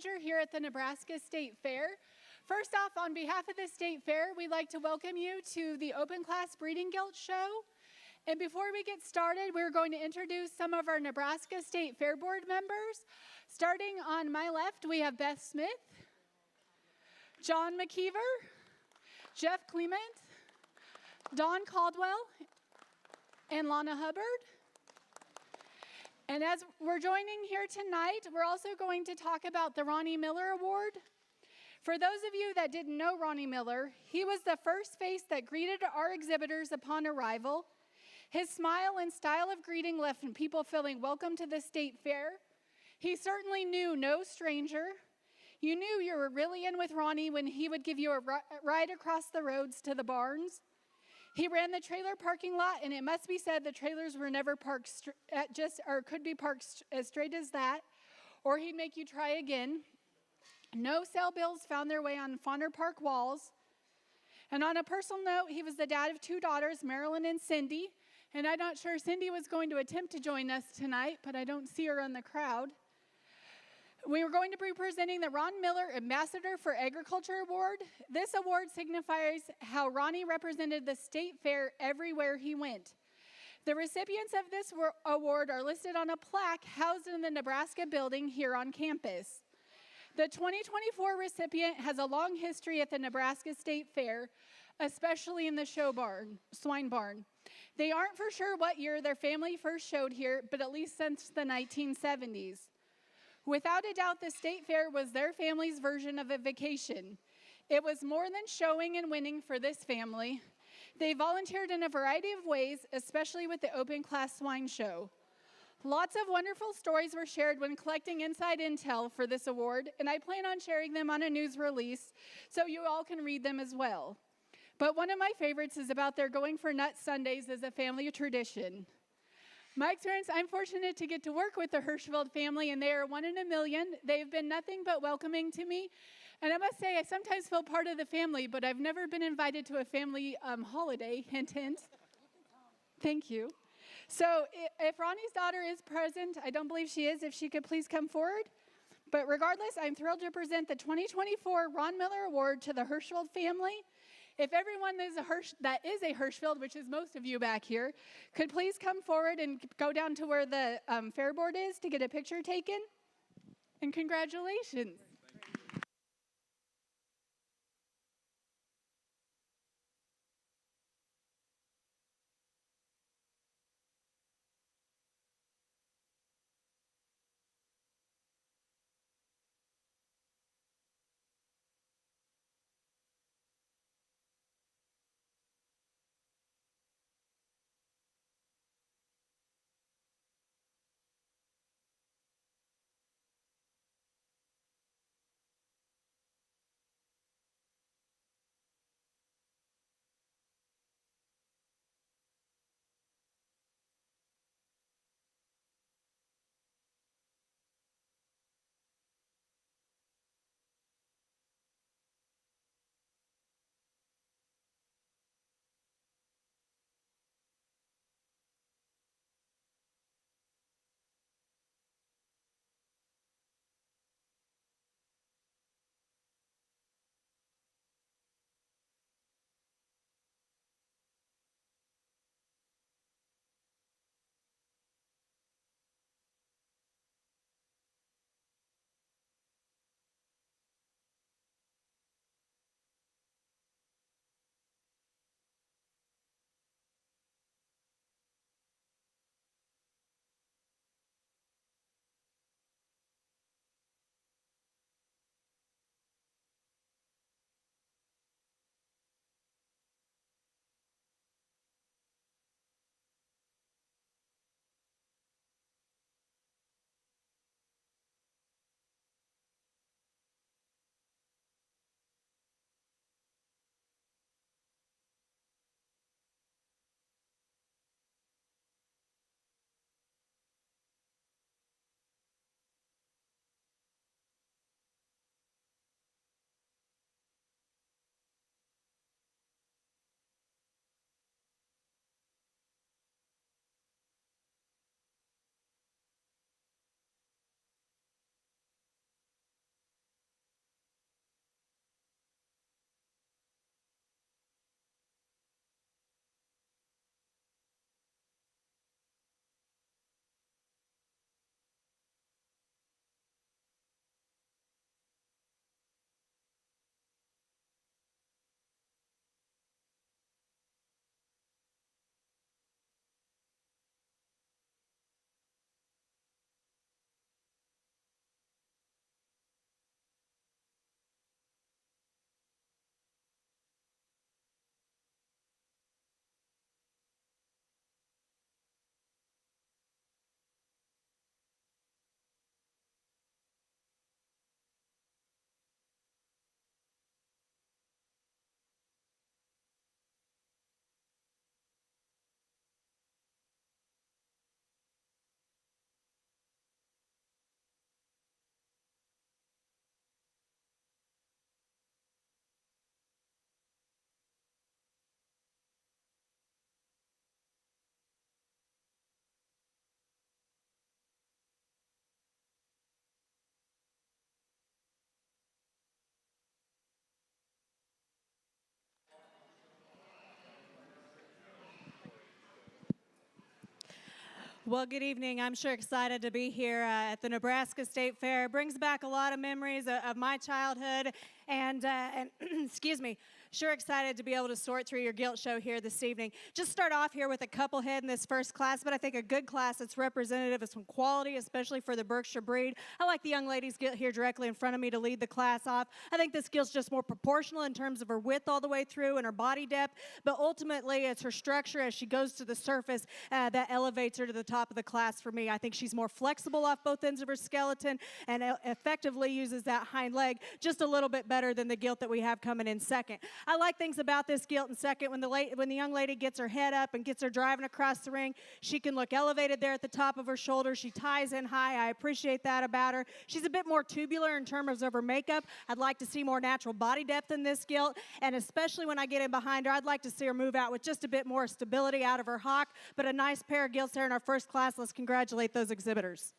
Manager here at the Nebraska State Fair. First off, on behalf of the State Fair, we'd like to welcome you to the Open Class Breeding Gilt Show. And before we get started, we're going to introduce some of our Nebraska State Fair Board members. Starting on my left, we have Beth Smith, John McKeever, Jeff Clement, Don Caldwell, and Lana Hubbard. And as we're joining here tonight, we're also going to talk about the Ronnie Miller Award. For those of you that didn't know Ronnie Miller, he was the first face that greeted our exhibitors upon arrival. His smile and style of greeting left people feeling welcome to the State Fair. He certainly knew no stranger. You knew you were really in with Ronnie when he would give you a ride across the roads to the barns. He ran the trailer parking lot, and it must be said the trailers were never parked could be parked as straight as that, or he'd make you try again. No sale bills found their way on Fauner Park walls. And on a personal note, he was the dad of two daughters, Marilyn and Cindy. And I'm not sure Cindy was going to attempt to join us tonight, but I don't see her in the crowd. We were going to be presenting the Ron Miller Ambassador for Agriculture Award. This award signifies how Ronnie represented the State Fair everywhere he went. The recipients of this award are listed on a plaque housed in the Nebraska building here on campus. The 2024 recipient has a long history at the Nebraska State Fair, especially in the swine barn. They aren't for sure what year their family first showed here, but at least since the 1970s. Without a doubt, the State Fair was their family's version of a vacation. It was more than showing and winning for this family. They volunteered in a variety of ways, especially with the Open Class Swine Show. Lots of wonderful stories were shared when collecting inside intel for this award, and I plan on sharing them on a news release so you all can read them as well. But one of my favorites is about their going for nuts Sundays as a family tradition. My experience, I'm fortunate to get to work with the Hirschfeld family, and they are one in a million. They've been nothing but welcoming to me. And I must say, I sometimes feel part of the family, but I've never been invited to a family holiday, hint, hint. Thank you. So if Ronnie's daughter is present, I don't believe she is, if she could please come forward. But regardless, I'm thrilled to present the 2024 Ron Miller Award to the Hirschfeld family. If everyone that is a Hirschfeld, which is most of you back here, could please come forward and go down to where the fair board is to get a picture taken. And congratulations. Well, good evening. I'm sure excited to be here at the Nebraska State Fair. It brings back a lot of memories of my childhood, and excuse me, sure excited to be able to sort through your Gilt show here this evening. Just start off here with a couple head in this first class, but I think a good class that's representative of some quality, especially for the Berkshire breed. I like the young lady's gilt here directly in front of me to lead the class off. I think this gilt's just more proportional in terms of her width all the way through and her body depth, but ultimately it's her structure as she goes to the surface that elevates her to the top of the class for me. I think she's more flexible off both ends of her skeleton and effectively uses that hind leg just a little bit better than the gilt that we have coming in second. I like things about this gilt in second. When the young lady gets her head up and gets her driving across the ring, she can look elevated there at the top of her shoulder. She ties in high. I appreciate that about her. She's a bit more tubular in terms of her makeup. I'd like to see more natural body depth in this gilt, and especially when I get in behind her, I'd like to see her move out with just a bit more stability out of her hock, but a nice pair of gilts there in our first class. Let's congratulate those exhibitors.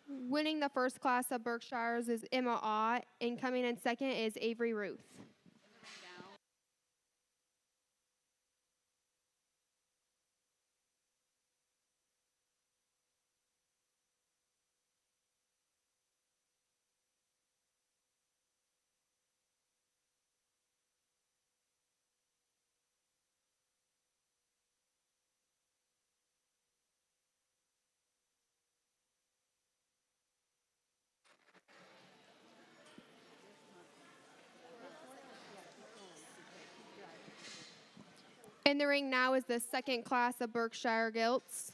Winning the first class of Berkshires is Emma Ott, and coming in second is Avery Ruth. In the ring now is the second class of Berkshire Gilts.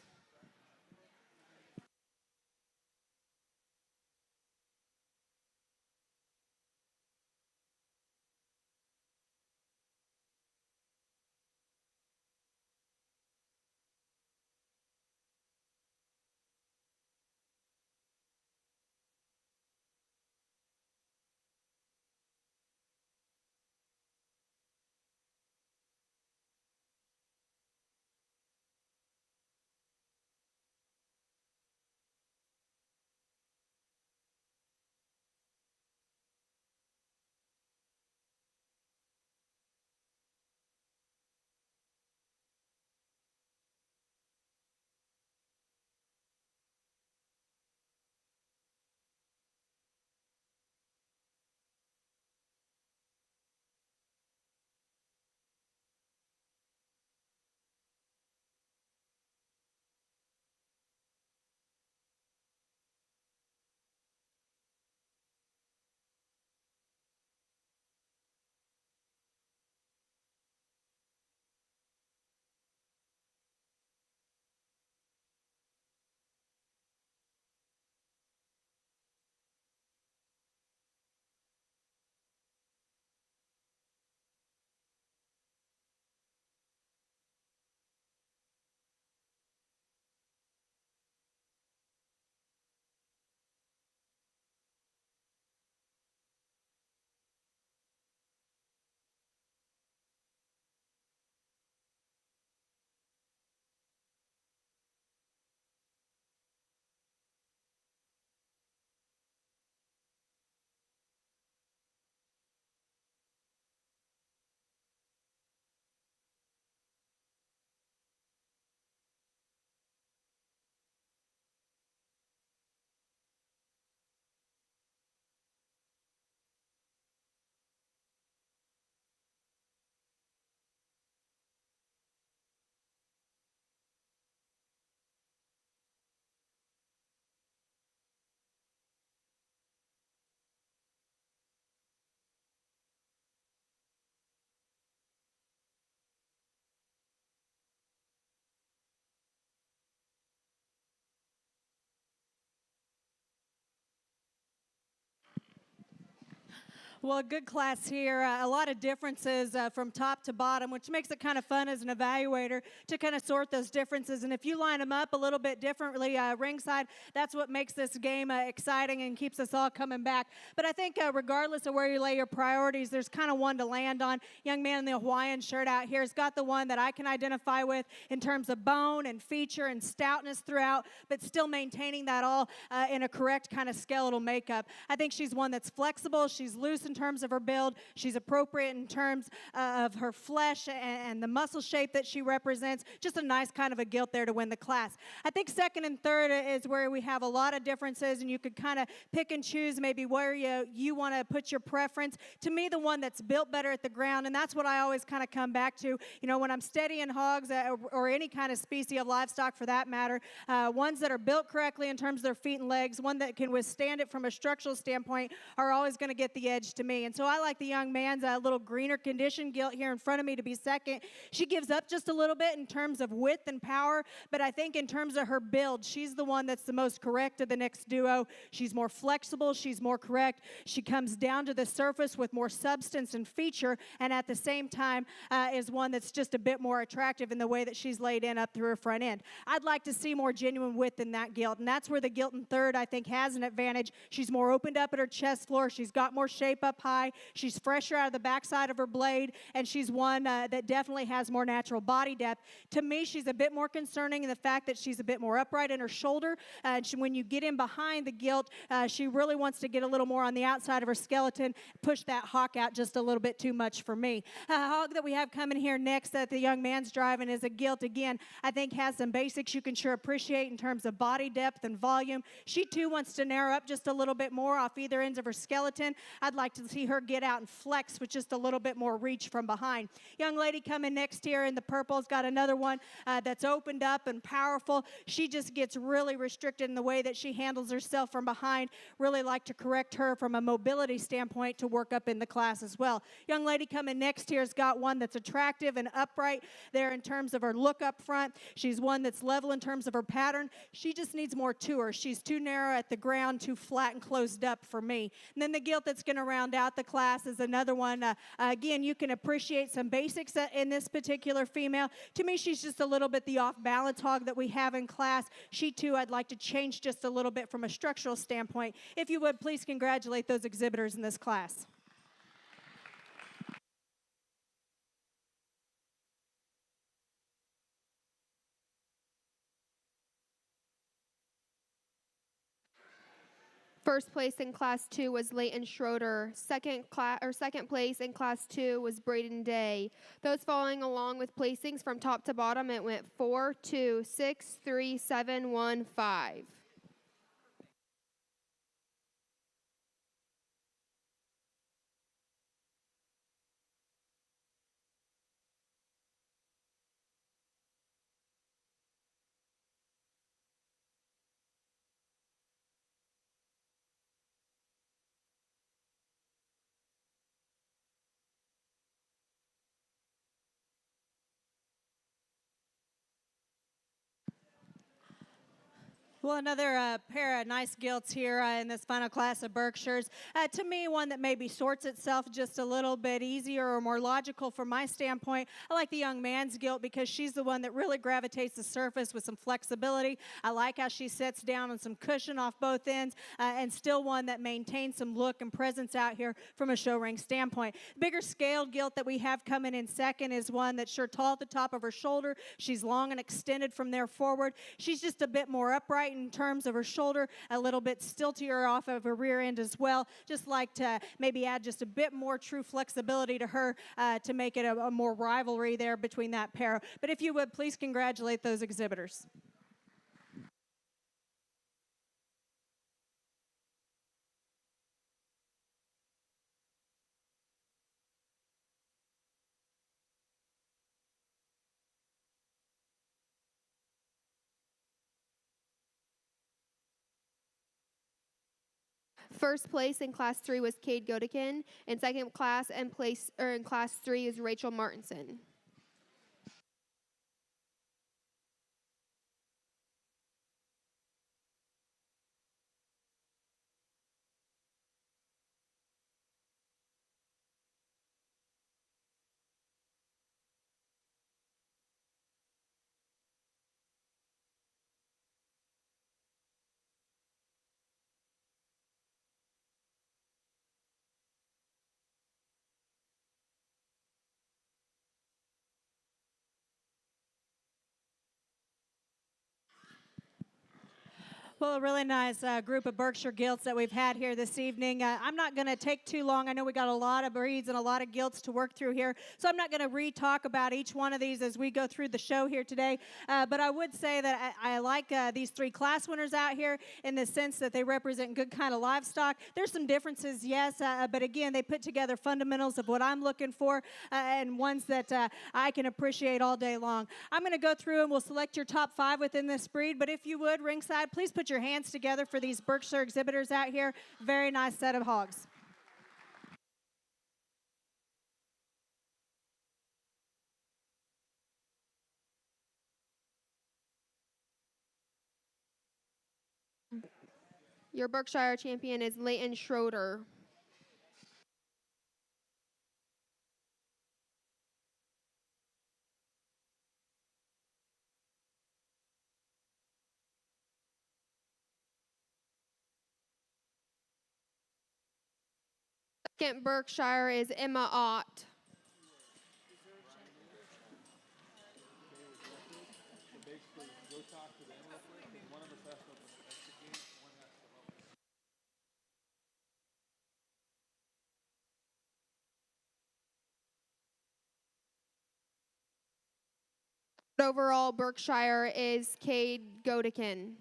Well, a good class here. A lot of differences from top to bottom, which makes it kind of fun as an evaluator to kind of sort those differences. And if you line them up a little bit differently ringside, that's what makes this game exciting and keeps us all coming back. But I think regardless of where you lay your priorities, there's kind of one to land on. Young man in the Hawaiian shirt out here has got the one that I can identify with in terms of bone and feature and stoutness throughout, but still maintaining that all in a correct kind of skeletal makeup. I think she's one that's flexible. She's loose in terms of her build. She's appropriate in terms of her flesh and the muscle shape that she represents. Just a nice kind of a gilt there to win the class. I think second and third is where we have a lot of differences, and you could kind of pick and choose maybe where you want to put your preference. To me, the one that's built better at the ground, and that's what I always kind of come back to. You know, when I'm steadying hogs or any kind of species of livestock for that matter, ones that are built correctly in terms of their feet and legs, one that can withstand it from a structural standpoint, are always going to get the edge to me. And so I like the young man's little greener condition gilt here in front of me to be second. She gives up just a little bit in terms of width and power, but I think in terms of her build, she's the one that's the most correct of the next duo. She's more flexible, she's more correct. She comes down to the surface with more substance and feature, and at the same time is one that's just a bit more attractive in the way that she's laid in up through her front end. I'd like to see more genuine width in that gilt, and that's where the gilt in third, I think, has an advantage. She's more opened up at her chest floor. She's got more shape up high. She's fresher out of the backside of her blade, and she's one that definitely has more natural body depth. To me, she's a bit more concerning in the fact that she's a bit more upright in her shoulder. When you get in behind the gilt, she really wants to get a little more on the outside of her skeleton, push that hock out just a little bit too much for me. A hog that we have coming here next that the young man's driving is a gilt. Again, I think has some basics you can sure appreciate in terms of body depth and volume. She too wants to narrow up just a little bit more off either ends of her skeleton. I'd like to see her get out and flex with just a little bit more reach from behind. Young lady coming next here in the purple's got another one that's opened up and powerful. She just gets really restricted in the way that she handles herself from behind. Really like to correct her from a mobility standpoint to work up in the class as well. Young lady coming next here has got one that's attractive and upright there in terms of her look up front. She's one that's level in terms of her pattern. She just needs more to her. She's too narrow at the ground, too flat and closed up for me. And then the gilt that's going to round out the class is another one. Again, you can appreciate some basics in this particular female. To me, she's just a little bit the off-balance hog that we have in class. She, too, I'd like to change just a little bit from a structural standpoint. If you would, please congratulate those exhibitors in this class. First place in Class 2 was Leighton Schroeder. Second place in Class 2 was Braden Day. Those following along with placings from top to bottom, it went 4, 2, 6, 3, 7, 1, 5. Well, another pair of nice gilts here in this final class of Berkshires. To me, one that maybe sorts itself just a little bit easier or more logical from my standpoint. I like the young man's gilt because she's the one that really gravitates the surface with some flexibility. I like how she sits down on some cushion off both ends and still one that maintains some look and presence out here from a show ring standpoint. Bigger scaled gilt that we have coming in second is one that's sure tall at the top of her shoulder. She's long and extended from there forward. She's just a bit more upright in terms of her shoulder, a little bit stiltier off of her rear end as well. Just like to maybe add just a bit more true flexibility to her to make it a more rivalry there between that pair. But if you would, please congratulate those exhibitors. First place in Class 3 was Cade Godekin. In second class and in Class 3 is Rachel Martinson. Well, a really nice group of Berkshire Gilts that we've had here this evening. I'm not going to take too long. I know we got a lot of breeds and a lot of Gilts to work through here, so I'm not going to re-talk about each one of these as we go through the show here today. But I would say that I like these three class winners out here in the sense that they represent good kind of livestock. There's some differences, yes, but again, they put together fundamentals of what I'm looking for and ones that I can appreciate all day long. I'm going to go through and we'll select your top 5 within this breed, but if you would, ringside, please put your hands together for these Berkshire exhibitors out here. Very nice set of hogs. Your Berkshire champion is Leighton Schroeder. Second Berkshire is Emma Ott. Overall Berkshire is Cade Godekin.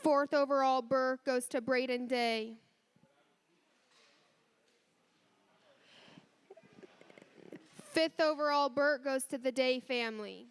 Fourth overall Burke goes to Braden Day. Fifth overall Burke goes to the Day family.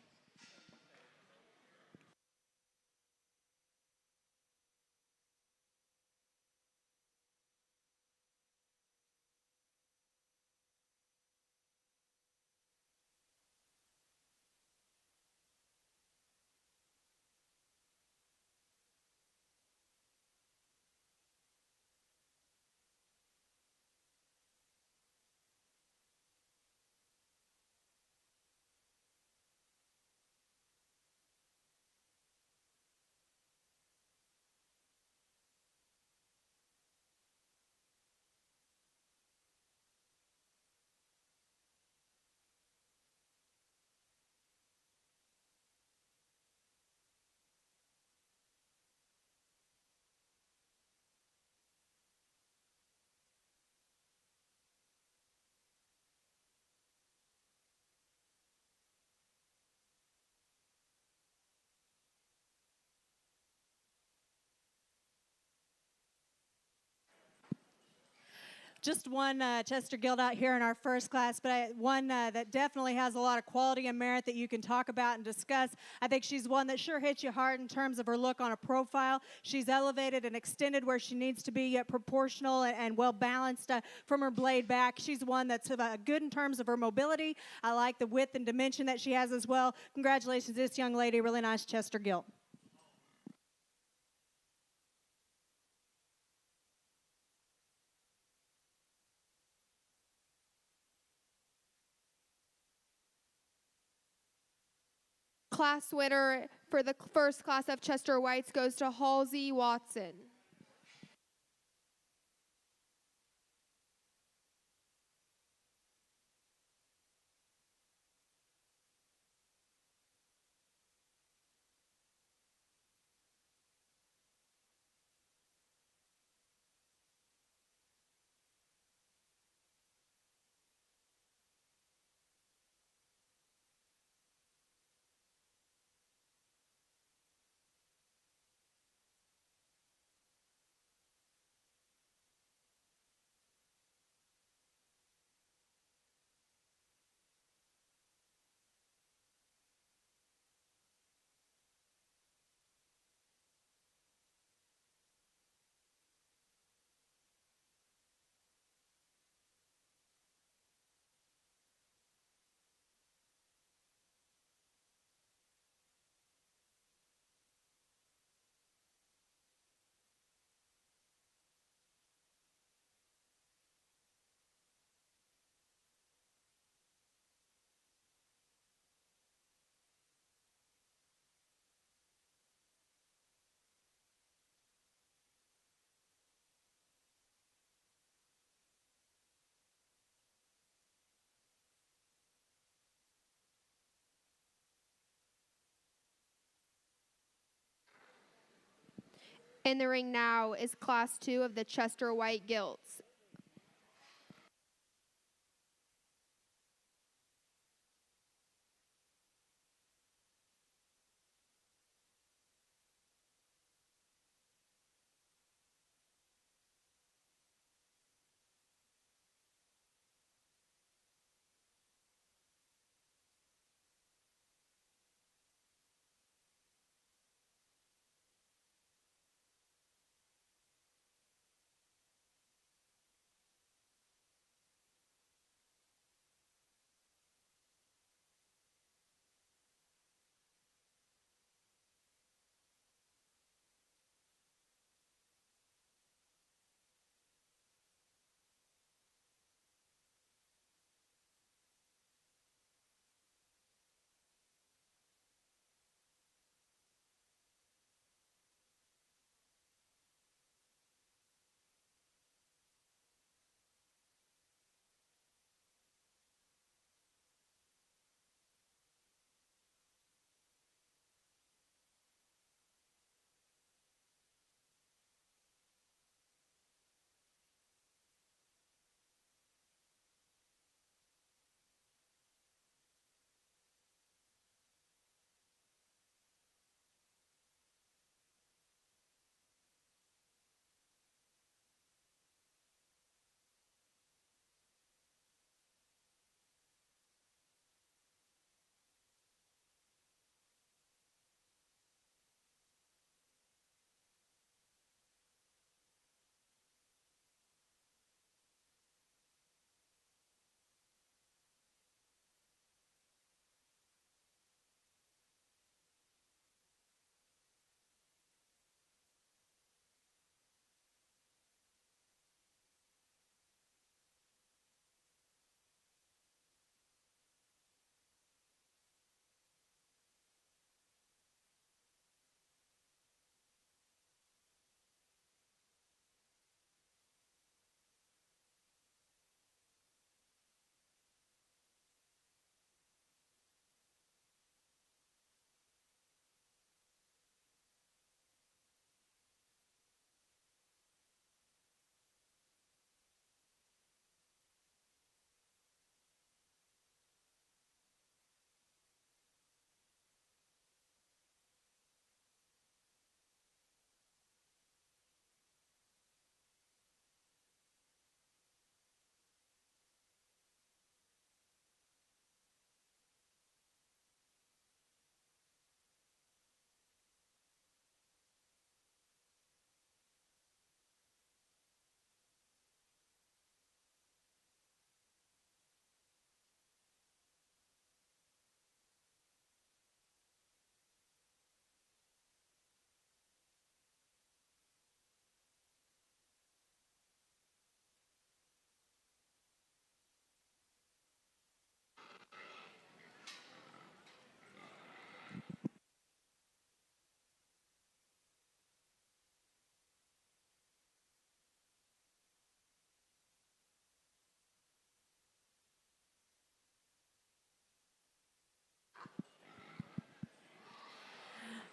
Just one Chester Gilt out here in our first class, but one that definitely has a lot of quality and merit that you can talk about and discuss. I think she's one that sure hits you hard in terms of her look on a profile. She's elevated and extended where she needs to be, yet proportional and well balanced from her blade back. She's one that's good in terms of her mobility. I like the width and dimension that she has as well. Congratulations to this young lady. Really nice Chester Gilt. Class winner for the first class of Chester Whites goes to Halsey Watson. In the ring now is Class 2 of the Chester White Gilts.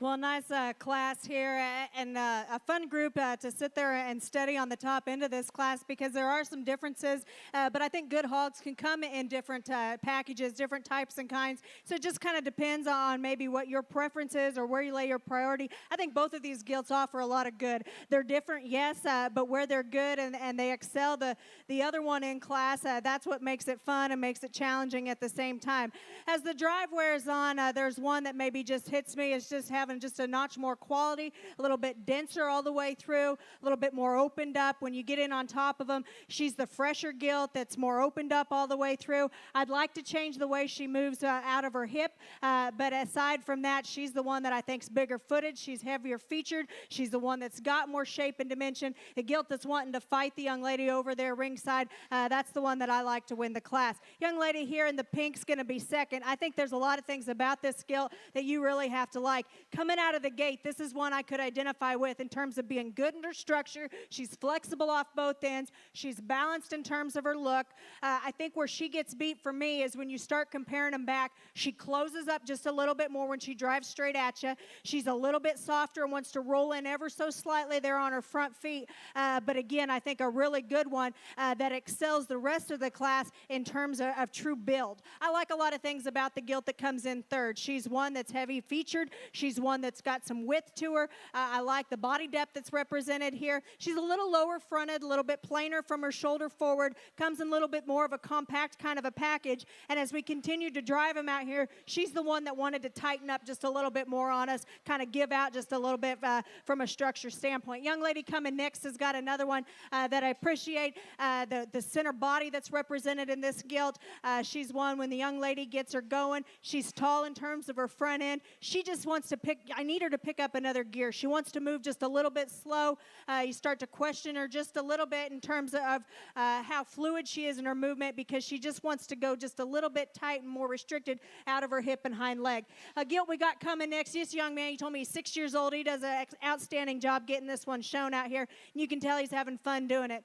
Well, nice class here and a fun group to sit there and study on the top end of this class because there are some differences, but I think good hogs can come in different packages, different types and kinds, so it just kind of depends on maybe what your preference is or where you lay your priority. I think both of these gilts offer a lot of good. They're different, yes, but where they're good and they excel the other one in class, that's what makes it fun and makes it challenging at the same time. As the drive wears on, there's one that maybe just hits me. It's just having just a notch more quality, a little bit denser all the way through, a little bit more opened up when you get in on top of them. She's the fresher gilt that's more opened up all the way through. I'd like to change the way she moves out of her hip, but aside from that, she's the one that I think's bigger footed. She's heavier featured. She's the one that's got more shape and dimension. The gilt that's wanting to fight the young lady over there ringside, that's the one that I like to win the class. Young lady here in the pink's going to be second. I think there's a lot of things about this gilt that you really have to like. coming out of the gate, this is one I could identify with in terms of being good in her structure. She's flexible off both ends. She's balanced in terms of her look. I think where she gets beat for me is when you start comparing them back. She closes up just a little bit more when she drives straight at you. She's a little bit softer and wants to roll in ever so slightly there on her front feet. But again, I think a really good one that excels the rest of the class in terms of true build. I like a lot of things about the Gilt that comes in third. She's one that's heavy featured. She's one that's got some width to her. I like the body depth that's represented here. She's a little lower fronted, a little bit plainer from her shoulder forward, comes in a little bit more of a compact kind of a package. And as we continue to drive them out here, she's the one that wanted to tighten up just a little bit more on us, kind of give out just a little bit from a structure standpoint. Young lady coming next has got another one that I appreciate, the center body that's represented in this Gilt. She's one when the young lady gets her going, she's tall in terms of her front end. She just wants to I need her to pick up another gear. She wants to move just a little bit slow. You start to question her just a little bit in terms of how fluid she is in her movement, because she just wants to go just a little bit tight and more restricted out of her hip and hind leg. Gilt we got coming next. This young man, he told me he's 6 years old. He does an outstanding job getting this one shown out here. And you can tell he's having fun doing it.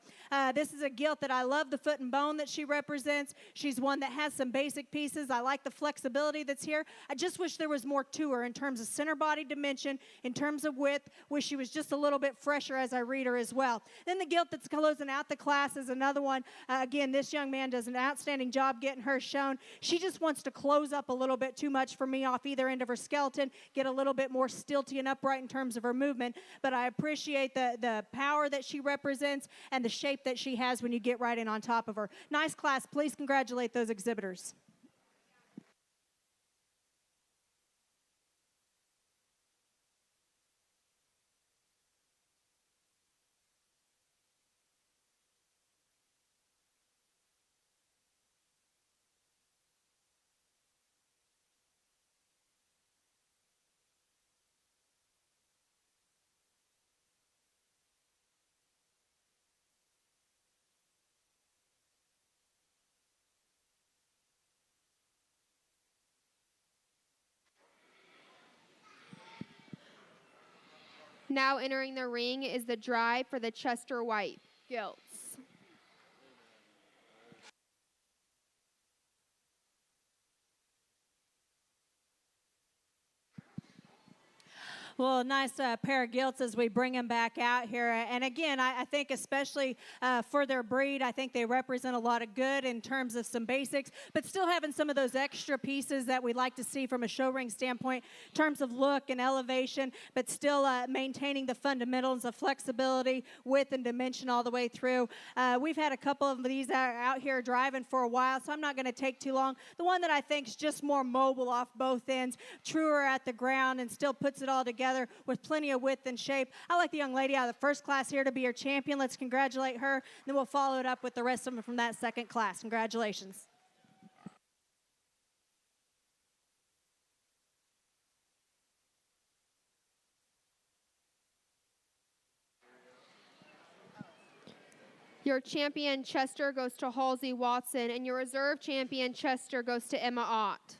This is a Gilt that I love the foot and bone that she represents. She's one that has some basic pieces. I like the flexibility that's here. I just wish there was more to her in terms of center body dimension, in terms of width. Wish she was just a little bit fresher as I read her as well. Then the Gilt that's closing out the class is another one. Again, this young man does an outstanding job getting her shown. She just wants to close up a little bit too much for me off either end of her skeleton, get a little bit more stilty and upright in terms of her movement. But I appreciate the power that she represents and the shape that she has when you get right in on top of her. Nice class. Please congratulate those exhibitors. Now entering the ring is the drive for the Chester White Gilts. Well, nice pair of Gilts as we bring them back out here. And again, I think especially for their breed, I think they represent a lot of good in terms of some basics, but still having some of those extra pieces that we like to see from a show ring standpoint in terms of look and elevation, but still maintaining the fundamentals of flexibility, width, and dimension all the way through. We've had a couple of these out here driving for a while, so I'm not going to take too long. The one that I think is just more mobile off both ends, truer at the ground, and still puts it all together with plenty of width and shape. I like the young lady out of the first class here to be our champion. Let's congratulate her. Then we'll follow it up with the rest of them from that second class. Congratulations. Your champion Chester goes to Halsey Watson, and your reserve champion Chester goes to Emma Ott.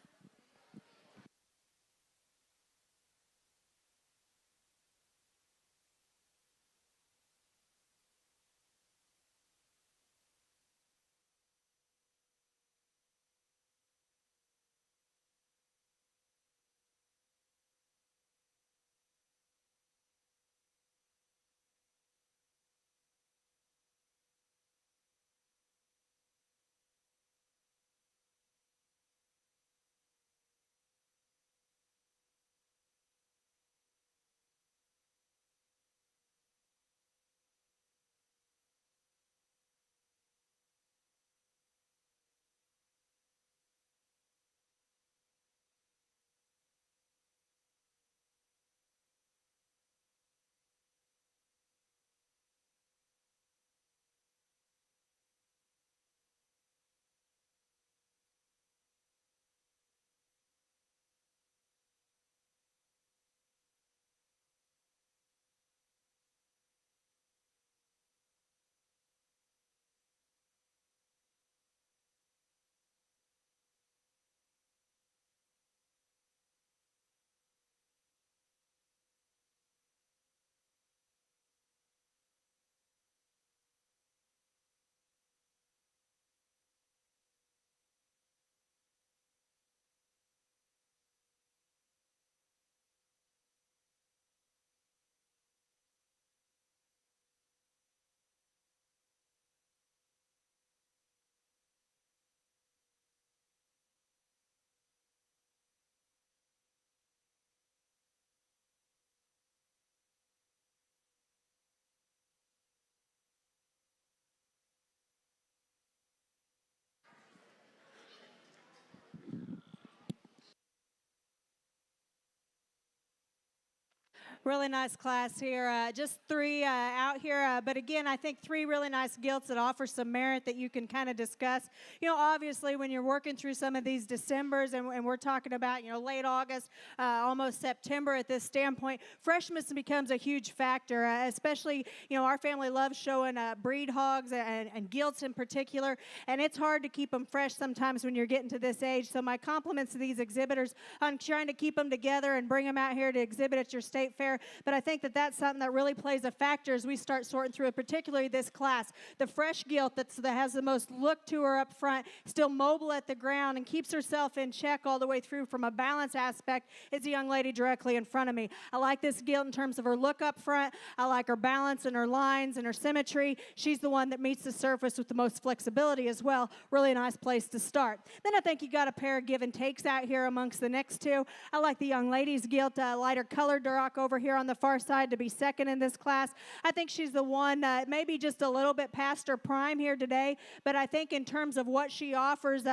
Really nice class here. Just three out here. But again, I think three really nice gilts that offer some merit that you can kind of discuss. You know, obviously, when you're working through some of these Decembers, and we're talking about, you know, late August, almost September at this standpoint, freshness becomes a huge factor, especially, you know, our family loves showing breed hogs and gilts in particular, and it's hard to keep them fresh sometimes when you're getting to this age. So my compliments to these exhibitors on trying to keep them together and bring them out here to exhibit at your state fair. But I think that that's something that really plays a factor as we start sorting through it, particularly this class. The fresh gilt that has the most look to her up front, still mobile at the ground and keeps herself in check all the way through from a balance aspect, is the young lady directly in front of me. I like this gilt in terms of her look up front. I like her balance and her lines and her symmetry. She's the one that meets the surface with the most flexibility as well. Really a nice place to start. Then I think you got a pair of give and takes out here amongst the next two. I like the young lady's gilt, lighter color Duroc over here on the far side to be second in this class. I think she's the one maybe just a little bit past her prime here today, but I think in terms of what she offers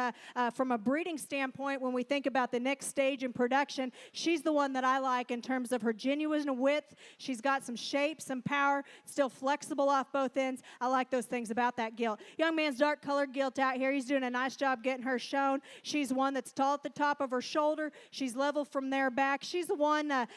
from a breeding standpoint, when we think about the next stage in production, she's the one that I like in terms of her genuine width. She's got some shape, some power, still flexible off both ends. I like those things about that gilt. Young man's dark colored gilt out here. He's doing a nice job getting her shown. She's one that's tall at the top of her shoulder. She's level from there back. She's the one that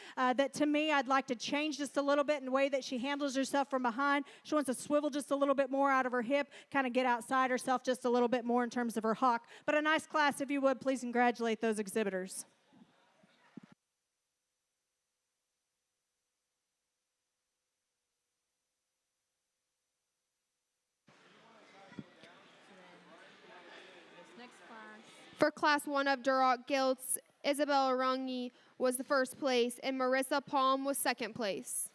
to me I'd like to change just a little bit in the way that she handles herself from behind. She wants to swivel just a little bit more out of her hip, kind of get outside herself just a little bit more in terms of her hock. But a nice class, if you would, please congratulate those exhibitors. For Class 1 of Duroc Gilts, Isabel Rangi was the first place, and Marissa Palm was second place.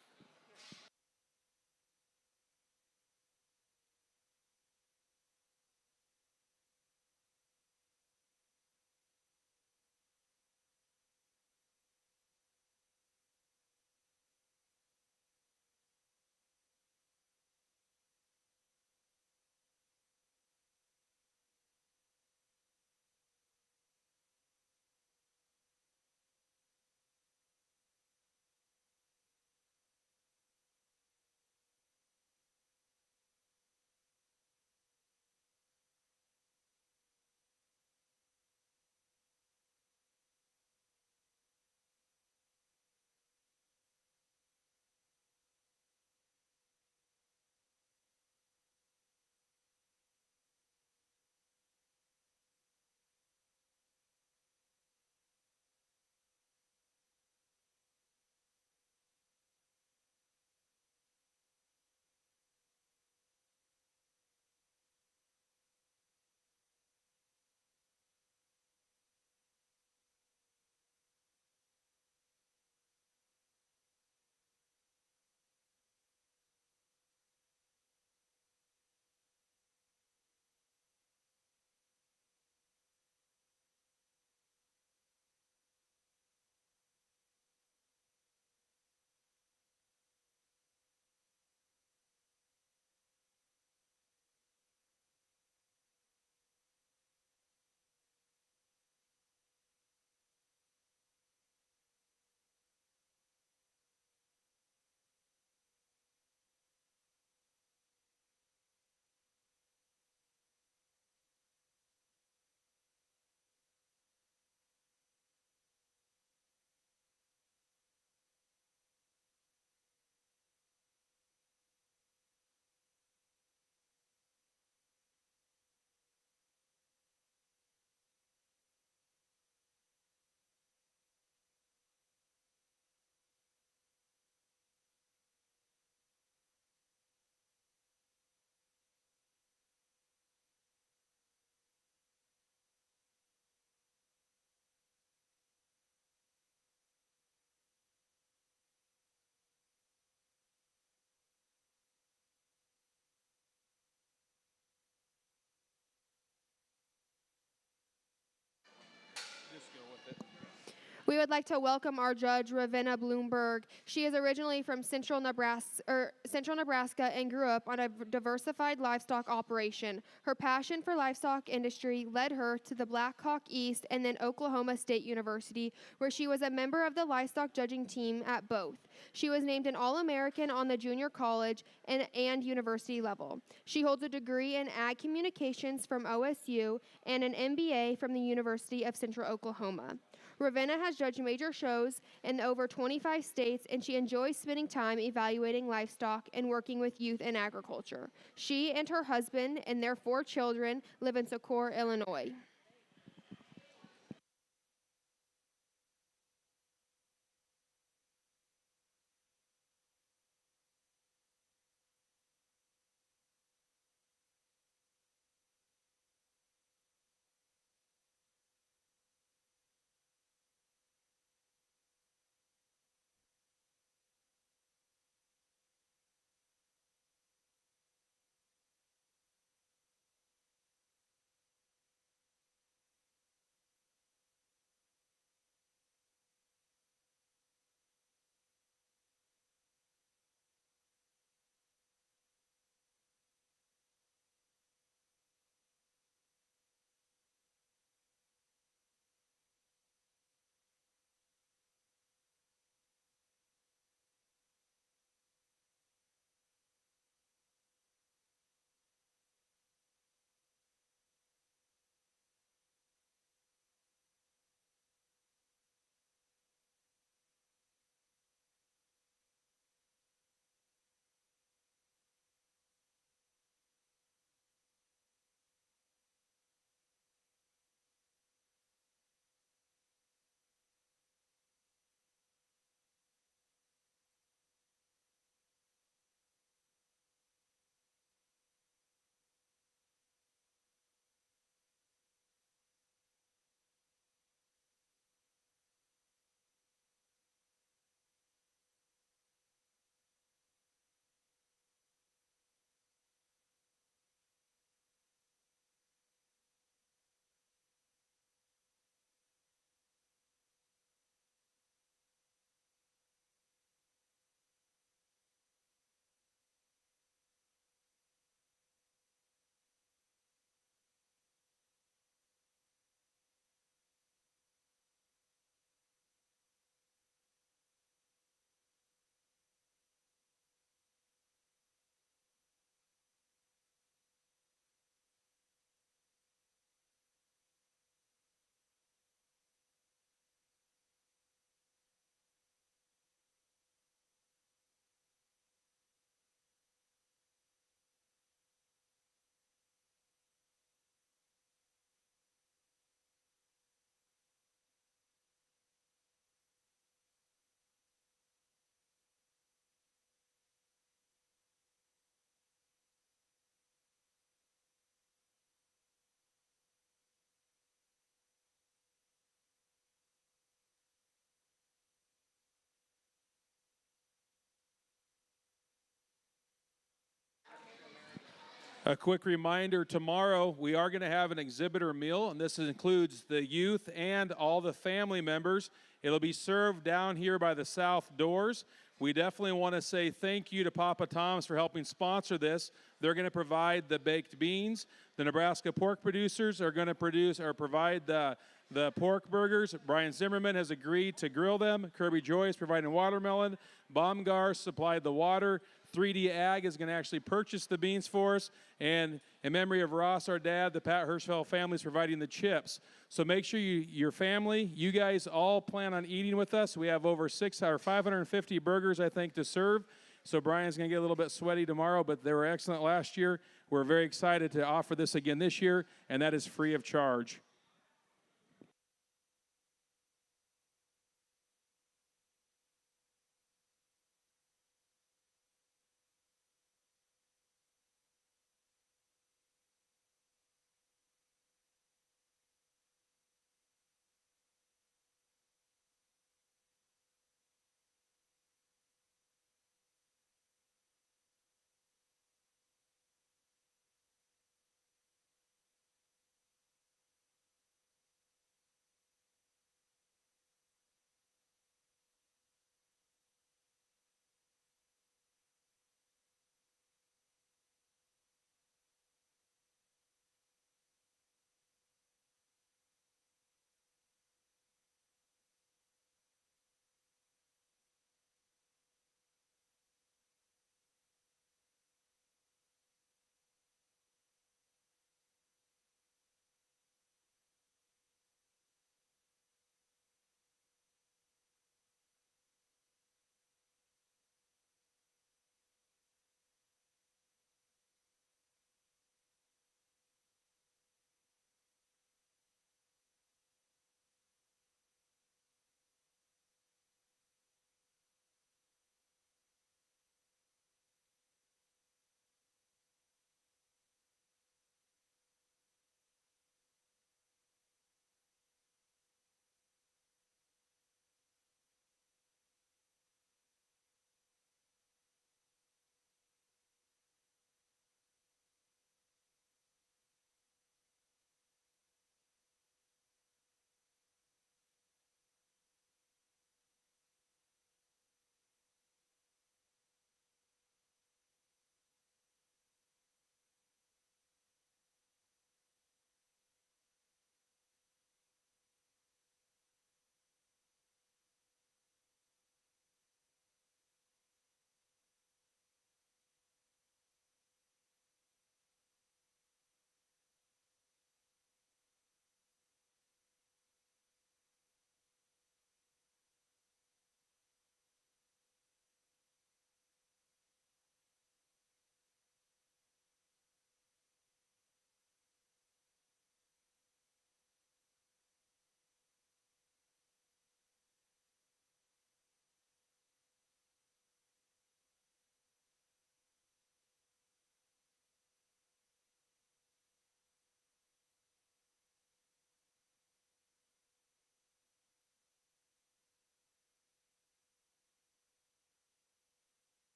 We would like to welcome our judge, Ravenna Bloomberg. She is originally from Central Nebraska and grew up on a diversified livestock operation. Her passion for livestock industry led her to the Blackhawk East and then Oklahoma State University, where she was a member of the livestock judging team at both. She was named an All-American on the junior college and university level. She holds a degree in Ag Communications from OSU and an MBA from the University of Central Oklahoma. Ravenna has judged major shows in over 25 states, and she enjoys spending time evaluating livestock and working with youth in agriculture. She and her husband and their 4 children live in Socorro, Illinois. A quick reminder, tomorrow we are going to have an exhibitor meal, and this includes the youth and all the family members. It'll be served down here by the south doors. We definitely want to say thank you to Papa Tom's for helping sponsor this. They're going to provide the baked beans. The Nebraska pork producers are going to provide the pork burgers. Brian Zimmerman has agreed to grill them. Kirby Joy is providing watermelon. Baumgar supplied the water. 3D Ag is going to actually purchase the beans for us. And in memory of Ross, our dad, the Pat Hirschfeld family is providing the chips. So make sure your family, you guys all plan on eating with us. We have over 550 burgers, I think, to serve. So Brian's going to get a little bit sweaty tomorrow, but they were excellent last year. We're very excited to offer this again this year, and that is free of charge.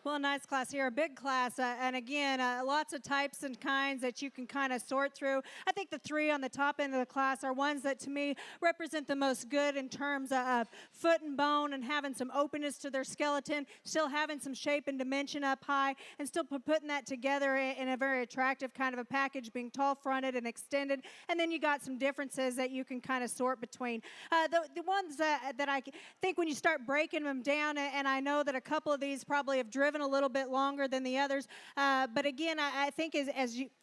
Well, a nice class here, a big class, and again, lots of types and kinds that you can kind of sort through. I think the three on the top end of the class are ones that to me represent the most good in terms of foot and bone and having some openness to their skeleton, still having some shape and dimension up high, and still putting that together in a very attractive kind of a package, being tall-fronted and extended. And then you got some differences that you can kind of sort between. The ones that I think when you start breaking them down, and I know that a couple of these probably have driven a little bit longer than the others, but again, I think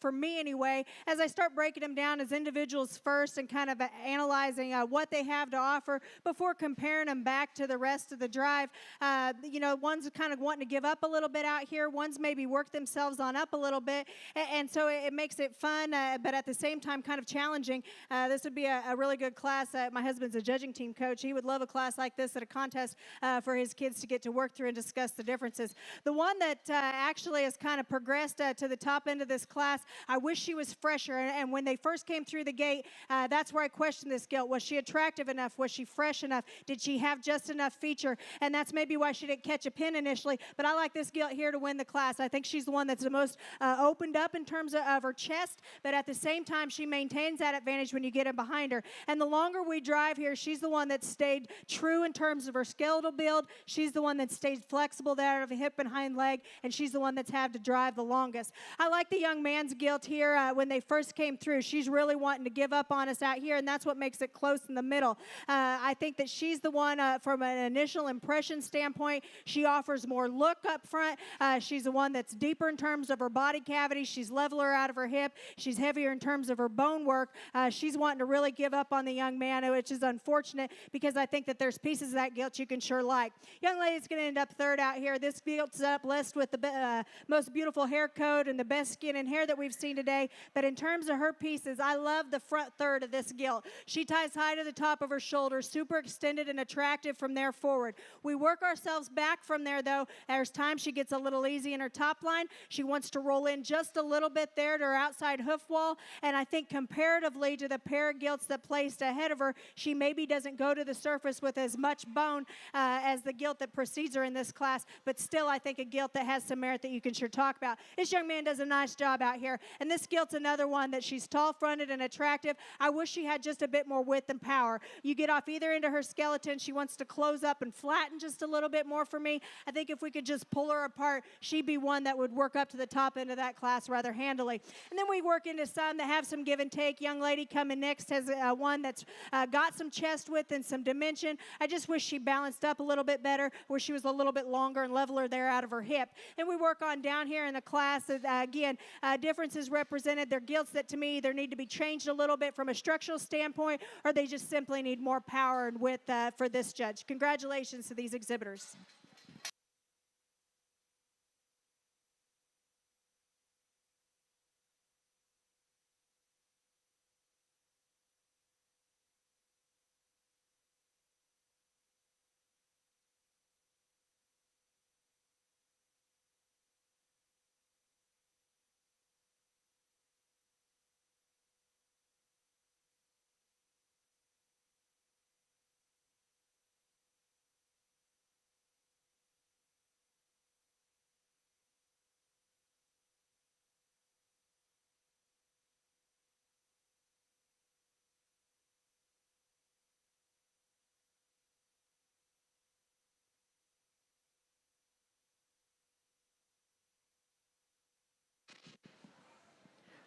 for me anyway, as I start breaking them down as individuals first and kind of analyzing what they have to offer before comparing them back to the rest of the drive, one's kind of wanting to give up a little bit out here, one's maybe work themselves on up a little bit, and so it makes it fun, but at the same time kind of challenging. This would be a really good class. My husband's a judging team coach. He would love a class like this at a contest for his kids to get to work through and discuss the differences. The one that actually has kind of progressed to the top end of this class, I wish she was fresher. And when they first came through the gate, that's where I questioned this Gilt. Was she attractive enough? Was she fresh enough? Did she have just enough feature? And that's maybe why she didn't catch a pin initially. But I like this Gilt here to win the class. I think she's the one that's the most opened up in terms of her chest, but at the same time, she maintains that advantage when you get in behind her. And the longer we drive here, she's the one that stayed true in terms of her skeletal build. She's the one that stayed flexible there of a hip and hind leg, and she's the one that's had to drive the longest. I like the young man's Gilt here. When they first came through, she's really wanting to give up on us out here, and that's what makes it close in the middle. I think that she's the one from an initial impression standpoint. She offers more look up front. She's the one that's deeper in terms of her body cavity. She's leveler out of her hip. She's heavier in terms of her bone work. She's wanting to really give up on the young man, which is unfortunate because I think that there's pieces of that Gilt you can sure like. Young lady's going to end up third out here. This Gilt's up blessed with the most beautiful hair coat and the best skin and hair that we've seen today. But in terms of her pieces, I love the front third of this Gilt. She ties high to the top of her shoulders, super extended and attractive from there forward. We work ourselves back from there, though. There's times she gets a little easy in her top line. She wants to roll in just a little bit there to her outside hoof wall, and I think comparatively to the pair of Gilts that placed ahead of her, she maybe doesn't go to the surface with as much bone as the Gilt that precedes her in this class, but still I think a Gilt that has some merit that you can sure talk about. This young man does a nice job out here, and this Gilt's another one that she's tall-fronted and attractive. I wish she had just a bit more width and power. You get off either end of her skeleton, she wants to close up and flatten just a little bit more for me. I think if we could just pull her apart, she'd be one that would work up to the top end of that class rather handily. And then we work into some that have some give and take. Young lady coming next has one that's got some chest width and some dimension. I just wish she balanced up a little bit better, where she was a little bit longer and leveler there out of her hip. And we work on down here in the class, again, differences represented. They're Gilts that to me either need to be changed a little bit from a structural standpoint, or they just simply need more power and width for this judge. Congratulations to these exhibitors.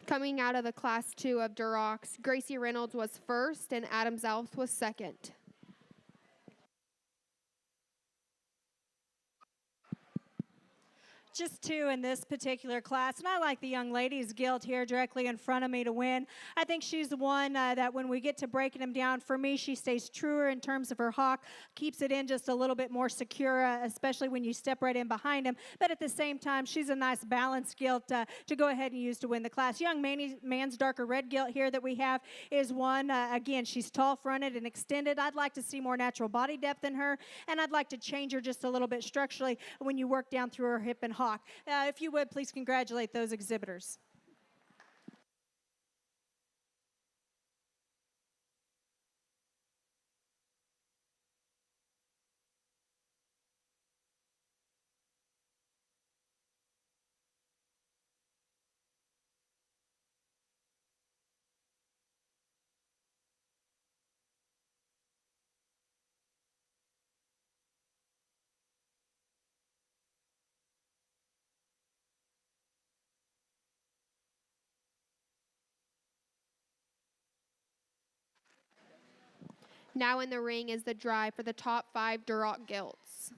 Coming out of the Class 2 of Durocs, Gracie Reynolds was first and Adam Zalf was second. Just two in this particular class, and I like the young lady's Gilt here directly in front of me to win. I think she's the one that when we get to breaking them down, for me, she stays truer in terms of her hawk, keeps it in just a little bit more secure, especially when you step right in behind him. But at the same time, she's a nice balanced Gilt to go ahead and use to win the class. Young man's darker red Gilt here that we have is one, again, she's tall-fronted and extended. I'd like to see more natural body depth in her, and I'd like to change her just a little bit structurally when you work down through her hip and hawk. If you would, please congratulate those exhibitors. Now in the ring is the drive for the top 5 Duroc Gilts.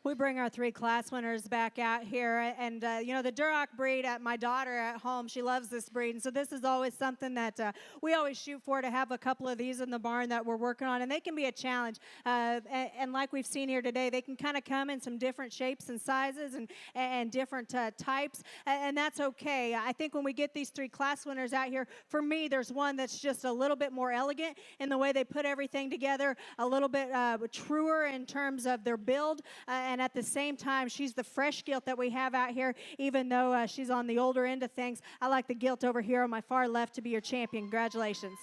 We bring our 3 class winners back out here, and the Duroc breed. My daughter at home, she loves this breed, and so this is always something that we always shoot for, to have a couple of these in the barn that we're working on, and they can be a challenge. And like we've seen here today, they can kind of come in some different shapes and sizes and different types, and that's okay. I think when we get these 3 class winners out here, for me, there's one that's just a little bit more elegant in the way they put everything together, a little bit truer in terms of their build, and at the same time, she's the fresh gilt that we have out here, even though she's on the older end of things. I like the gilt over here on my far left to be your champion. Congratulations.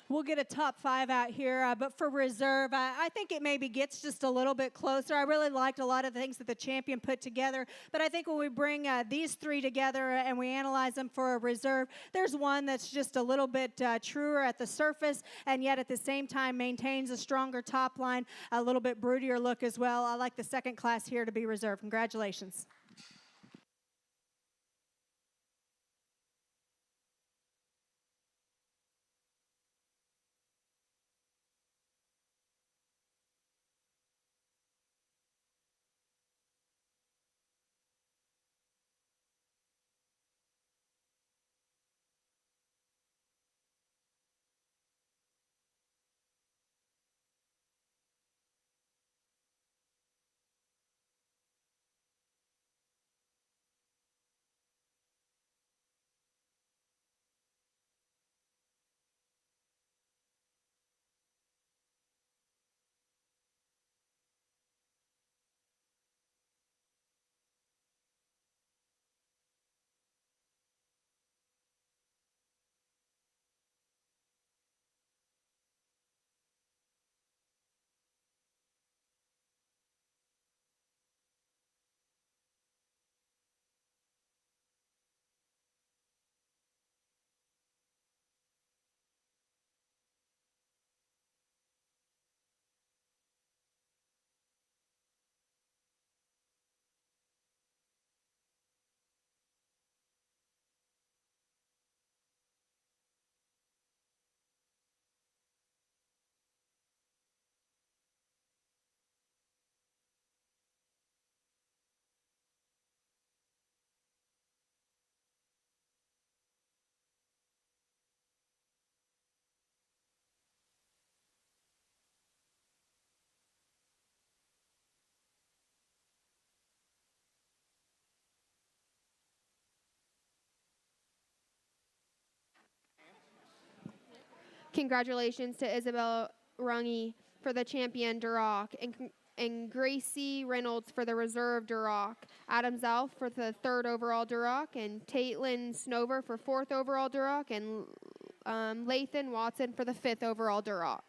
We'll get a top 5 out here, but for reserve, I think it maybe gets just a little bit closer. I really liked a lot of the things that the champion put together, but I think when we bring these 3 together and we analyze them for a reserve, there's one that's just a little bit truer at the surface, and yet at the same time maintains a stronger top line, a little bit broodier look as well. I like the second class here to be reserved. Congratulations. Congratulations to Isabel Runge for the champion Duroc, and Gracie Reynolds for the reserve Duroc, Adam Zalf for the 3rd overall Duroc, and Taitlin Snover for 4th overall Duroc, and Lathan Watson for the 5th overall Duroc.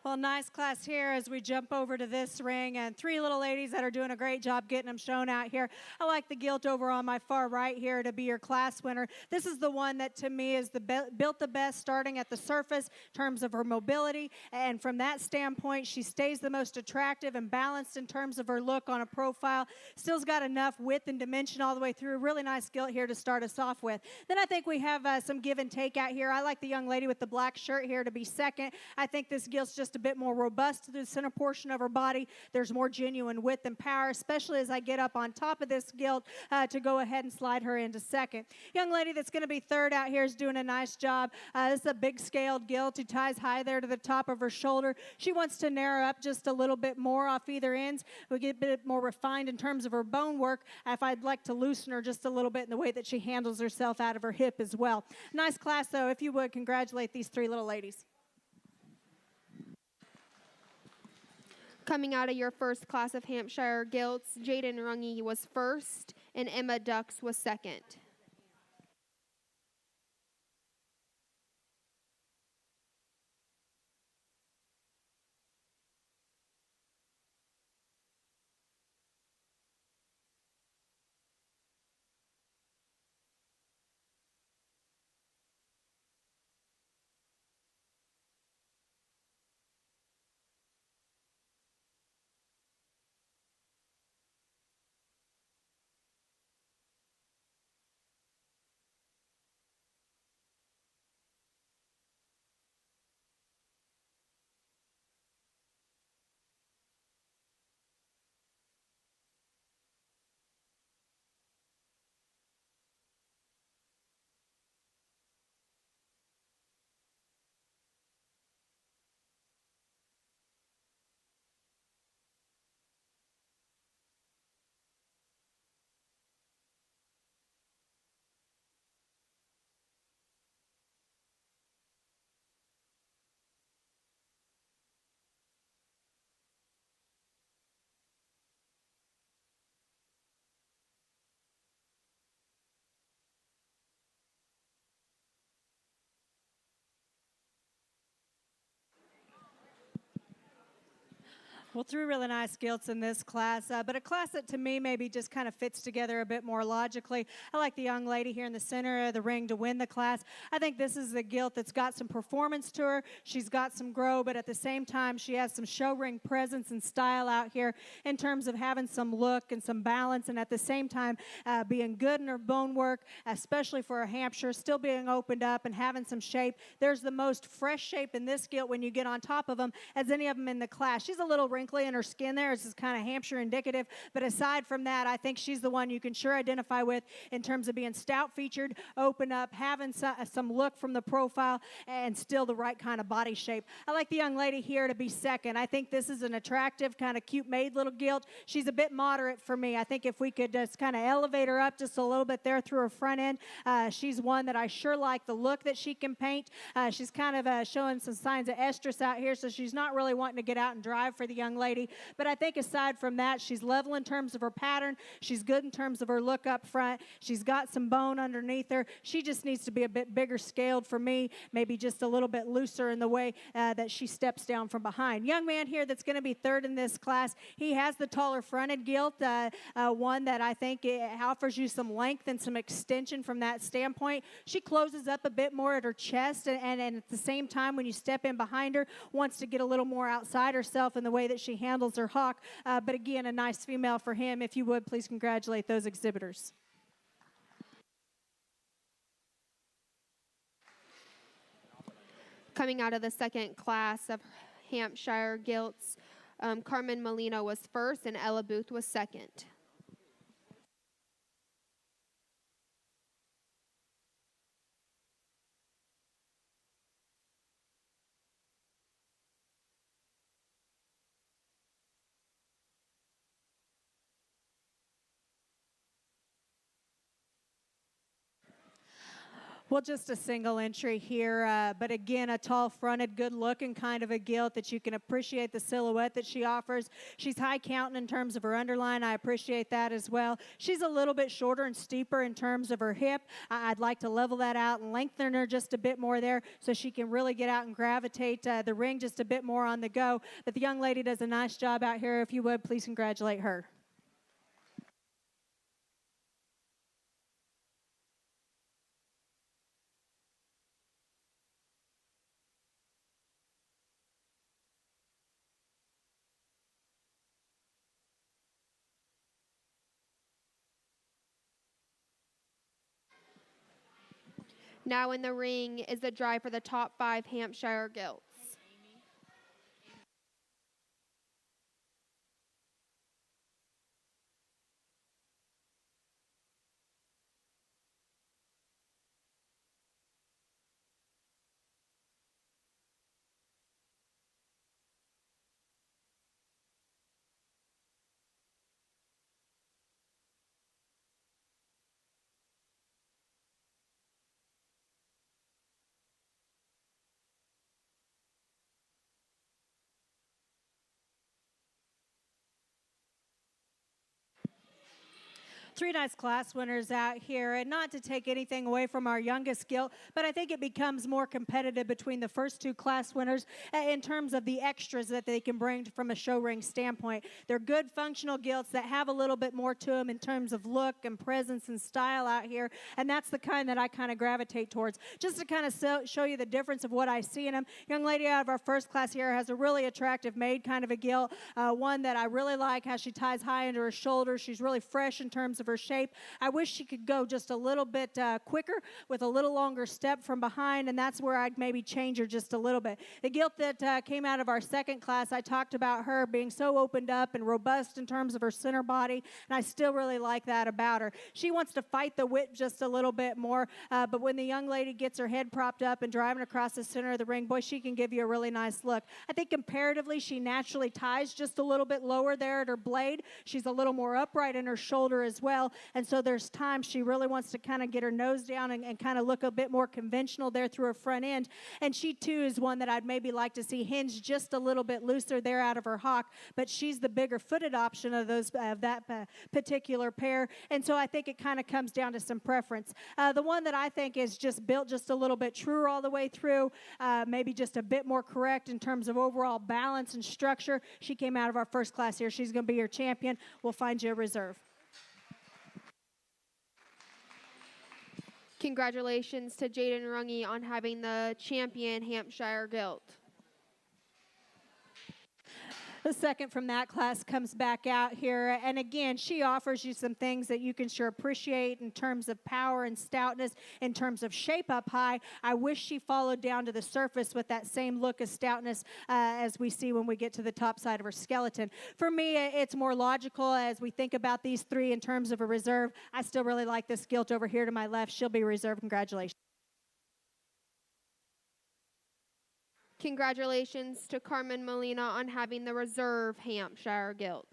Well, nice class here as we jump over to this ring, and three little ladies that are doing a great job getting them shown out here. I like the Gilt over on my far right here to be your class winner. This is the one that to me is built the best, starting at the surface in terms of her mobility, and from that standpoint, she stays the most attractive and balanced in terms of her look on a profile. Still's got enough width and dimension all the way through. Really nice Gilt here to start us off with. Then I think we have some give and take out here. I like the young lady with the black shirt here to be second. I think this Gilt's just a bit more robust to the center portion of her body. There's more genuine width and power, especially as I get up on top of this Gilt to go ahead and slide her into second. Young lady that's going to be third out here is doing a nice job. This is a big scaled Gilt who ties high there to the top of her shoulder. She wants to narrow up just a little bit more off either ends. We get a bit more refined in terms of her bone work. If I'd like to loosen her just a little bit in the way that she handles herself out of her hip as well. Nice class, though. If you would, congratulate these three little ladies. Coming out of your first class of Hampshire Gilts, Jaden Runge was first and Emma Dux was second. Well, three really nice Gilts in this class, but a class that to me maybe just kind of fits together a bit more logically. I like the young lady here in the center of the ring to win the class. I think this is the Gilt that's got some performance to her. She's got some grow, but at the same time, she has some show ring presence and style out here in terms of having some look and some balance, and at the same time, being good in her bone work, especially for a Hampshire, still being opened up and having some shape. There's the most fresh shape in this Gilt when you get on top of them as any of them in the class. She's a little wrinkly in her skin there. This is kind of Hampshire indicative. But aside from that, I think she's the one you can sure identify with in terms of being stout featured, open up, having some look from the profile, and still the right kind of body shape. I like the young lady here to be second. I think this is an attractive, kind of cute made little Gilt. She's a bit moderate for me. I think if we could just kind of elevate her up just a little bit there through her front end, she's one that I sure like the look that she can paint. She's kind of showing some signs of estrus out here, so she's not really wanting to get out and drive for the young lady. But I think aside from that, she's level in terms of her pattern. She's good in terms of her look up front. She's got some bone underneath her. She just needs to be a bit bigger scaled for me, maybe just a little bit looser in the way that she steps down from behind. Young man here that's going to be third in this class, he has the taller fronted Gilt, one that I think offers you some length and some extension from that standpoint. She closes up a bit more at her chest, and at the same time, when you step in behind her, wants to get a little more outside herself in the way that she handles her hawk. But again, a nice female for him. If you would, please congratulate those exhibitors. Coming out of the second class of Hampshire Gilts, Carmen Molina was first and Ella Booth was second. Well, just a single entry here, but again, a tall-fronted, good-looking kind of a gilt that you can appreciate the silhouette that she offers. She's high counting in terms of her underline. I appreciate that as well. She's a little bit shorter and steeper in terms of her hip. I'd like to level that out and lengthen her just a bit more there so she can really get out and gravitate the ring just a bit more on the go. But the young lady does a nice job out here. If you would, please congratulate her. Now in the ring is the drive for the top 5 Hampshire gilts. Three nice class winners out here, and not to take anything away from our youngest gilt, but I think it becomes more competitive between the first two class winners in terms of the extras that they can bring from a show ring standpoint. They're good functional gilts that have a little bit more to them in terms of look and presence and style out here, and that's the kind that I kind of gravitate towards. Just to kind of show you the difference of what I see in them, young lady out of our first class here has a really attractive made kind of a gilt, one that I really like how she ties high into her shoulders. She's really fresh in terms of her shape. I wish she could go just a little bit quicker with a little longer step from behind, and that's where I'd maybe change her just a little bit. The gilt that came out of our second class, I talked about her being so opened up and robust in terms of her center body, and I still really like that about her. She wants to fight the whip just a little bit more, but when the young lady gets her head propped up and driving across the center of the ring, boy, she can give you a really nice look. I think comparatively, she naturally ties just a little bit lower there at her blade. She's a little more upright in her shoulder as well. And so there's times she really wants to kind of get her nose down and kind of look a bit more conventional there through her front end. And she, too, is one that I'd maybe like to see hinge just a little bit looser there out of her hock. But she's the bigger footed option of that particular pair. And so I think it kind of comes down to some preference. The one that I think is just built just a little bit truer all the way through, maybe just a bit more correct in terms of overall balance and structure. She came out of our first class here. She's going to be your champion. We'll find you a reserve. Congratulations to Jaden Runge on having the champion Hampshire gilt. The second from that class comes back out here, and again, she offers you some things that you can sure appreciate in terms of power and stoutness, in terms of shape up high. I wish she followed down to the surface with that same look of stoutness as we see when we get to the top side of her skeleton. For me, it's more logical as we think about these three in terms of a reserve. I still really like this gilt over here to my left. She'll be reserved. Congratulations. Congratulations to Carmen Molina on having the reserve Hampshire gilt.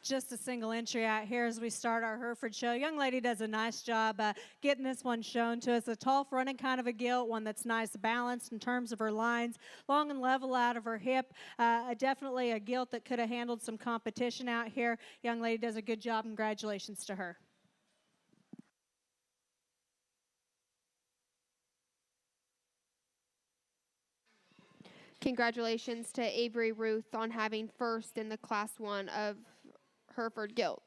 just a single entry out here as we start our Hereford show. Young lady does a nice job getting this one shown to us. A tall fronted kind of a gilt, one that's nice balanced in terms of her lines, long and level out of her hip. Definitely a gilt that could have handled some competition out here. Young lady does a good job. Congratulations to her. Congratulations to Avery Ruth on having first in the Class 1 of Hereford Gilts.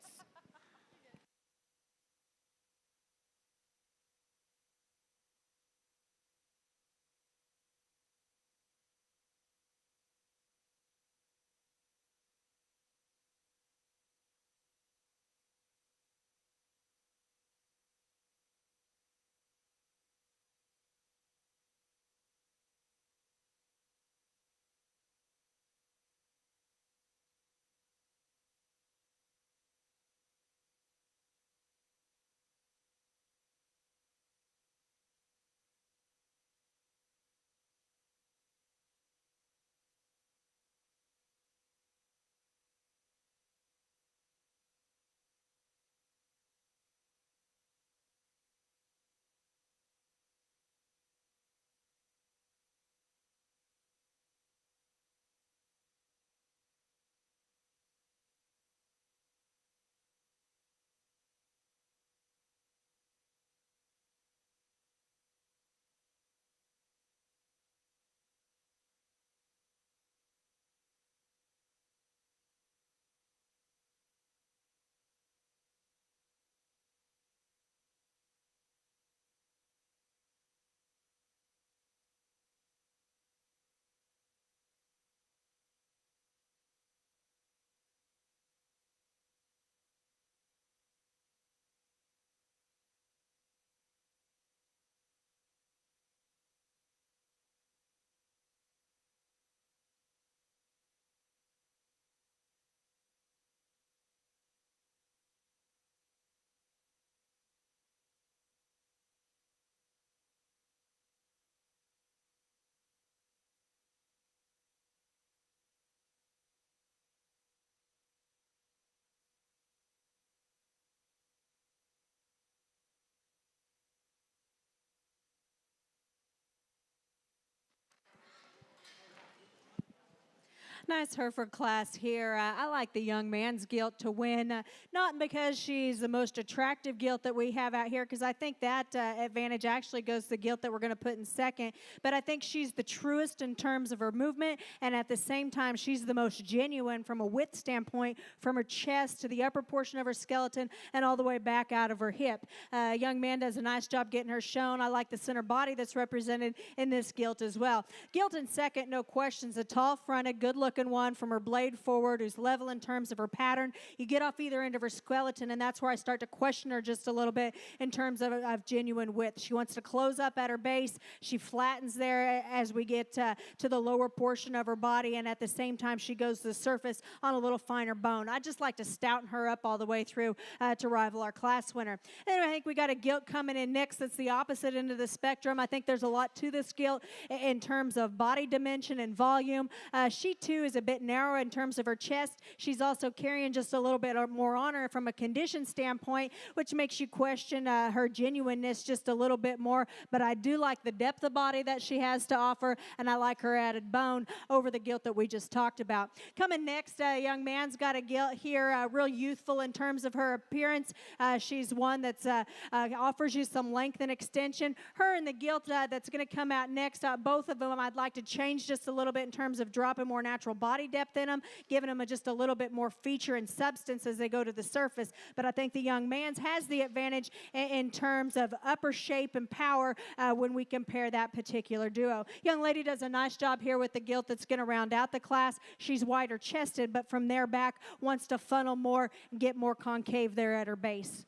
Nice Hereford class here. I like the young man's gilt to win, not because she's the most attractive gilt that we have out here, because I think that advantage actually goes to the gilt that we're going to put in second, but I think she's the truest in terms of her movement, and at the same time, she's the most genuine from a width standpoint, from her chest to the upper portion of her skeleton and all the way back out of her hip. Young man does a nice job getting her shown. I like the center body that's represented in this gilt as well. Gilt in second, no questions. A tall-fronted, good-looking one from her blade forward, who's level in terms of her pattern. You get off either end of her skeleton, and that's where I start to question her just a little bit in terms of genuine width. She wants to close up at her base. She flattens there as we get to the lower portion of her body, and at the same time, she goes to the surface on a little finer bone. I just like to stouten her up all the way through to rival our class winner. And I think we got a gilt coming in next that's the opposite end of the spectrum. I think there's a lot to this gilt in terms of body dimension and volume. She, too, is a bit narrow in terms of her chest. She's also carrying just a little bit more on her from a condition standpoint, which makes you question her genuineness just a little bit more. But I do like the depth of body that she has to offer, and I like her added bone over the gilt that we just talked about. Coming next, a young man's got a gilt here, real youthful in terms of her appearance. She's one that's offers you some length and extension. Her and the gilt that's going to come out next, both of them I'd like to change just a little bit in terms of dropping more natural body depth in them, giving them just a little bit more feature and substance as they go to the surface. But I think the young man's has the advantage in terms of upper shape and power when we compare that particular duo. Young lady does a nice job here with the gilt that's going to round out the class. She's wider chested, but from there back wants to funnel more and get more concave there at her base.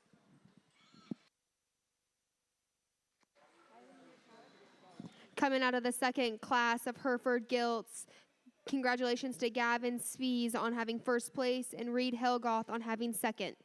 Coming out of the second class of Hereford Gilts, congratulations to Gavin Spies on having first place and Reed Helgoth on having second.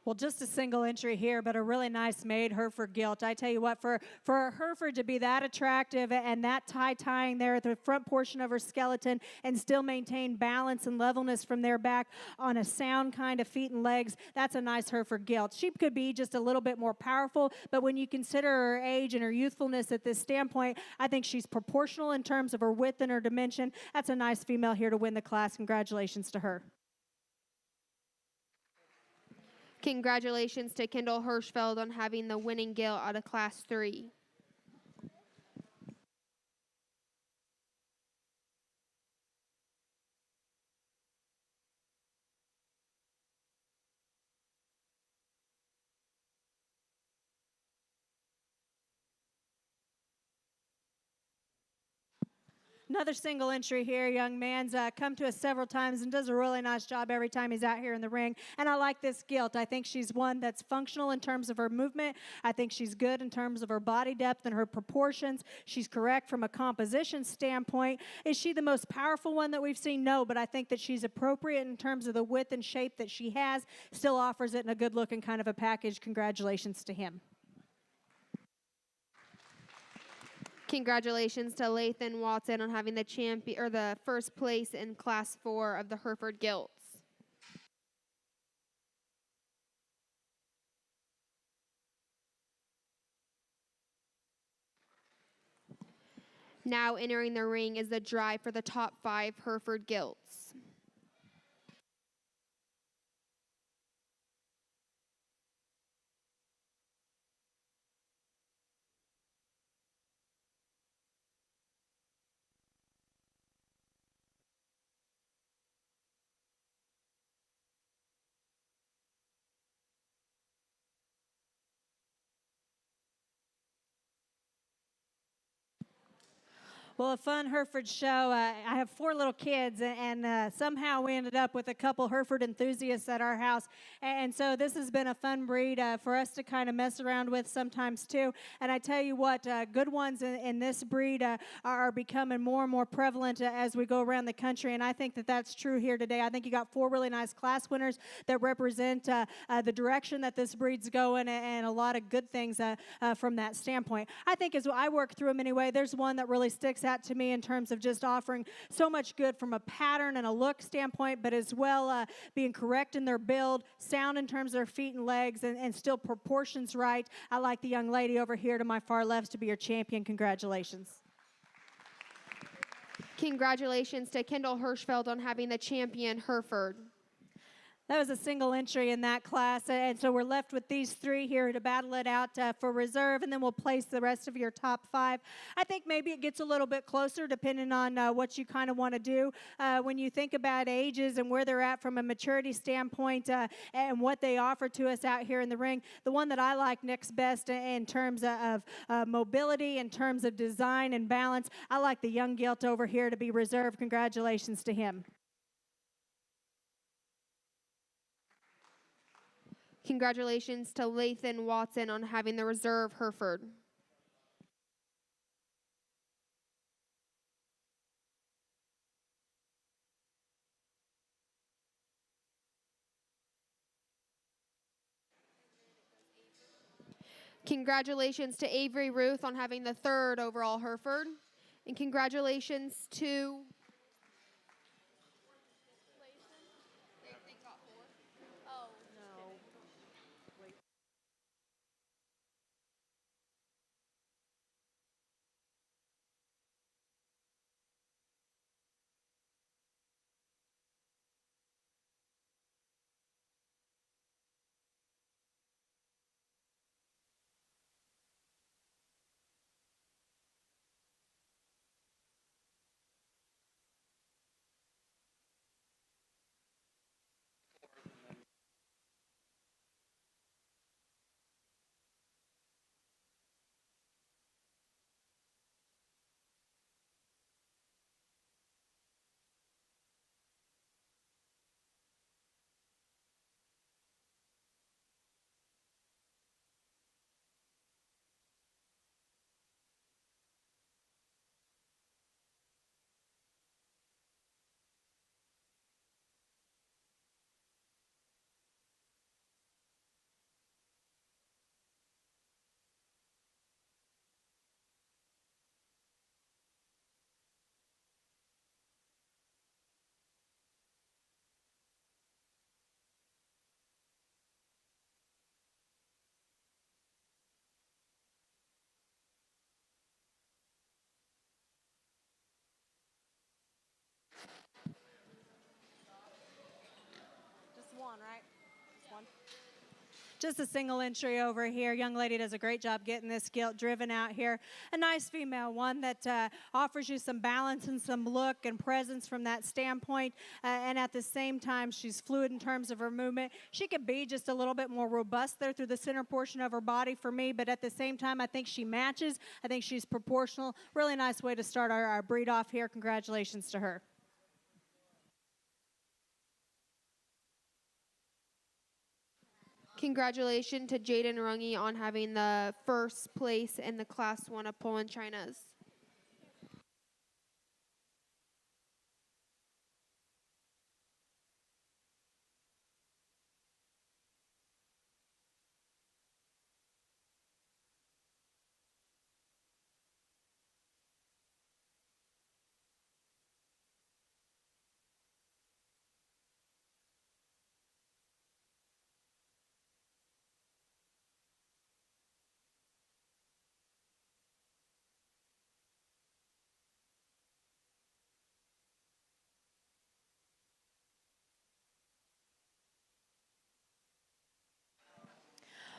Well, just a single entry here, but a really nice made Hereford Gilt. I tell you what, for a Hereford to be that attractive and that tying there at the front portion of her skeleton and still maintain balance and levelness from their back on a sound kind of feet and legs, that's a nice Hereford Gilt. She could be just a little bit more powerful, but when you consider her age and her youthfulness at this standpoint, I think she's proportional in terms of her width and her dimension. That's a nice female here to win the class. Congratulations to her. Congratulations to Kendall Hirschfeld on having the winning gilt out of Class 3. Another single entry here. Young man's come to us several times and does a really nice job every time he's out here in the ring. And I like this gilt. I think she's one that's functional in terms of her movement. I think she's good in terms of her body depth and her proportions. She's correct from a composition standpoint. Is she the most powerful one that we've seen? No, but I think that she's appropriate in terms of the width and shape that she has. Still offers it in a good-looking kind of a package. Congratulations to him. Congratulations to Lathan Watson on having the champion or the first place in Class 4 of the Hereford Gilts. Now entering the ring is the drive for the top 5 Hereford Gilts. Well, a fun Hereford show. I have 4 little kids, and somehow we ended up with a couple Hereford enthusiasts at our house. And so this has been a fun breed for us to kind of mess around with sometimes too. And I tell you what, good ones in this breed are becoming more and more prevalent as we go around the country. And I think that that's true here today. I think you got 4 really nice class winners that represent the direction that this breed's going and a lot of good things from that standpoint. I think as I work through them anyway, there's one that really sticks out to me in terms of just offering so much good from a pattern and a look standpoint, but as well being correct in their build, sound in terms of their feet and legs, and still proportions right. I like the young lady over here to my far left to be your champion. Congratulations. Congratulations to Kendall Hirschfeld on having the champion Hereford. That was a single entry in that class, and so we're left with these 3 here to battle it out for reserve, and then we'll place the rest of your top 5. I think maybe it gets a little bit closer depending on what you kind of want to do. When you think about ages and where they're at from a maturity standpoint and what they offer to us out here in the ring, the one that I like next best in terms of mobility, in terms of design and balance, I like the young gilt over here to be reserved. Congratulations to him. Congratulations to Lathan Watson on having the reserve Hereford. Congratulations to Avery Ruth on having the 3rd overall Hereford. And congratulations to one, right? This one. Just a single entry over here. Young lady does a great job getting this gilt driven out here. A nice female, one that offers you some balance and some look and presence from that standpoint. And at the same time, she's fluid in terms of her movement. She could be just a little bit more robust there through the center portion of her body for me. But at the same time, I think she matches. I think she's proportional. Really nice way to start our breed off here. Congratulations to her. Congratulations to Jaden Runge on having the first place in the Class 1 of Poland Chinas.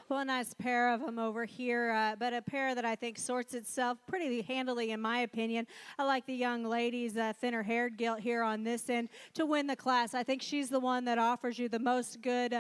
Well, a nice pair of them over here, but a pair that I think sorts itself pretty handily, in my opinion. I like the young lady's thinner-haired gilt here on this end to win the class. I think she's the one that offers you the most good,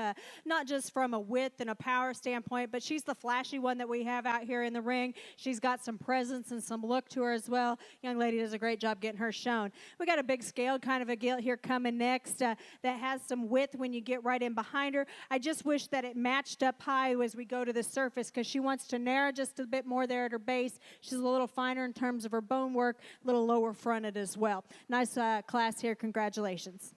not just from a width and a power standpoint, but she's the flashy one that we have out here in the ring. She's got some presence and some look to her as well. Young lady does a great job getting her shown. We got a big scaled kind of a gilt here coming next that has some width when you get right in behind her. I just wish that it matched up high as we go to the surface because she wants to narrow just a bit more there at her base. She's a little finer in terms of her bone work, a little lower fronted as well. Nice class here. Congratulations.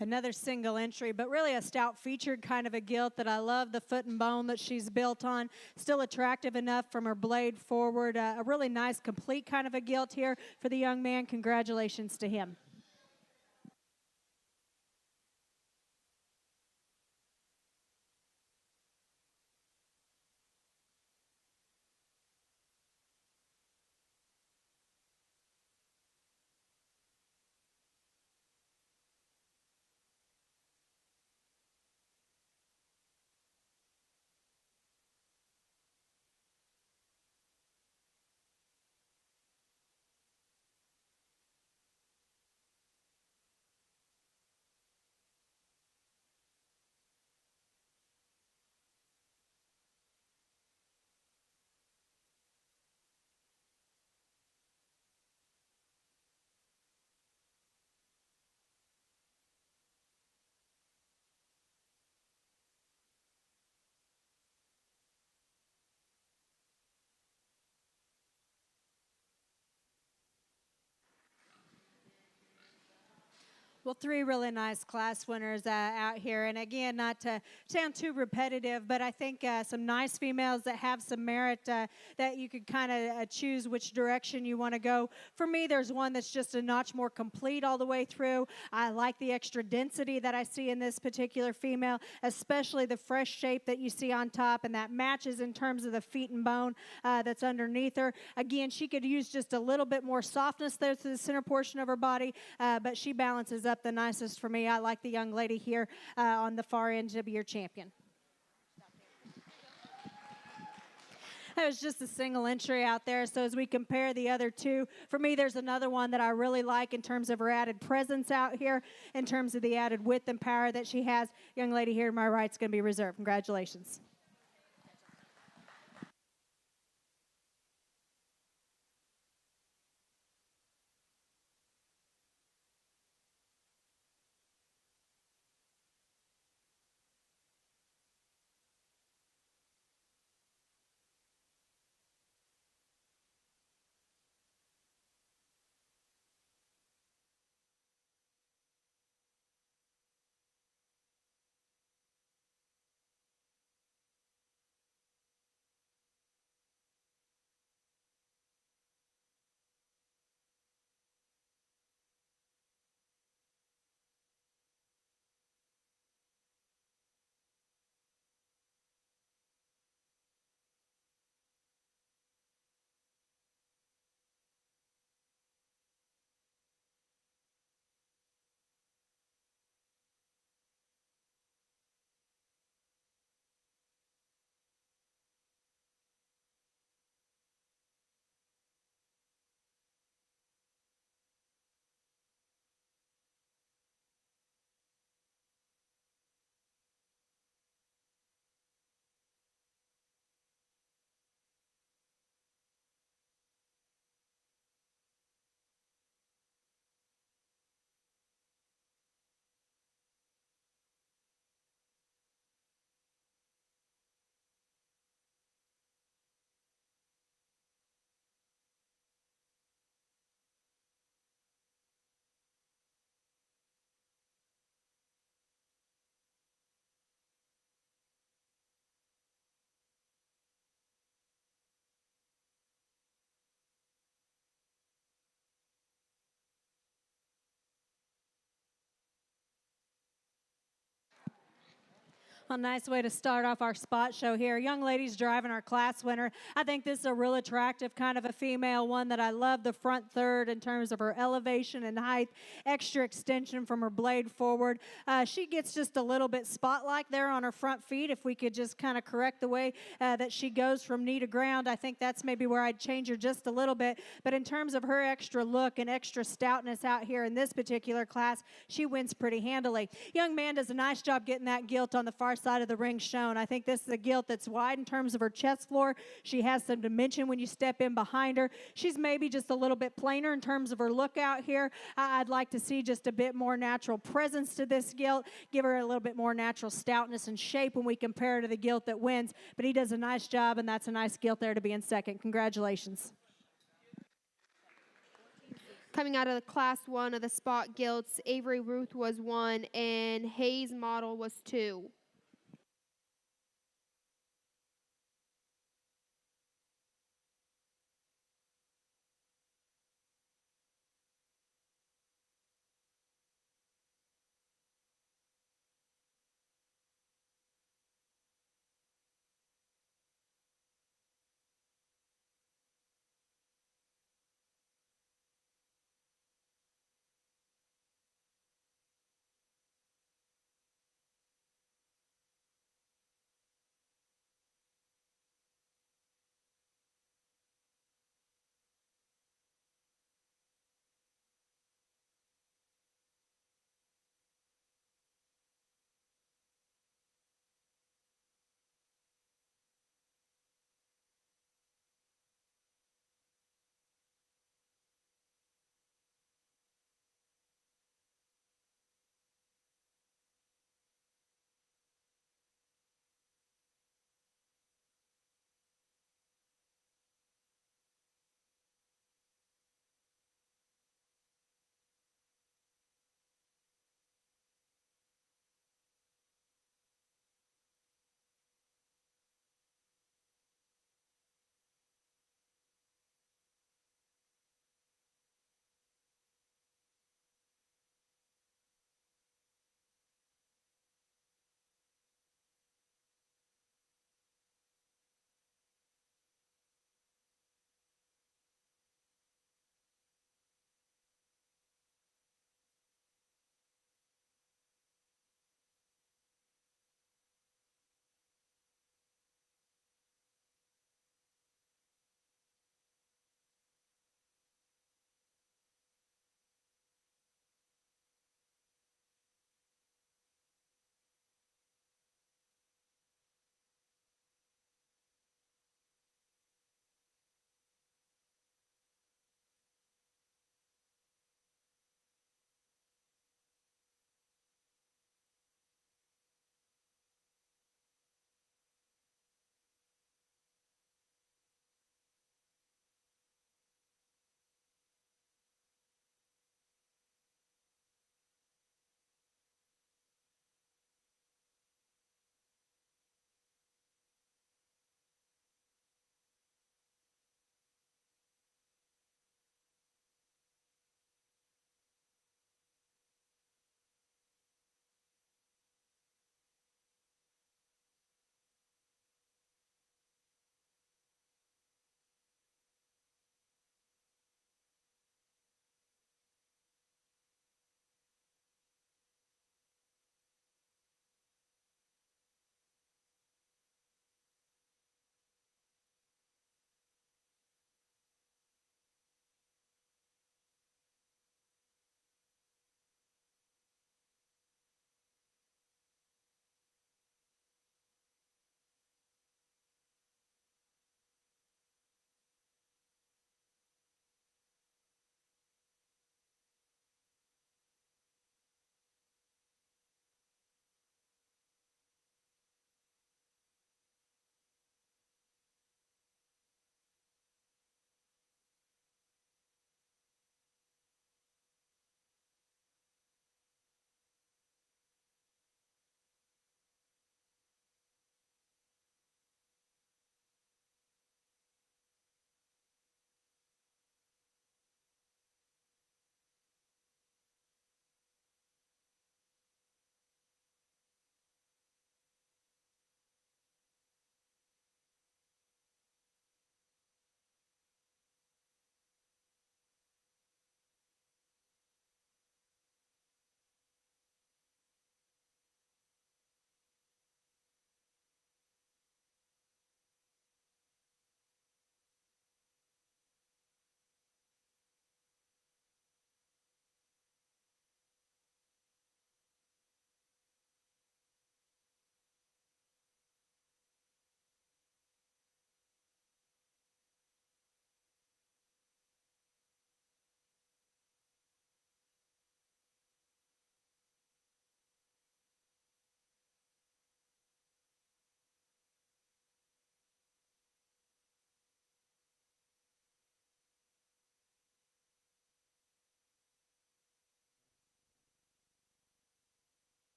Another single entry, but really a stout featured kind of a gilt that I love the foot and bone that she's built on. Still attractive enough from her blade forward. A really nice, complete kind of a gilt here for the young man. Congratulations to him. Well, three really nice class winners out here. And again, not to sound too repetitive, but I think some nice females that have some merit that you could kind of choose which direction you want to go. For me, there's one that's just a notch more complete all the way through. I like the extra density that I see in this particular female, especially the fresh shape that you see on top, and that matches in terms of the feet and bone that's underneath her. Again, she could use just a little bit more softness there to the center portion of her body, but she balances up the nicest for me. I like the young lady here on the far end to be your champion. That was just a single entry out there. So as we compare the other two, for me, there's another one that I really like in terms of her added presence out here, in terms of the added width and power that she has. Young lady here to my right is going to be reserved. Congratulations. A nice way to start off our spot show here. Young ladies driving our class winner. I think this is a real attractive kind of a female one that I love the front third in terms of her elevation and height, extra extension from her blade forward. She gets just a little bit spot-like there on her front feet. If we could just kind of correct the way that she goes from knee to ground, I think that's maybe where I'd change her just a little bit. But in terms of her extra look and extra stoutness out here in this particular class, she wins pretty handily. Young man does a nice job getting that gilt on the far side of the ring shown. I think this is a gilt that's wide in terms of her chest floor. She has some dimension when you step in behind her. She's maybe just a little bit plainer in terms of her look out here. I'd like to see just a bit more natural presence to this gilt, give her a little bit more natural stoutness and shape when we compare her to the gilt that wins. But he does a nice job, and that's a nice gilt there to be in second. Congratulations. Coming out of the class 1 of the spot gilts, Avery Ruth was 1 and Hayes Model was 2.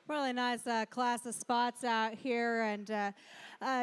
Really nice class of spots out here, and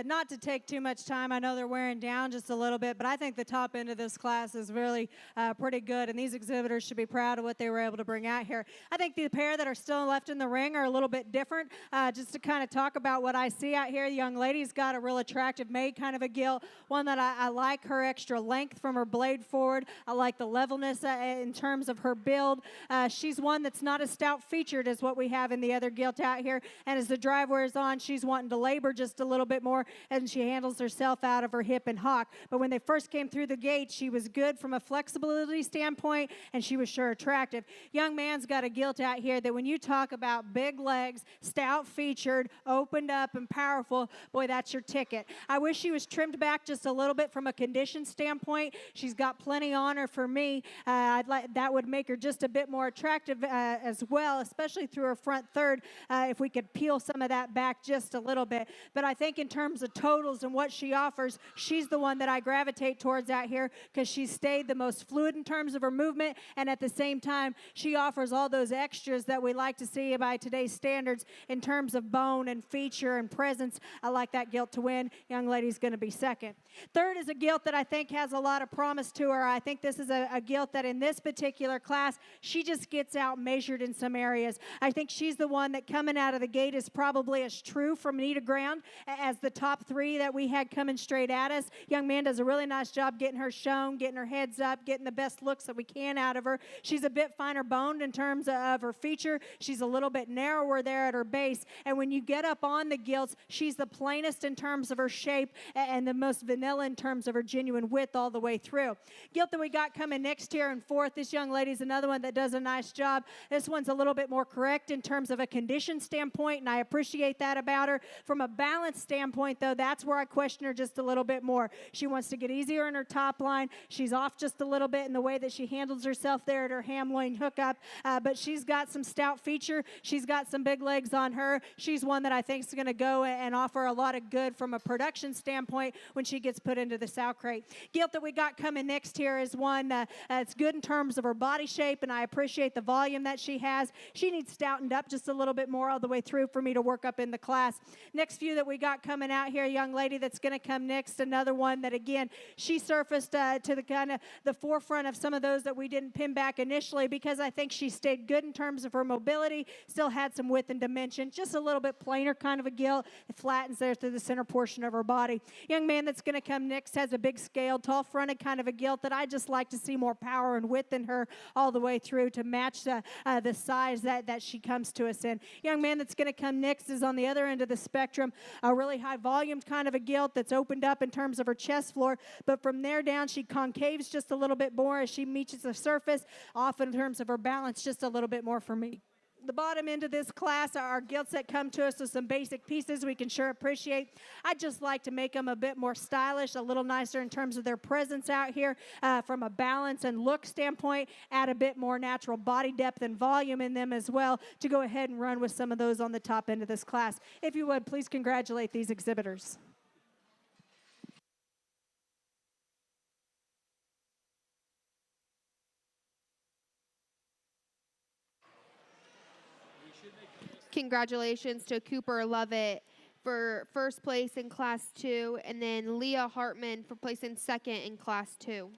not to take too much time. I know they're wearing down just a little bit, but I think the top end of this class is really pretty good, and these exhibitors should be proud of what they were able to bring out here. I think the pair that are still left in the ring are a little bit different. Just to kind of talk about what I see out here, the young lady's got a real attractive made kind of a gilt, one that I like her extra length from her blade forward. I like the levelness in terms of her build. She's one that's not as stout featured as what we have in the other gilt out here, and as the drive wears on, she's wanting to labor just a little bit more, and she handles herself out of her hip and hock. But when they first came through the gate, she was good from a flexibility standpoint, and she was sure attractive. Young man's got a gilt out here that when you talk about big legs, stout featured, opened up, and powerful, boy, that's your ticket. I wish she was trimmed back just a little bit from a condition standpoint. She's got plenty on her for me. That would make her just a bit more attractive as well, especially through her front third, if we could peel some of that back just a little bit. But I think in terms of totals and what she offers, she's the one that I gravitate towards out here because she's stayed the most fluid in terms of her movement, and at the same time, she offers all those extras that we like to see by today's standards in terms of bone and feature and presence. I like that gilt to win. Young lady's going to be second. Third is a gilt that I think has a lot of promise to her. I think this is a gilt that in this particular class, she just gets out measured in some areas. I think she's the one that coming out of the gate is probably as true from knee to ground as the top three that we had coming straight at us. Young man does a really nice job getting her shown, getting her heads up, getting the best looks that we can out of her. She's a bit finer boned in terms of her feature. She's a little bit narrower there at her base. And when you get up on the gilts, she's the plainest in terms of her shape and the most vanilla in terms of her genuine width all the way through. Gilt that we got coming next here in fourth, this young lady's another one that does a nice job. This one's a little bit more correct in terms of a condition standpoint, and I appreciate that about her. From a balance standpoint, though, that's where I question her just a little bit more. She wants to get easier in her top line. She's off just a little bit in the way that she handles herself there at her ham loin hookup, but she's got some stout feature. She's got some big legs on her. She's one that I think is going to go and offer a lot of good from a production standpoint when she gets put into the sow crate. Gilt that we got coming next here is one that's good in terms of her body shape, and I appreciate the volume that she has. She needs stoutened up just a little bit more all the way through for me to work up in the class. Next few that we got coming out here, a young lady that's going to come next, another one that, again, she surfaced to the kind of the forefront of some of those that we didn't pin back initially because I think she stayed good in terms of her mobility, still had some width and dimension, just a little bit plainer kind of a gilt. It flattens there through the center portion of her body. Young man that's going to come next has a big scaled, tall fronted kind of a gilt that I just like to see more power and width in her all the way through to match the size that she comes to us in. Young man that's going to come next is on the other end of the spectrum, a really high volume kind of a gilt that's opened up in terms of her chest floor, but from there down she concaves just a little bit more as she meets the surface, off in terms of her balance just a little bit more for me. The bottom end of this class are gilts that come to us with some basic pieces we can sure appreciate. I just like to make them a bit more stylish, a little nicer in terms of their presence out here from a balance and look standpoint, add a bit more natural body depth and volume in them as well to go ahead and run with some of those on the top end of this class. If you would, please congratulate these exhibitors. Congratulations to Cooper Lovett for first place in Class 2, and then Leah Hartman for placing second in Class 2.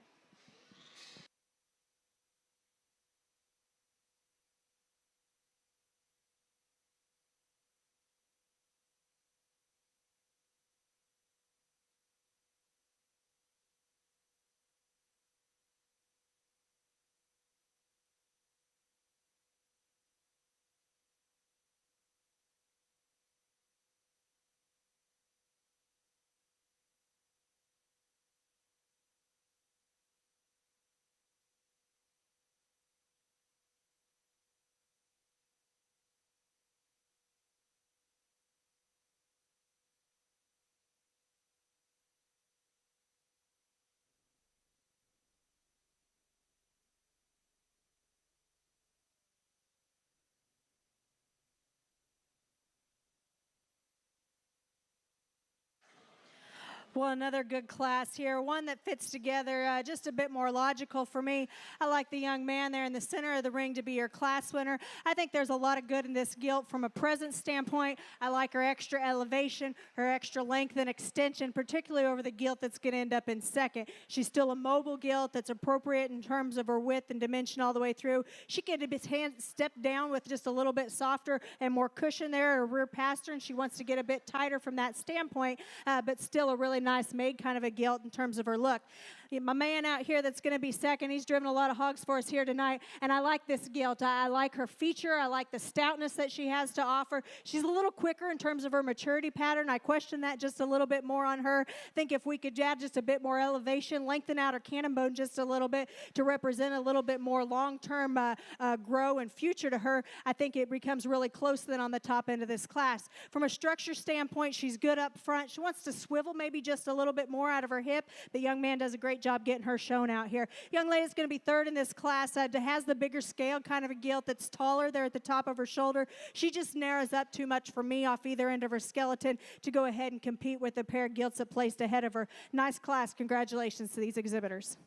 Well, another good class here, one that fits together just a bit more logical for me. I like the young man there in the center of the ring to be your class winner. I think there's a lot of good in this gilt from a presence standpoint. I like her extra elevation, her extra length and extension, particularly over the gilt that's going to end up in second. She's still a mobile gilt that's appropriate in terms of her width and dimension all the way through. She can get his hand stepped down with just a little bit softer and more cushion there, her rear pastern. She wants to get a bit tighter from that standpoint, but still a really nice made kind of a gilt in terms of her look. My man out here that's going to be second, he's driven a lot of hogs for us here tonight, and I like this gilt. I like her feature. I like the stoutness that she has to offer. She's a little quicker in terms of her maturity pattern. I question that just a little bit more on her. I think if we could add just a bit more elevation, lengthen out her cannon bone just a little bit to represent a little bit more long-term grow and future to her, I think it becomes really close then on the top end of this class. From a structure standpoint, she's good up front. She wants to swivel maybe just a little bit more out of her hip. The young man does a great job getting her shown out here. Young lady's going to be third in this class. Has the bigger scale kind of a gilt that's taller there at the top of her shoulder. She just narrows up too much for me off either end of her skeleton to go ahead and compete with the pair of gilts that placed ahead of her. Nice class. Congratulations to these exhibitors.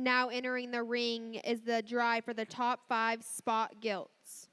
Now entering the ring is the drive for the top 5 spot gilts.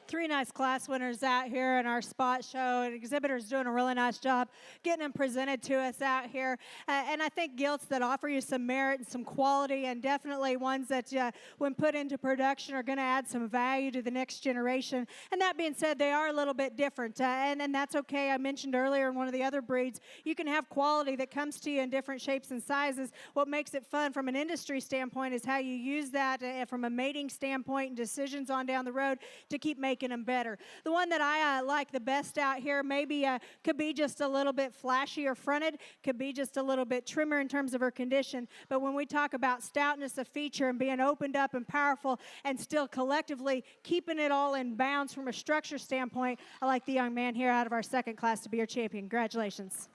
Three nice class winners out here in our spot show, and exhibitors doing a really nice job getting them presented to us out here. And I think gilts that offer you some merit and some quality, and definitely ones that, when put into production, are going to add some value to the next generation. And that being said, they are a little bit different, and that's okay. I mentioned earlier in one of the other breeds, you can have quality that comes to you in different shapes and sizes. What makes it fun from an industry standpoint is how you use that from a mating standpoint and decisions on down the road to keep making them better. The one that I like the best out here maybe could be just a little bit flashier fronted, could be just a little bit trimmer in terms of her condition, but when we talk about stoutness of feature and being opened up and powerful and still collectively keeping it all in bounds from a structure standpoint, I like the young man here out of our second class to be our champion. Congratulations.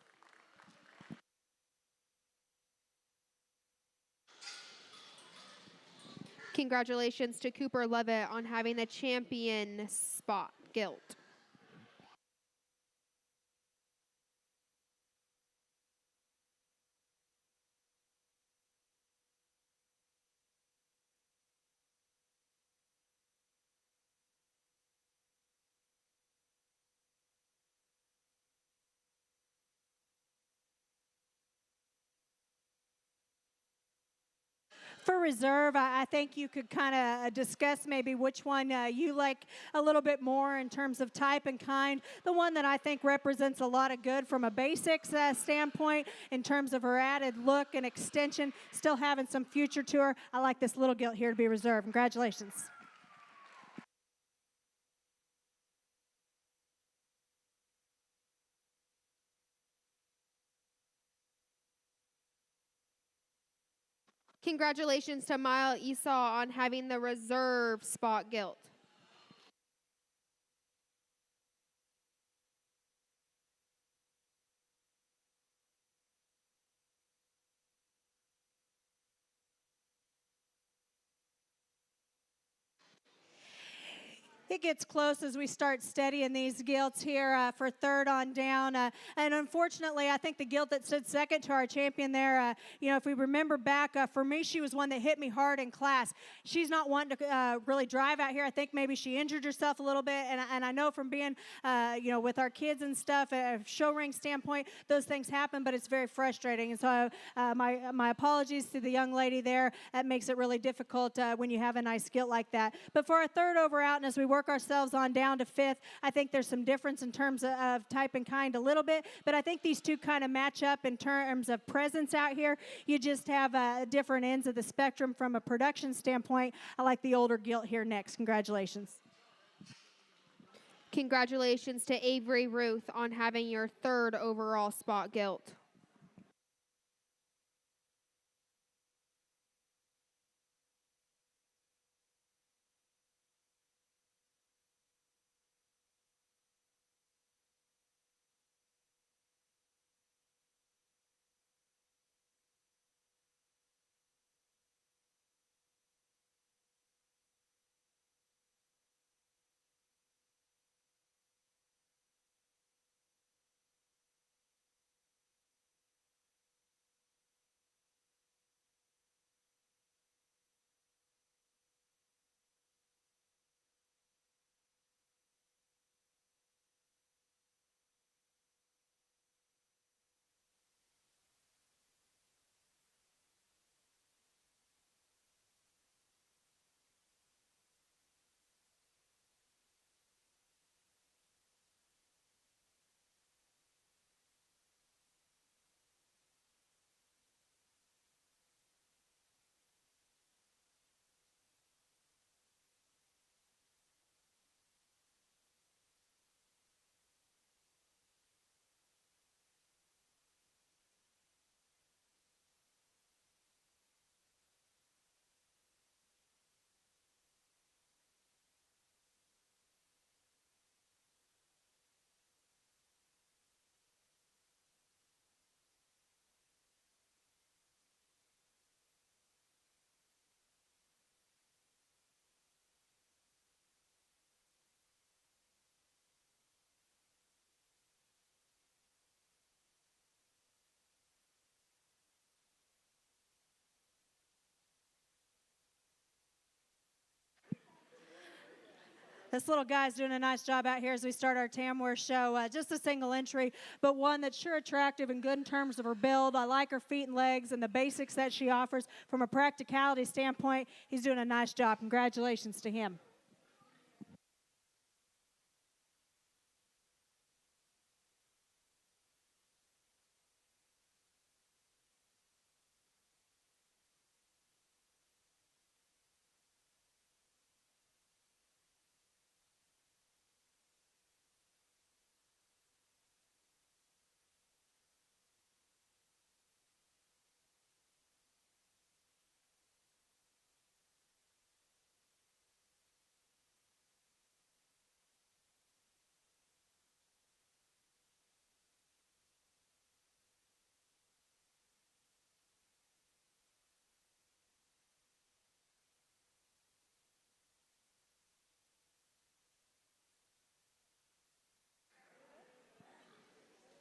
Congratulations to Cooper Levitt on having the champion spot gilt. For reserve, I think you could kind of discuss maybe which one you like a little bit more in terms of type and kind. The one that I think represents a lot of good from a basics standpoint in terms of her added look and extension, still having some future to her. I like this little gilt here to be reserved. Congratulations. Congratulations to Mile Esau on having the reserve spot gilt. it gets close as we start steadying these gilts here for third on down. And unfortunately, I think the gilt that stood second to our champion there, if we remember back, for me, she was one that hit me hard in class. She's not wanting to really drive out here. I think maybe she injured herself a little bit. And I know from being, with our kids and stuff, a show ring standpoint, those things happen, but it's very frustrating. And so my apologies to the young lady there. That makes it really difficult when you have a nice gilt like that. But for our third over out, and as we work ourselves on down to fifth, I think there's some difference in terms of type and kind a little bit, but I think these two kind of match up in terms of presence out here. You just have different ends of the spectrum from a production standpoint. I like the older gilt here next. Congratulations. Congratulations to Avery Ruth on having your third overall spot gilt. This little guy's doing a nice job out here as we start our Tamworth show. Just a single entry, but one that's sure attractive and good in terms of her build. I like her feet and legs and the basics that she offers from a practicality standpoint. He's doing a nice job. Congratulations to him.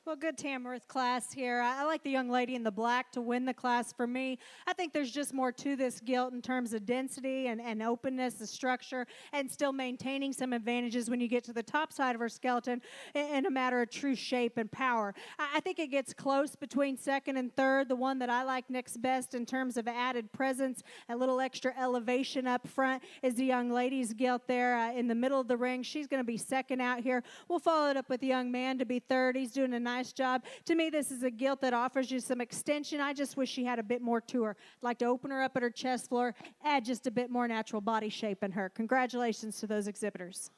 Well, good Tamworth class here. I like the young lady in the black to win the class for me. I think there's just more to this gilt in terms of density and openness, the structure, and still maintaining some advantages when you get to the top side of her skeleton in a matter of true shape and power. I think it gets close between second and third. The one that I like next best in terms of added presence, a little extra elevation up front, is the young lady's gilt there in the middle of the ring. She's going to be second out here. We'll follow it up with the young man to be third. He's doing a nice job. To me, this is a gilt that offers you some extension. I just wish she had a bit more to her. I'd like to open her up at her chest floor, add just a bit more natural body shape in her. Congratulations to those exhibitors.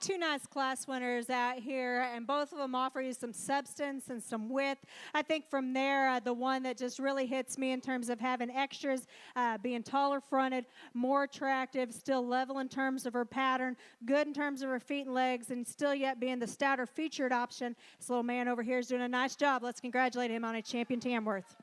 two nice class winners out here, and both of them offer you some substance and some width. I think from there, the one that just really hits me in terms of having extras, being taller fronted, more attractive, still level in terms of her pattern, good in terms of her feet and legs, and still yet being the stouter featured option. This little man over here is doing a nice job. Let's congratulate him on a champion Tamworth.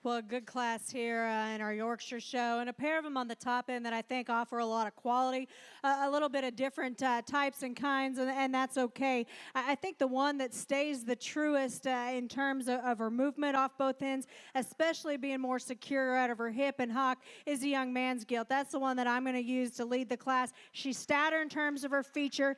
Well, a good class here in our Yorkshire show, and a pair of them on the top end that I think offer a lot of quality, a little bit of different types and kinds, and that's okay. I think the one that stays the truest in terms of her movement off both ends, especially being more secure out of her hip and hock, is the young man's gilt. That's the one that I'm going to use to lead the class. She's stouter in terms of her feature.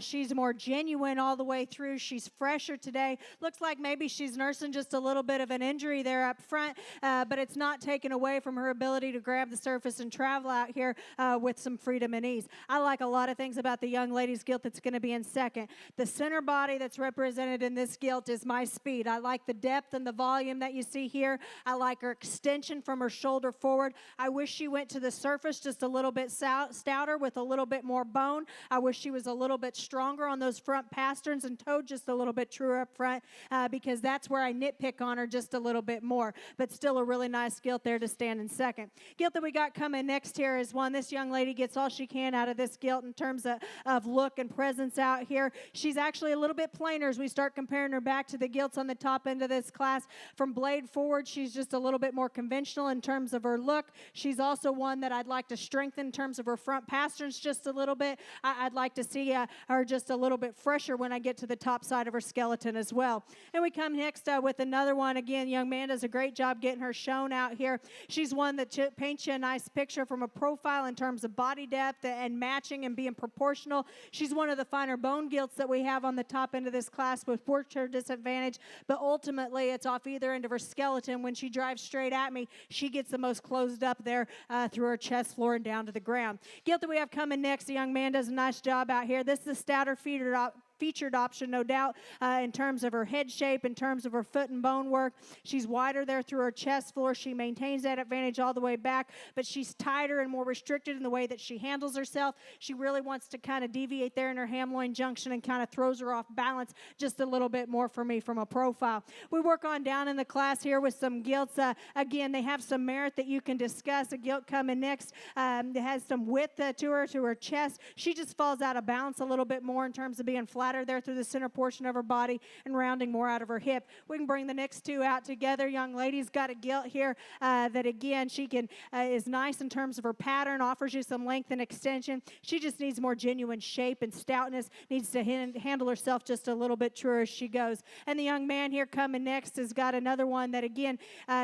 She's more genuine all the way through. She's fresher today. Looks like maybe she's nursing just a little bit of an injury there up front, but it's not taken away from her ability to grab the surface and travel out here with some freedom and ease. I like a lot of things about the young lady's gilt that's going to be in second. The center body that's represented in this gilt is my speed. I like the depth and the volume that you see here. I like her extension from her shoulder forward. I wish she went to the surface just a little bit stouter with a little bit more bone. I wish she was a little bit stronger on those front pasterns and toed just a little bit truer up front because that's where I nitpick on her just a little bit more. But still a really nice gilt there to stand in second. Gilt that we got coming next here is one. This young lady gets all she can out of this gilt in terms of look and presence out here. She's actually a little bit plainer as we start comparing her back to the gilts on the top end of this class. From blade forward, she's just a little bit more conventional in terms of her look. She's also one that I'd like to strengthen in terms of her front pasterns just a little bit. I'd like to see her just a little bit fresher when I get to the top side of her skeleton as well. And we come next with another one. Again, young man does a great job getting her shown out here. She's one that paints you a nice picture from a profile in terms of body depth and matching and being proportional. She's one of the finer bone gilts that we have on the top end of this class with Berkshire disadvantage, but ultimately it's off either end of her skeleton. When she drives straight at me, she gets the most closed up there through her chest floor and down to the ground. Gilt that we have coming next, the young man does a nice job out here. This is the stouter featured option, no doubt, in terms of her head shape, in terms of her foot and bone work. She's wider there through her chest floor. She maintains that advantage all the way back, but she's tighter and more restricted in the way that she handles herself. She really wants to kind of deviate there in her ham-loin junction and kind of throws her off balance just a little bit more for me from a profile. We work on down in the class here with some gilts. Again, they have some merit that you can discuss. A gilt coming next that has some width to her chest. She just falls out of balance a little bit more in terms of being flatter there through the center portion of her body and rounding more out of her hip. We can bring the next two out together. Young lady's got a gilt here that again she can is nice in terms of her pattern, offers you some length and extension. She just needs more genuine shape and stoutness, needs to handle herself just a little bit truer as she goes. And the young man here coming next has got another one that again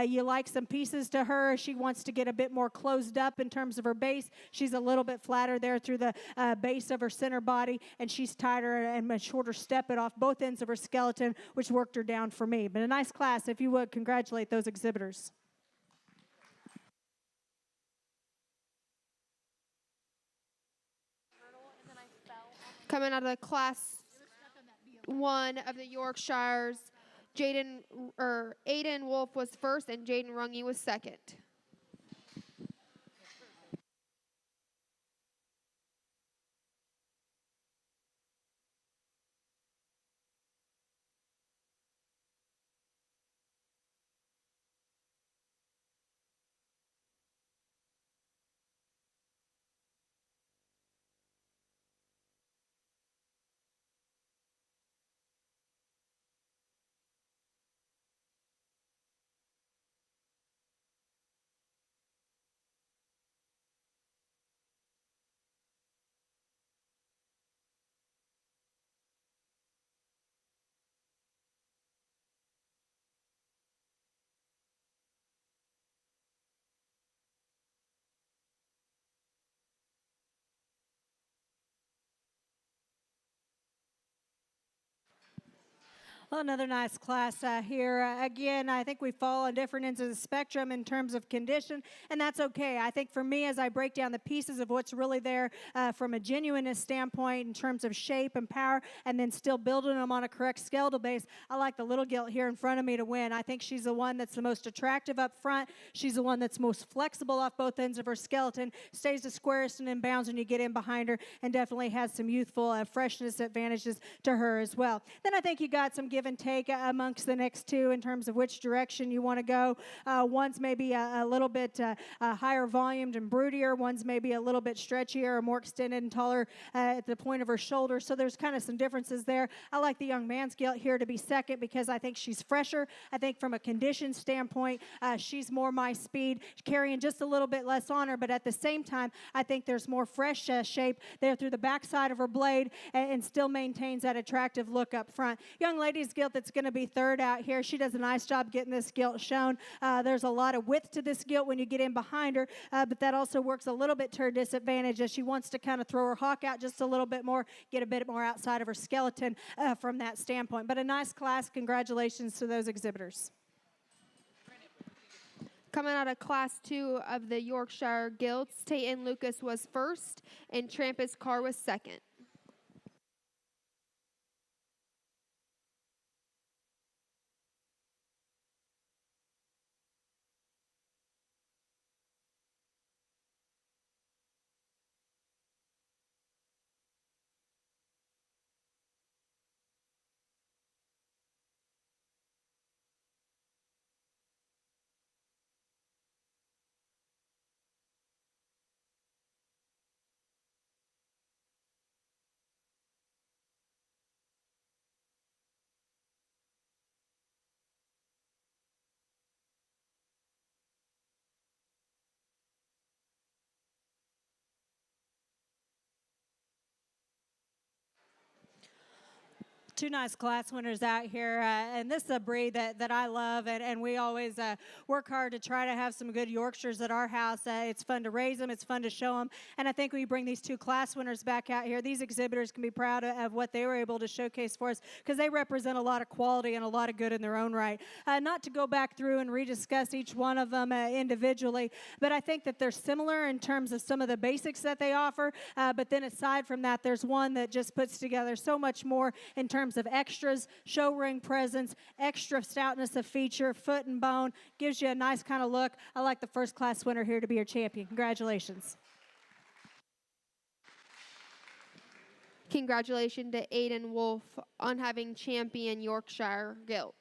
you like some pieces to her. She wants to get a bit more closed up in terms of her base. She's a little bit flatter there through the base of her center body, and she's tighter and a shorter step it off both ends of her skeleton, which worked her down for me. But a nice class. If you would, congratulate those exhibitors. Coming out of the class 1 of the Yorkshires, Aiden Wolf was first and Jaden Runge was second. Well, another nice class here. Again, I think we fall on different ends of the spectrum in terms of condition, and that's okay. I think for me, as I break down the pieces of what's really there from a genuineness standpoint in terms of shape and power, and then still building them on a correct skeletal base, I like the little gilt here in front of me to win. I think she's the one that's the most attractive up front. She's the one that's most flexible off both ends of her skeleton, stays the squarest and in bounds when you get in behind her, and definitely has some youthful freshness advantages to her as well. Then I think you got some give and take amongst the next two in terms of which direction you want to go. One's maybe a little bit higher volumed and broodier. One's maybe a little bit stretchier or more extended and taller at the point of her shoulder. So there's kind of some differences there. I like the young man's gilt here to be second because I think she's fresher. I think from a condition standpoint, she's more my speed, carrying just a little bit less on her, but at the same time, I think there's more fresh shape there through the backside of her blade and still maintains that attractive look up front. Young lady's gilt that's going to be third out here. She does a nice job getting this gilt shown. There's a lot of width to this gilt when you get in behind her, but that also works a little bit to her disadvantage as she wants to kind of throw her hawk out just a little bit more, get a bit more outside of her skeleton from that standpoint. But a nice class. Congratulations to those exhibitors. Coming out of Class 2 of the Yorkshire Gilts, Tayton Lucas was first and Trampus Carr was second. Two nice class winners out here, and this is a breed that I love, and we always work hard to try to have some good Yorkshires at our house. It's fun to raise them, it's fun to show them, and I think when you bring these two class winners back out here, these exhibitors can be proud of what they were able to showcase for us because they represent a lot of quality and a lot of good in their own right. Not to go back through and rediscuss each one of them individually, but I think that they're similar in terms of some of the basics that they offer, but then aside from that, there's one that just puts together so much more in terms of extras, show ring presence, extra stoutness of feature, foot and bone, gives you a nice kind of look. I like the first class winner here to be your champion. Congratulations. Congratulations to Aiden Wolf on having champion Yorkshire Gilt.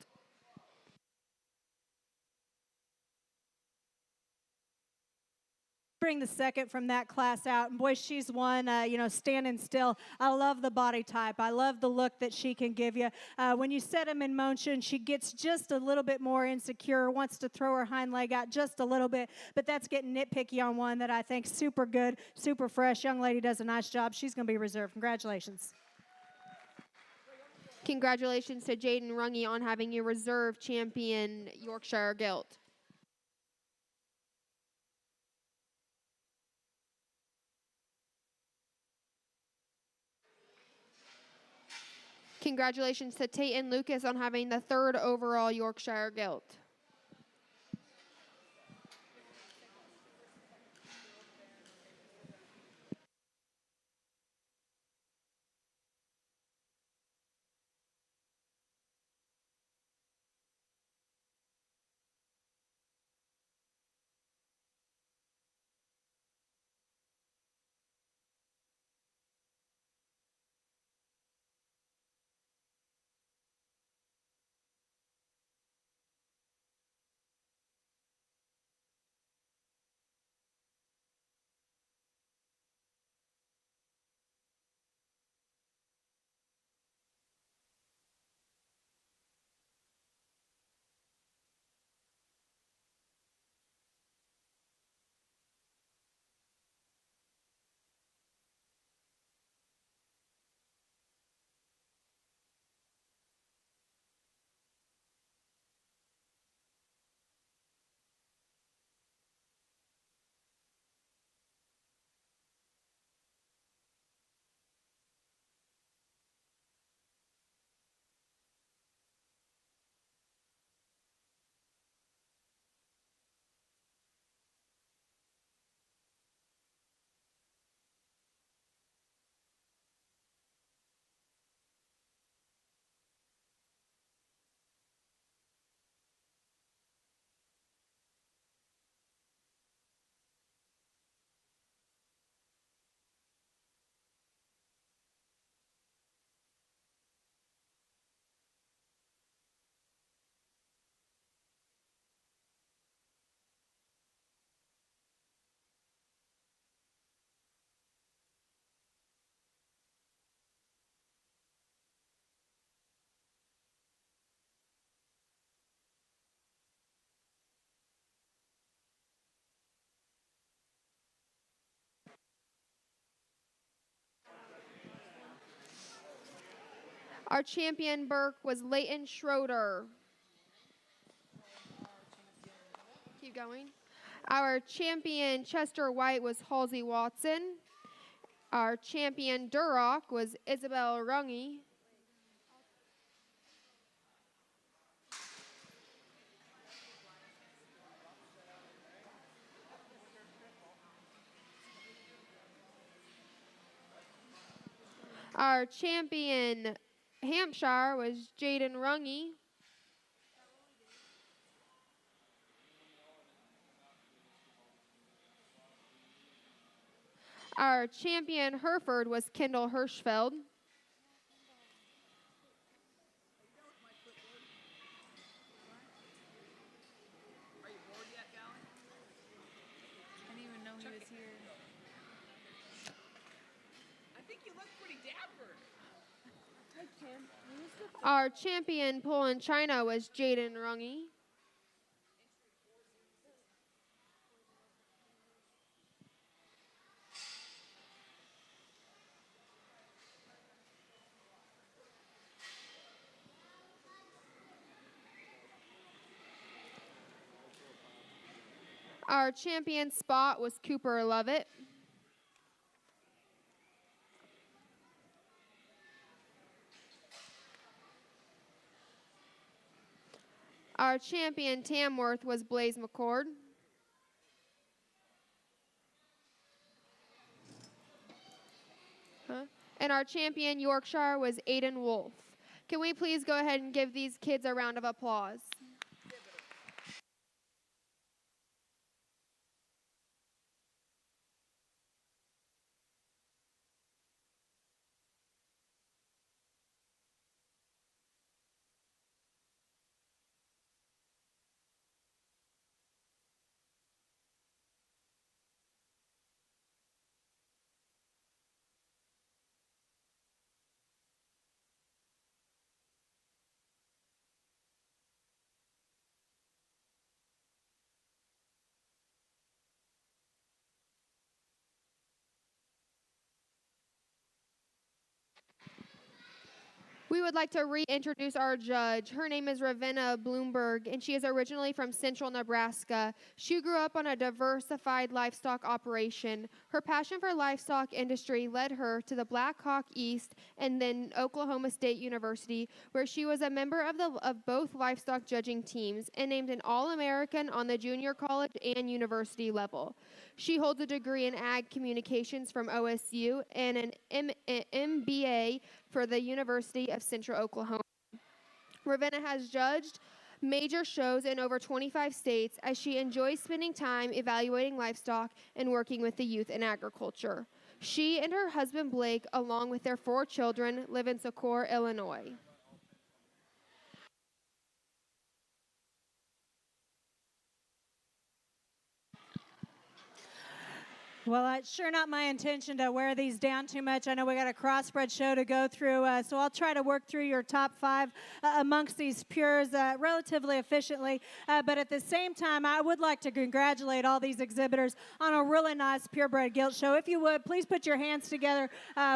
Bring the second from that class out, and boy, she's one, standing still. I love the body type. I love the look that she can give you. When you set them in motion, she gets just a little bit more insecure, wants to throw her hind leg out just a little bit, but that's getting nitpicky on one that I think super good, super fresh. Young lady does a nice job. She's going to be reserved. Congratulations. Congratulations to Jaden Runge on having your reserve champion Yorkshire Gilt. Congratulations to Tayton Lucas on having the third overall Yorkshire Gilt. Our champion Burke was Leighton Schroeder. Keep going. Our champion Chester White was Halsey Watson. Our champion Duroc was Isabel Runge. Our champion Hampshire was Jaden Runge. Our champion Hereford was Kendall Hirschfeld. Our champion pole in China was Jaden Runge. Our champion spot was Cooper Lovett. Our champion Tamworth was Blaze McCord. And our champion Yorkshire was Aiden Wolf. Can we please go ahead and give these kids a round of applause? We would like to reintroduce our judge. Her name is Ravenna Bloomberg, and she is originally from central Nebraska. She grew up on a diversified livestock operation. Her passion for livestock industry led her to the Black Hawk East and then Oklahoma State University, where she was a member of both livestock judging teams and named an All-American on the junior college and university level. She holds a degree in Ag Communications from OSU and an MBA for the University of Central Oklahoma. Ravenna has judged major shows in over 25 states as she enjoys spending time evaluating livestock and working with the youth in agriculture. She and her husband Blake, along with their 4 children, live in Socorro, Illinois. Well, it's sure not my intention to wear these down too much. I know we got a Crossbred show to go through, so I'll try to work through your top 5 amongst these pures relatively efficiently. But at the same time, I would like to congratulate all these exhibitors on a really nice Purebred Gilt show. If you would, please put your hands together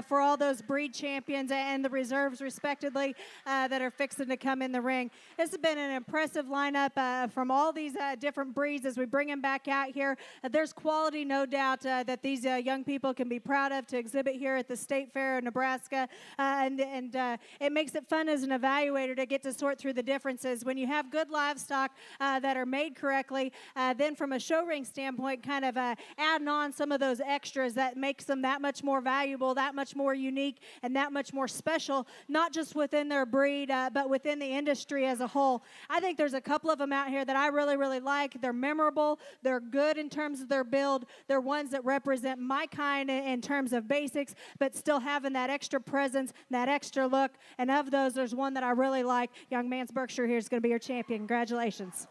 for all those breed champions and the reserves, respectively, that are fixing to come in the ring. This has been an impressive lineup from all these different breeds as we bring them back out here. There's quality, no doubt, that these young people can be proud of to exhibit here at the State Fair of Nebraska. And it makes it fun as an evaluator to get to sort through the differences. When you have good livestock that are made correctly, then from a show ring standpoint, kind of adding on some of those extras that makes them that much more valuable, that much more unique, and that much more special, not just within their breed, but within the industry as a whole. I think there's a couple of them out here that I really, really like. They're memorable. They're good in terms of their build. They're ones that represent my kind in terms of basics, but still having that extra presence, that extra look. And of those, there's one that I really like. Young Man's Berkshire here is going to be your champion. Congratulations.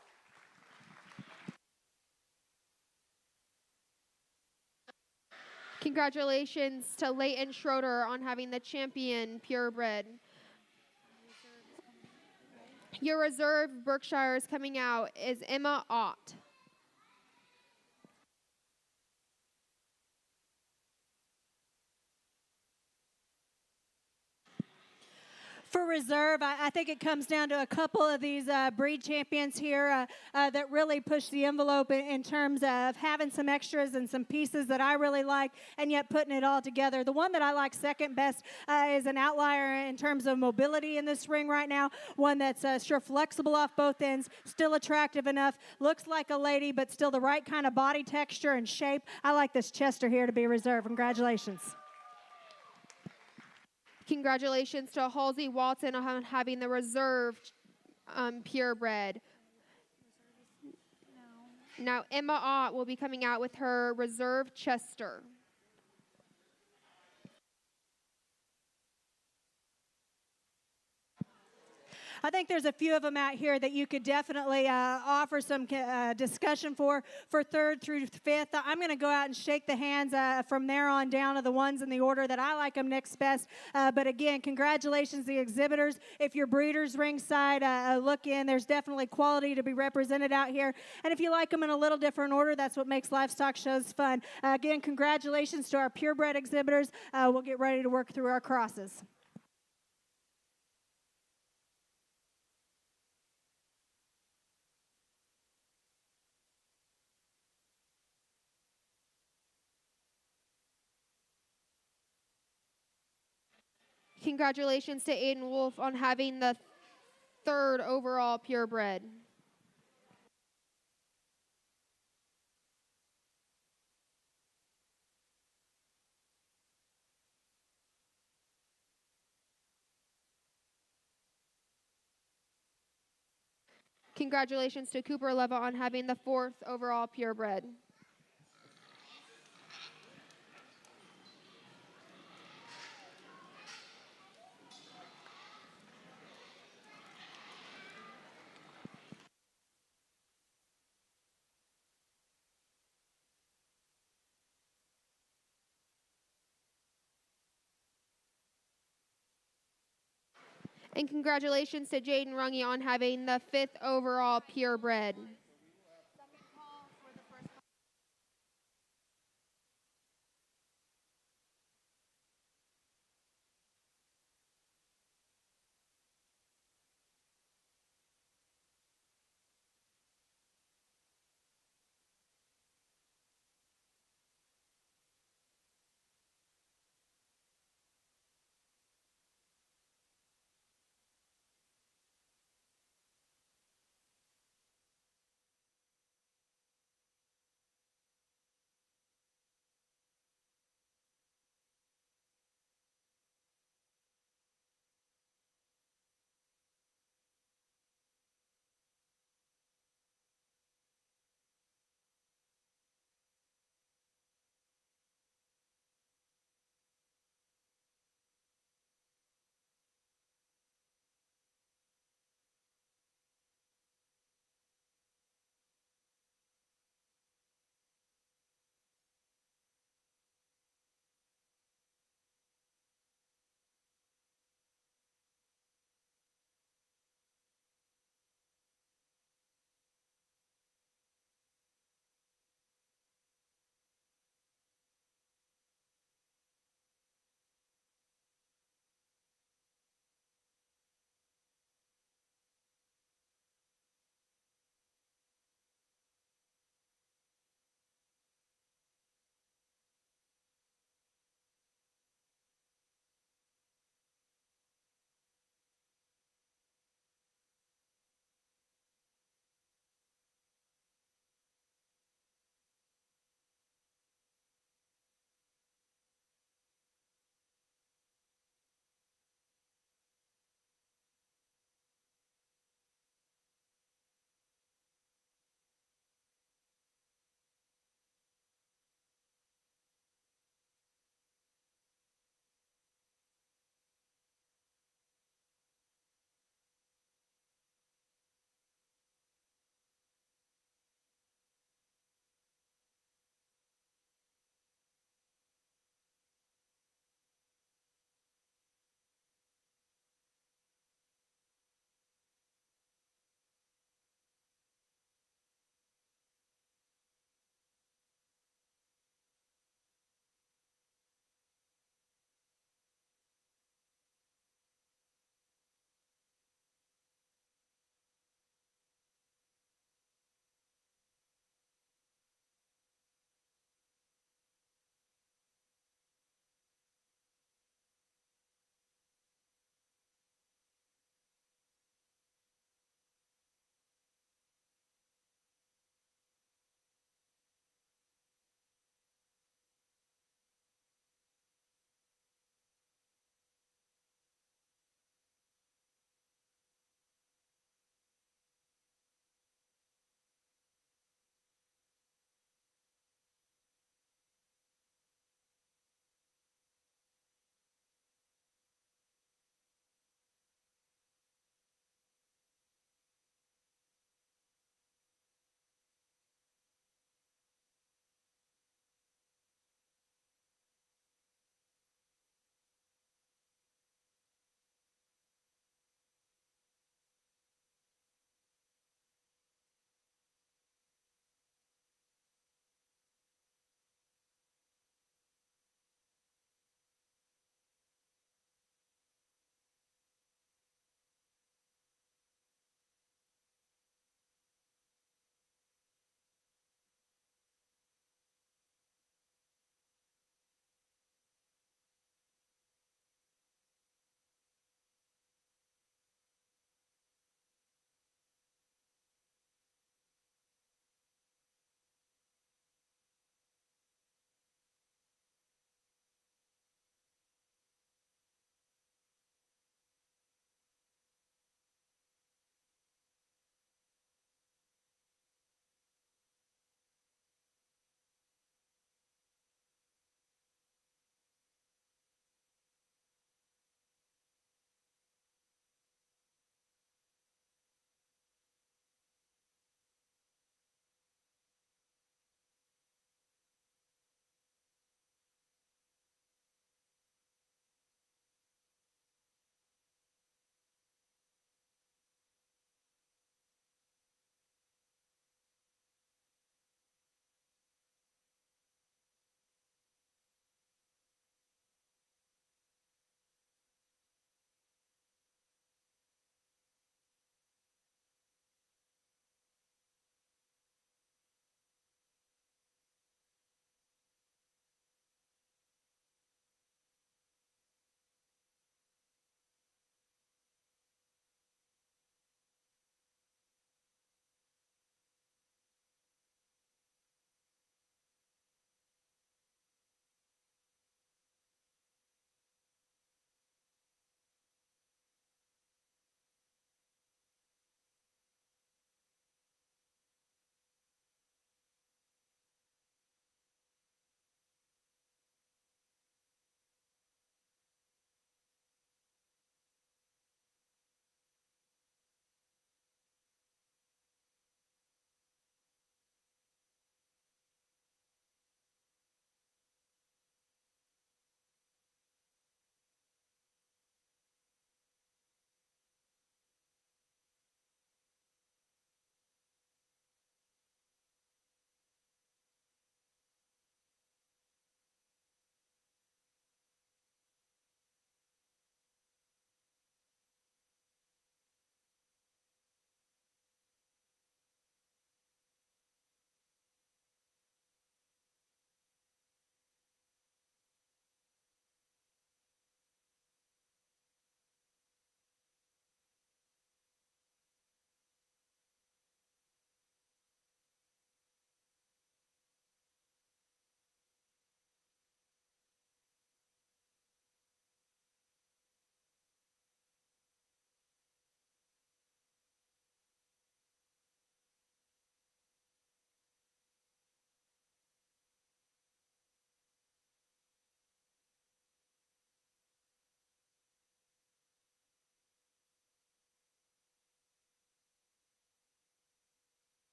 Congratulations to Leighton Schroeder on having the champion Purebred. Your reserve Berkshire is coming out is Emma Ott. For reserve, I think it comes down to a couple of these breed champions here that really push the envelope in terms of having some extras and some pieces that I really like, and yet putting it all together. The one that I like second best is an outlier in terms of mobility in this ring right now, one that's sure flexible off both ends, still attractive enough, looks like a lady, but still the right kind of body texture and shape. I like this Chester here to be reserve. Congratulations. Congratulations to Halsey Walton on having the reserve purebred. Now Emma Ott will be coming out with her reserve Chester. I think there's a few of them out here that you could definitely offer some discussion for third through fifth. I'm going to go out and shake the hands from there on down of the ones in the order that I like them next best. But again, congratulations to the exhibitors. If your breeders ringside, look in. There's definitely quality to be represented out here. And if you like them in a little different order, that's what makes livestock shows fun. Again, congratulations to our purebred exhibitors. We'll get ready to work through our crosses. Congratulations to Aiden Wolf on having the third overall purebred. Congratulations to Cooper Leva on having the fourth overall purebred. And congratulations to Jaden Runge on having the fifth overall purebred.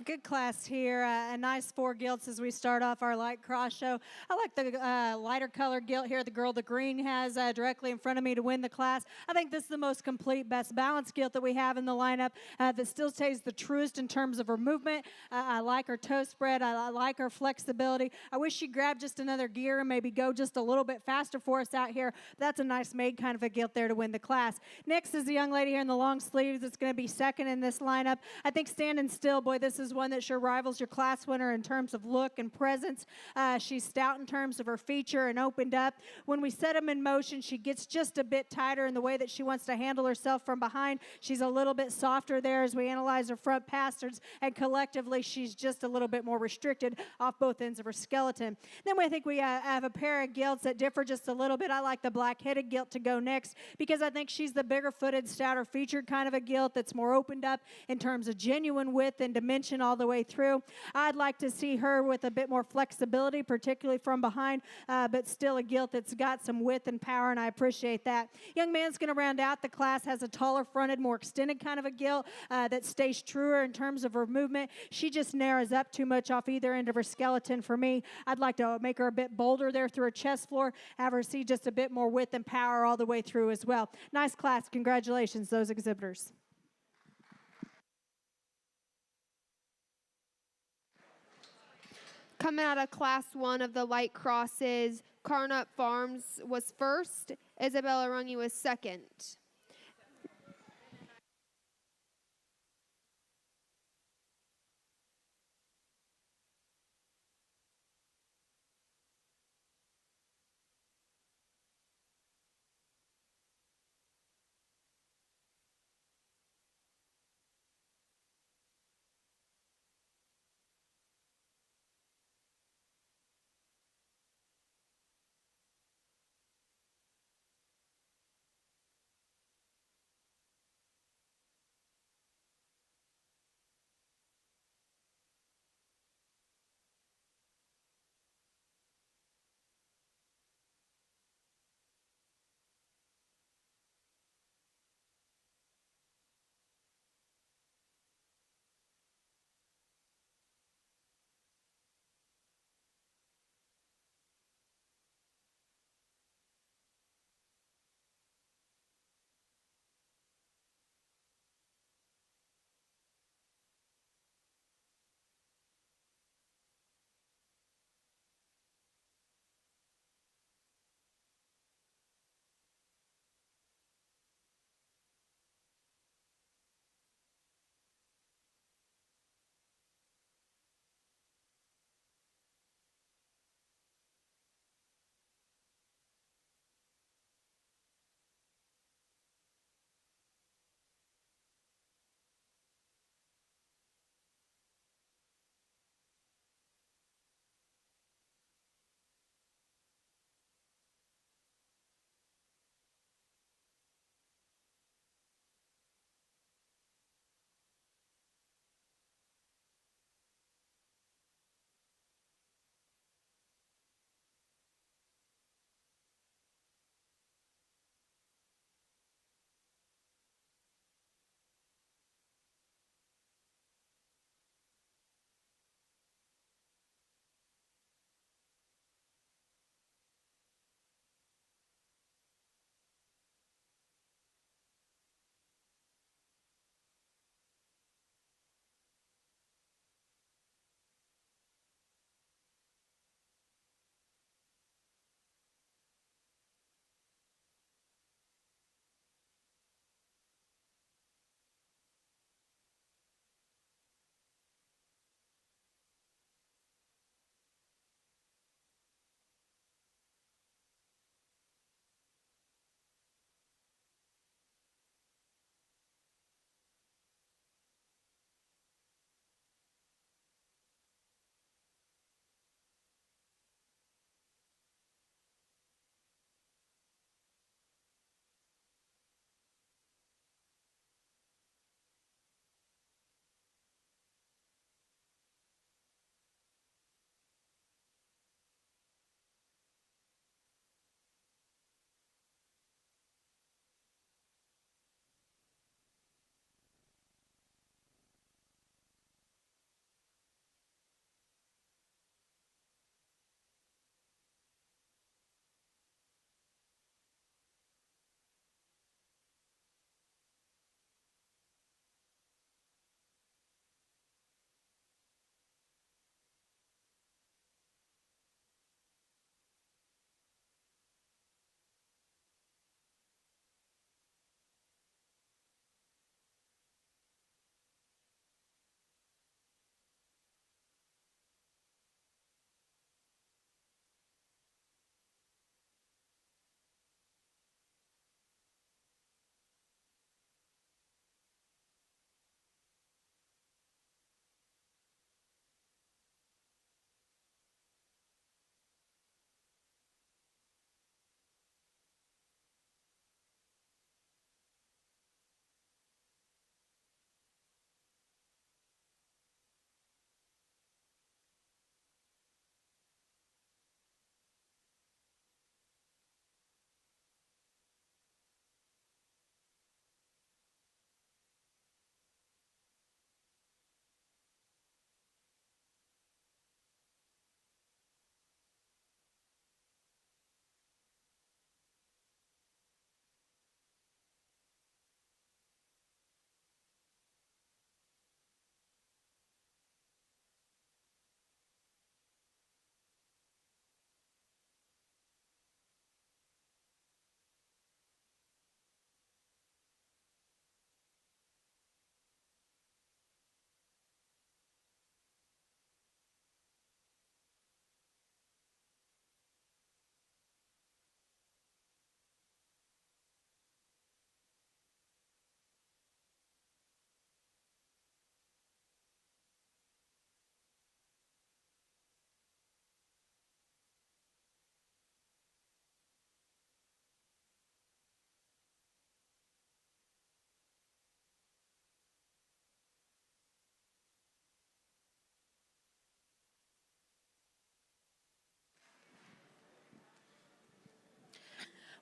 Good class here. A nice 4 gilts as we start off our light cross show. I like the lighter color gilt here. The girl the green has directly in front of me to win the class. I think this is the most complete, best balanced gilt that we have in the lineup that still stays the truest in terms of her movement. I like her toe spread. I like her flexibility. I wish she grabbed just another gear and maybe go just a little bit faster for us out here. That's a nice made kind of a gilt there to win the class. Next is the young lady here in the long sleeves that's going to be second in this lineup. I think standing still, boy, this is one that sure rivals your class winner in terms of look and presence. She's stout in terms of her feature and opened up. When we set them in motion, she gets just a bit tighter in the way that she wants to handle herself from behind. She's a little bit softer there as we analyze her front pasterns, and collectively she's just a little bit more restricted off both ends of her skeleton. Then I think we have a pair of gilts that differ just a little bit. I like the black-headed gilt to go next because I think she's the bigger-footed, stouter-featured kind of a gilt that's more opened up in terms of genuine width and dimension all the way through. I'd like to see her with a bit more flexibility, particularly from behind, but still a gilt that's got some width and power, and I appreciate that. Young man's going to round out the class, has a taller fronted, more extended kind of a gilt that stays truer in terms of her movement. She just narrows up too much off either end of her skeleton for me. I'd like to make her a bit bolder there through her chest floor, have her see just a bit more width and power all the way through as well. Nice class. Congratulations, those exhibitors. Coming out of Class 1 of the light crosses, Carnut Farms was first. Isabella Rungy was second.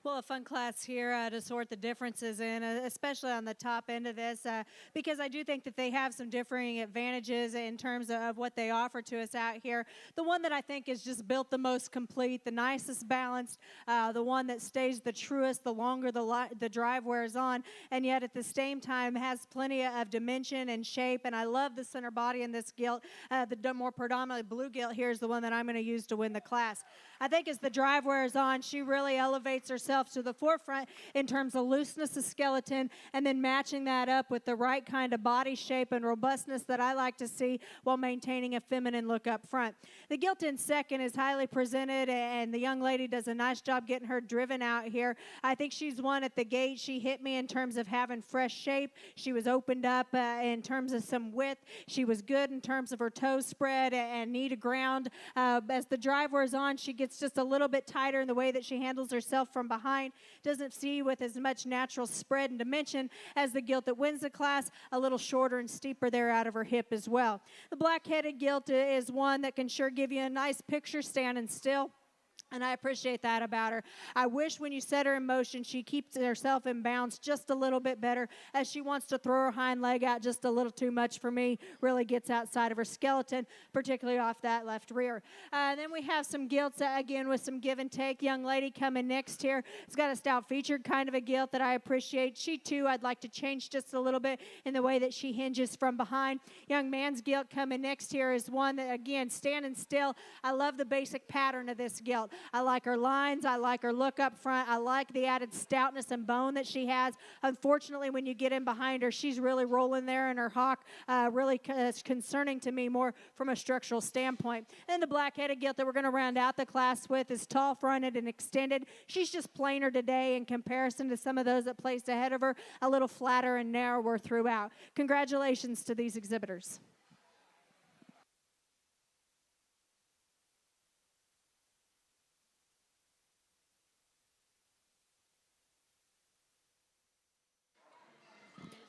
Well, a fun class here to sort the differences in, especially on the top end of this, because I do think that they have some differing advantages in terms of what they offer to us out here. The one that I think is just built the most complete, the nicest balanced, the one that stays the truest the longer the drive wears on, and yet at the same time has plenty of dimension and shape. And I love the center body in this gilt. The more predominantly blue gilt here is the one that I'm going to use to win the class. I think as the drive wears on, she really elevates herself to the forefront in terms of looseness of skeleton, and then matching that up with the right kind of body shape and robustness that I like to see while maintaining a feminine look up front. The gilt in second is highly presented, and the young lady does a nice job getting her driven out here. I think she's one at the gate. She hit me in terms of having fresh shape. She was opened up in terms of some width. She was good in terms of her toes spread and knee to ground. As the drive wears on, she gets just a little bit tighter in the way that she handles herself from behind. Doesn't see with as much natural spread and dimension as the gilt that wins the class, a little shorter and steeper there out of her hip as well. The black-headed gilt is one that can sure give you a nice picture standing still. And I appreciate that about her. I wish when you set her in motion, she keeps herself in bounds just a little bit better, as she wants to throw her hind leg out just a little too much for me. Really gets outside of her skeleton, particularly off that left rear. Then we have some gilts, again, with some give and take. Young lady coming next here. It's got a stout featured kind of a gilt that I appreciate. She, too, I'd like to change just a little bit in the way that she hinges from behind. Young man's gilt coming next here is one that, again, standing still. I love the basic pattern of this gilt. I like her lines. I like her look up front. I like the added stoutness and bone that she has. Unfortunately, when you get in behind her, she's really rolling there in her hock. Really concerning to me more from a structural standpoint. And the black-headed gilt that we're going to round out the class with is tall-fronted and extended. She's just plainer today in comparison to some of those that placed ahead of her, a little flatter and narrower throughout. Congratulations to these exhibitors.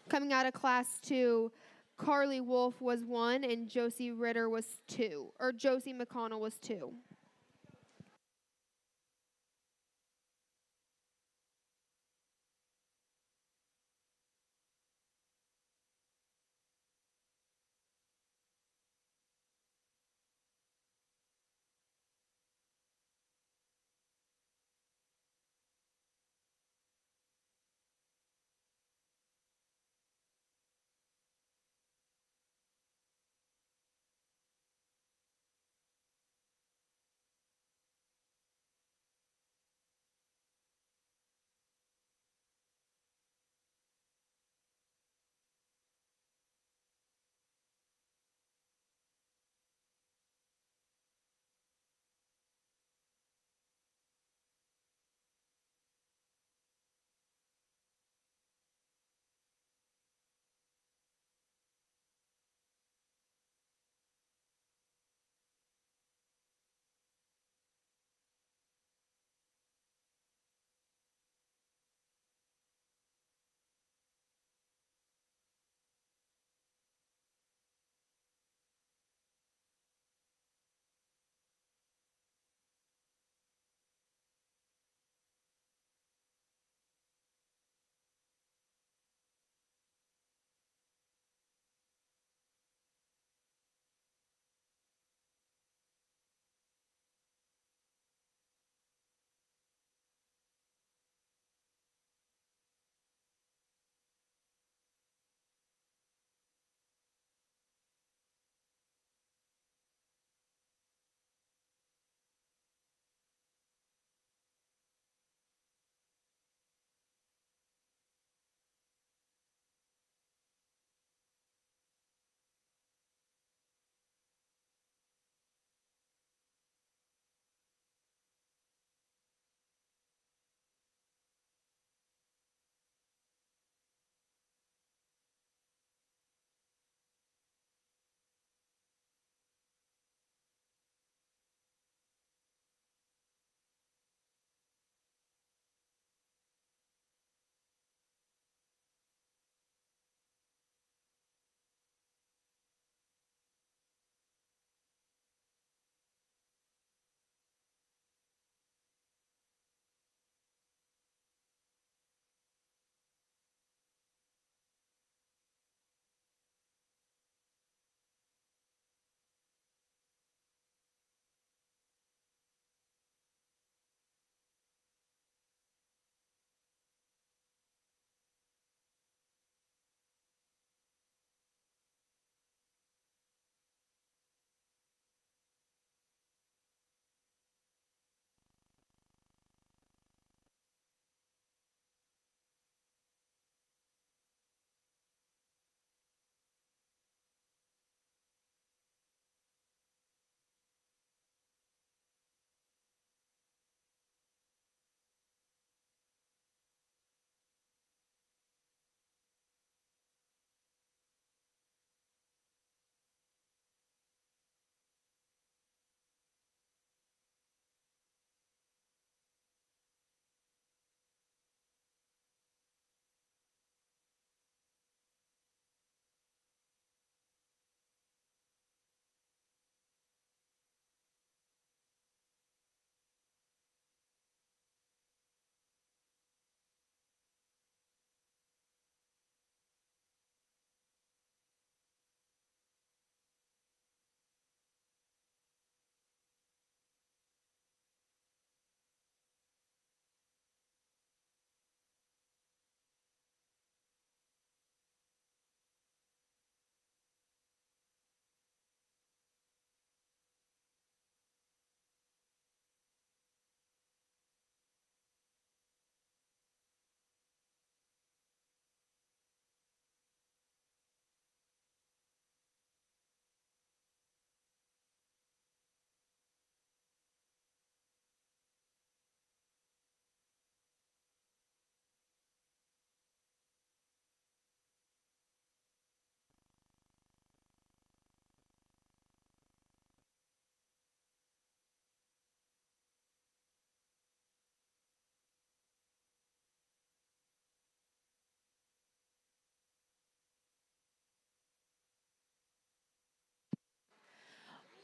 Coming out of class 2, Carly Wolf was 1 and Josie Ritter was 2, or Josie McConnell was 2.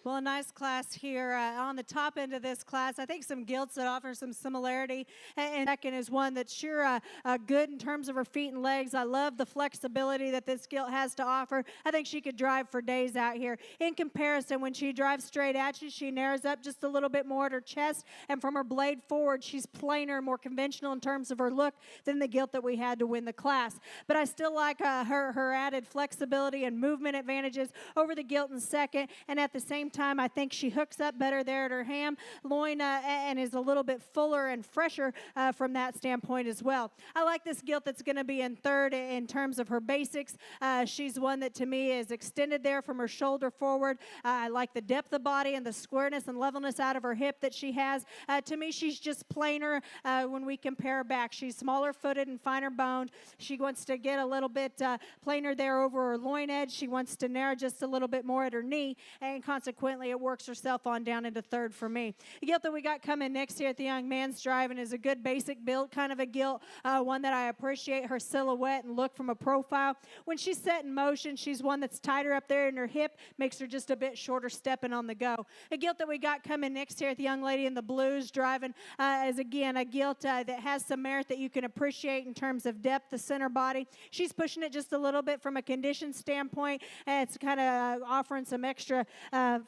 Well, a nice class here on the top end of this class. I think some gilts that offer some similarity. And second is one that's sure good in terms of her feet and legs. I love the flexibility that this gilt has to offer. I think she could drive for days out here. In comparison, when she drives straight at you, she narrows up just a little bit more at her chest. And from her blade forward, she's plainer, more conventional in terms of her look than the gilt that we had to win the class. But I still like her added flexibility and movement advantages over the gilt in second. And at the same time, I think she hooks up better there at her ham loin and is a little bit fuller and fresher from that standpoint as well. I like this gilt that's going to be in third in terms of her basics. She's one that to me is extended there from her shoulder forward. I like the depth of body and the squareness and levelness out of her hip that she has. To me, she's just plainer when we compare her back. She's smaller footed and finer boned. She wants to get a little bit plainer there over her loin edge. She wants to narrow just a little bit more at her knee, and consequently, it works herself on down into third for me. The gilt that we got coming next here at the Young Man's Driving is a good basic build kind of a gilt, one that I appreciate her silhouette and look from a profile. When she's set in motion, she's one that's tighter up there in her hip, makes her just a bit shorter stepping on the go. The gilt that we got coming next here at the Young Lady in the Blues Driving is, again, a gilt that has some merit that you can appreciate in terms of depth, the center body. She's pushing it just a little bit from a condition standpoint, and it's kind of offering some extra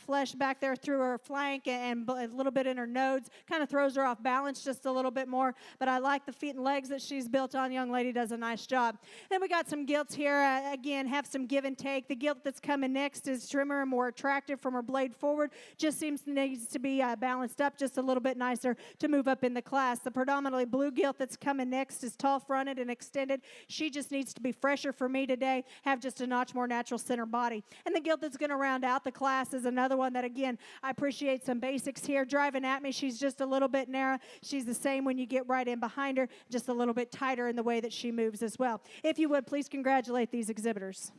flesh back there through her flank and a little bit in her nodes. Kind of throws her off balance just a little bit more, but I like the feet and legs that she's built on. Young lady does a nice job. Then we got some gilts here. Again, have some give and take. The gilt that's coming next is trimmer and more attractive from her blade forward. Just needs to be balanced up just a little bit nicer to move up in the class. The predominantly blue gilt that's coming next is tall fronted and extended. She just needs to be fresher for me today, have just a notch more natural center body. And the gilt that's going to round out the class is another one that, again, I appreciate some basics here. Driving at me, she's just a little bit narrow. She's the same when you get right in behind her, just a little bit tighter in the way that she moves as well. If you would, please congratulate these exhibitors.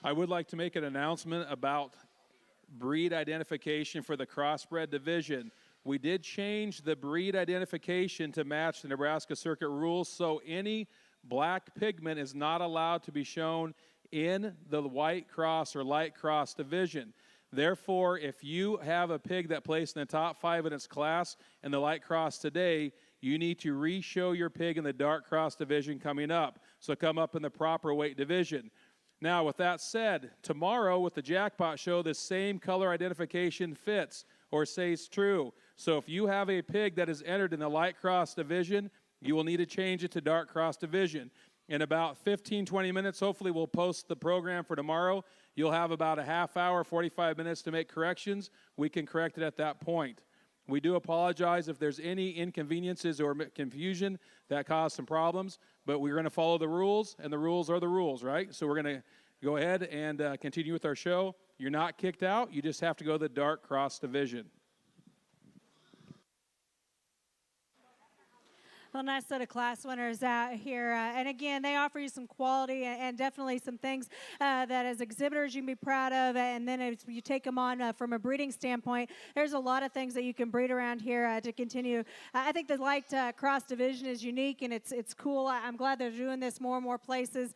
I would like to make an announcement about breed identification for the Crossbred division. we did change the breed identification to match the Nebraska circuit rules, so any black pigment is not allowed to be shown in the white cross or light cross division. Therefore, if you have a pig that placed in the top 5 in its class in the light cross today, you need to re-show your pig in the dark cross division coming up. So come up in the proper weight division. Now, with that said, tomorrow with the jackpot show, this same color identification fits or stays true. So if you have a pig that is entered in the light cross division, you will need to change it to dark cross division. In about 15, 20 minutes, hopefully we'll post the program for tomorrow. You'll have about a half hour, 45 minutes to make corrections. We can correct it at that point. We do apologize if there's any inconveniences or confusion that cause some problems, but we're going to follow the rules, and the rules are the rules, right? So we're going to go ahead and continue with our show. You're not kicked out. You just have to go to the dark cross division. Well, nice set of class winners out here. And again, they offer you some quality and definitely some things that as exhibitors you can be proud of. And then if you take them on from a breeding standpoint, there's a lot of things that you can breed around here to continue. I think the light cross division is unique and it's cool. I'm glad they're doing this more and more places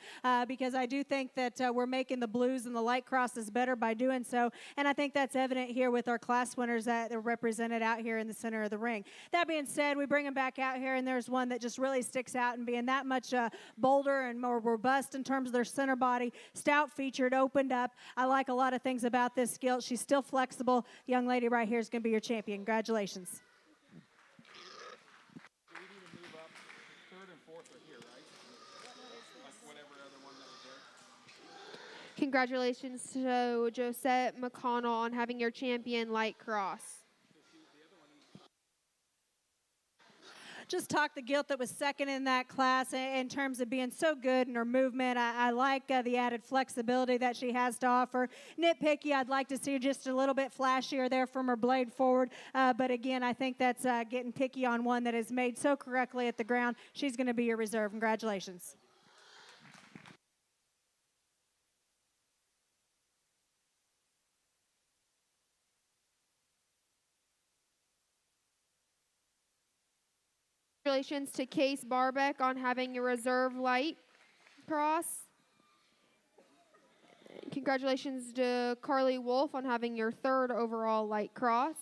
because I do think that we're making the blues and the light crosses better by doing so. And I think that's evident here with our class winners that are represented out here in the center of the ring. That being said, we bring them back out here, and there's one that just really sticks out and being that much bolder and more robust in terms of their center body, stout featured, opened up. I like a lot of things about this Gilt. She's still flexible. Young lady right here is going to be your champion. Congratulations. Congratulations to Josette McConnell on having your champion light cross. Just talked the Gilt that was second in that class in terms of being so good in her movement. I like the added flexibility that she has to offer. Nitpicky, I'd like to see her just a little bit flashier there from her blade forward. But again, I think that's getting picky on one that is made so correctly at the ground. She's going to be your reserve. Congratulations. Congratulations to Case Barbeck on having your reserve light cross. Congratulations to Carly Wolf on having your third overall light cross.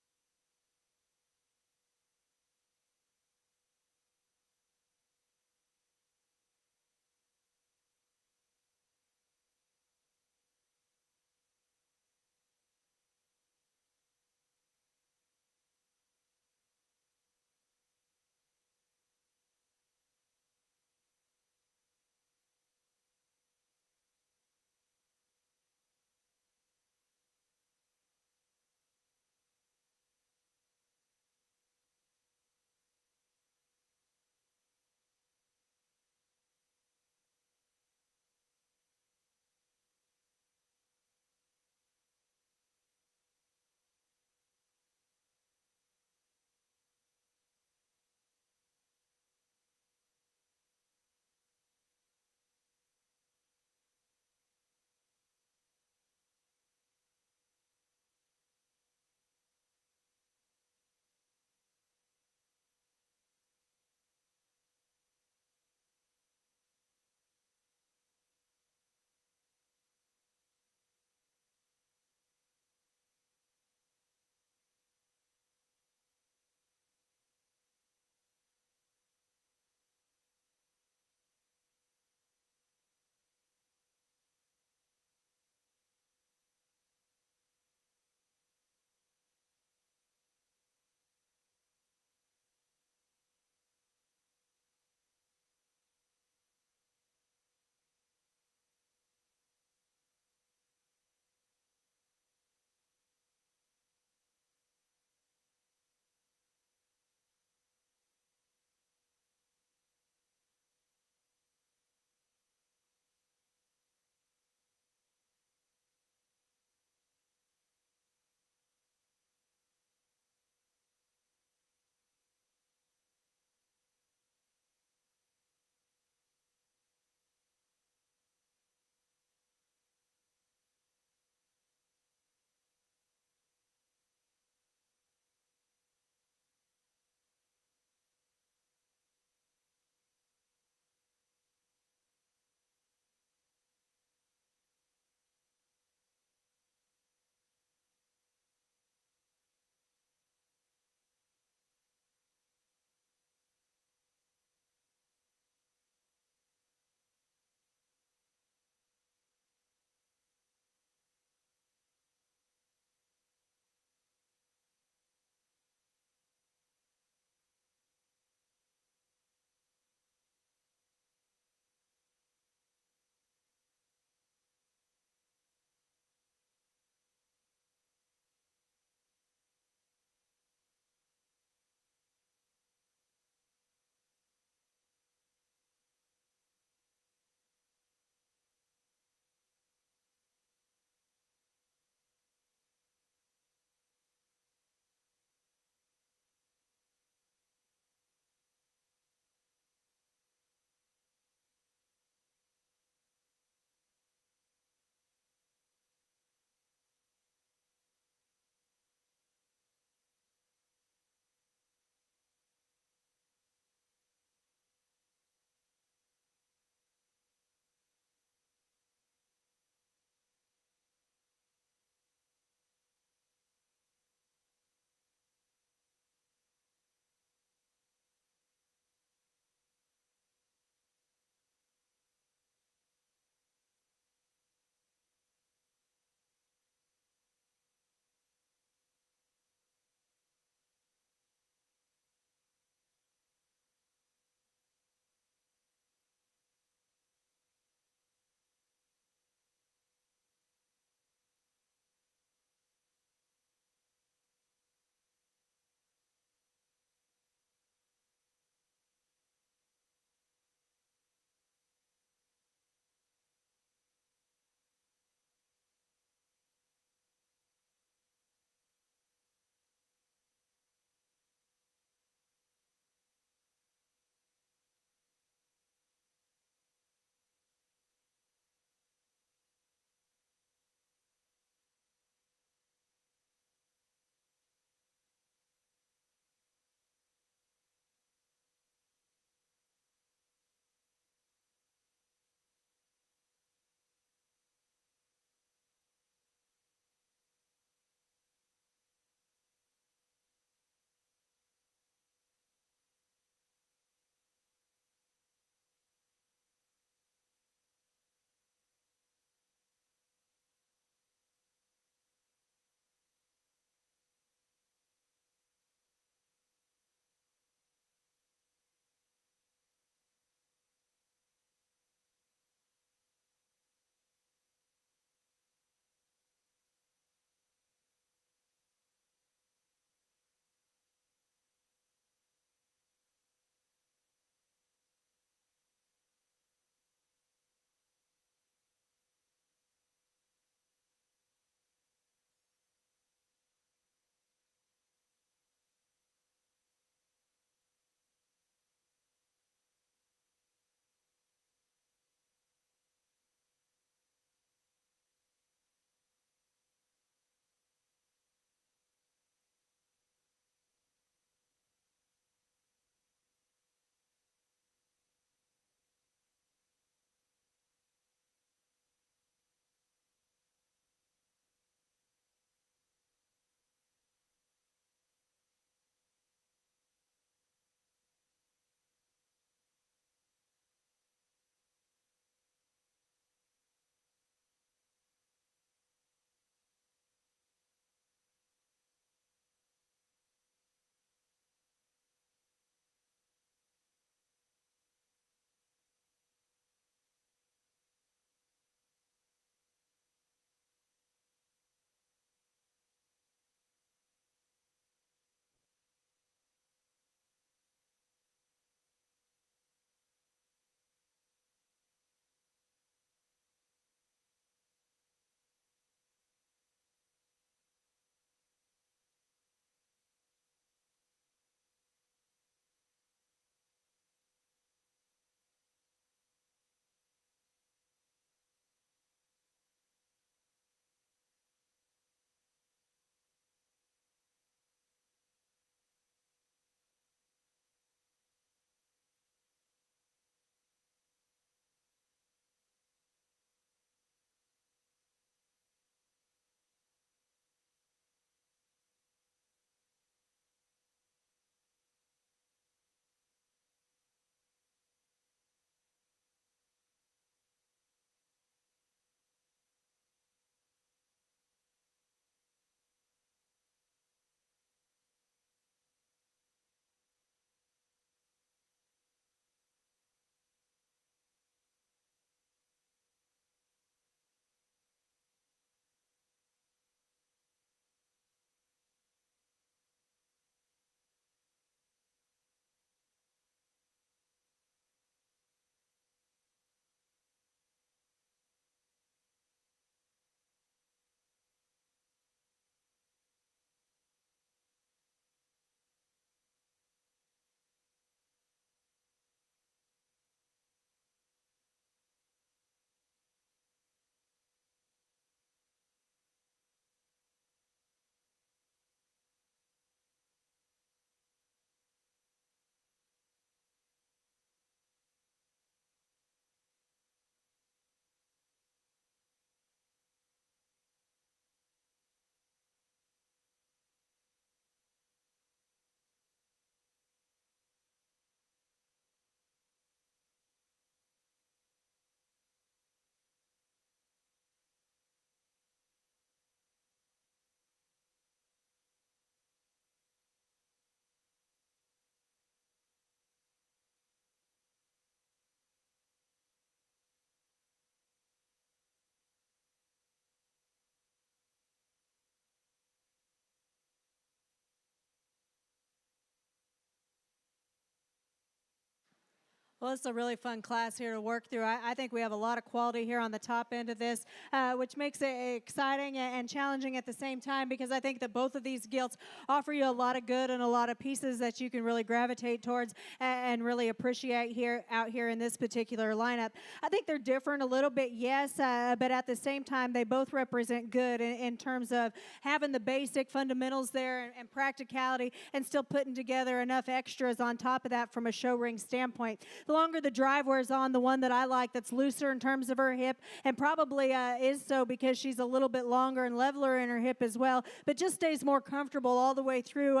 Well, it's a really fun class here to work through. I think we have a lot of quality here on the top end of this, which makes it exciting and challenging at the same time, because I think that both of these gilts offer you a lot of good and a lot of pieces that you can really gravitate towards and really appreciate out here in this particular lineup. I think they're different a little bit, yes, but at the same time, they both represent good in terms of having the basic fundamentals there and practicality, and still putting together enough extras on top of that from a show ring standpoint. The longer the drive wears on, the one that I like that's looser in terms of her hip, and probably is so because she's a little bit longer and leveler in her hip as well, but just stays more comfortable all the way through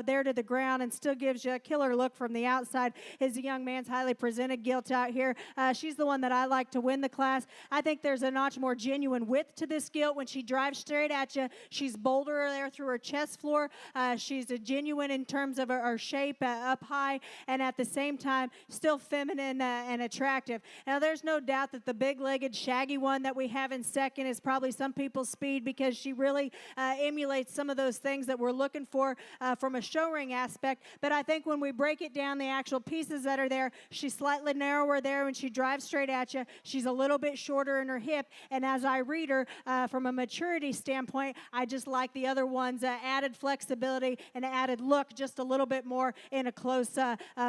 there to the ground, and still gives you a killer look from the outside, is a young man's highly presented gilt out here. She's the one that I like to win the class. I think there's a notch more genuine width to this gilt. When she drives straight at you, she's bolder there through her chest floor. She's a genuine in terms of her shape up high, and at the same time still feminine and attractive. Now, there's no doubt that the big-legged, shaggy one that we have in second is probably some people's speed, because she really emulates some of those things that we're looking for from a show ring aspect. But I think when we break it down, the actual pieces that are there, she's slightly narrower there when she drives straight at you. She's a little bit shorter in her hip, and as I read her from a maturity standpoint, I just like the other one's added flexibility and added look just a little bit more in a close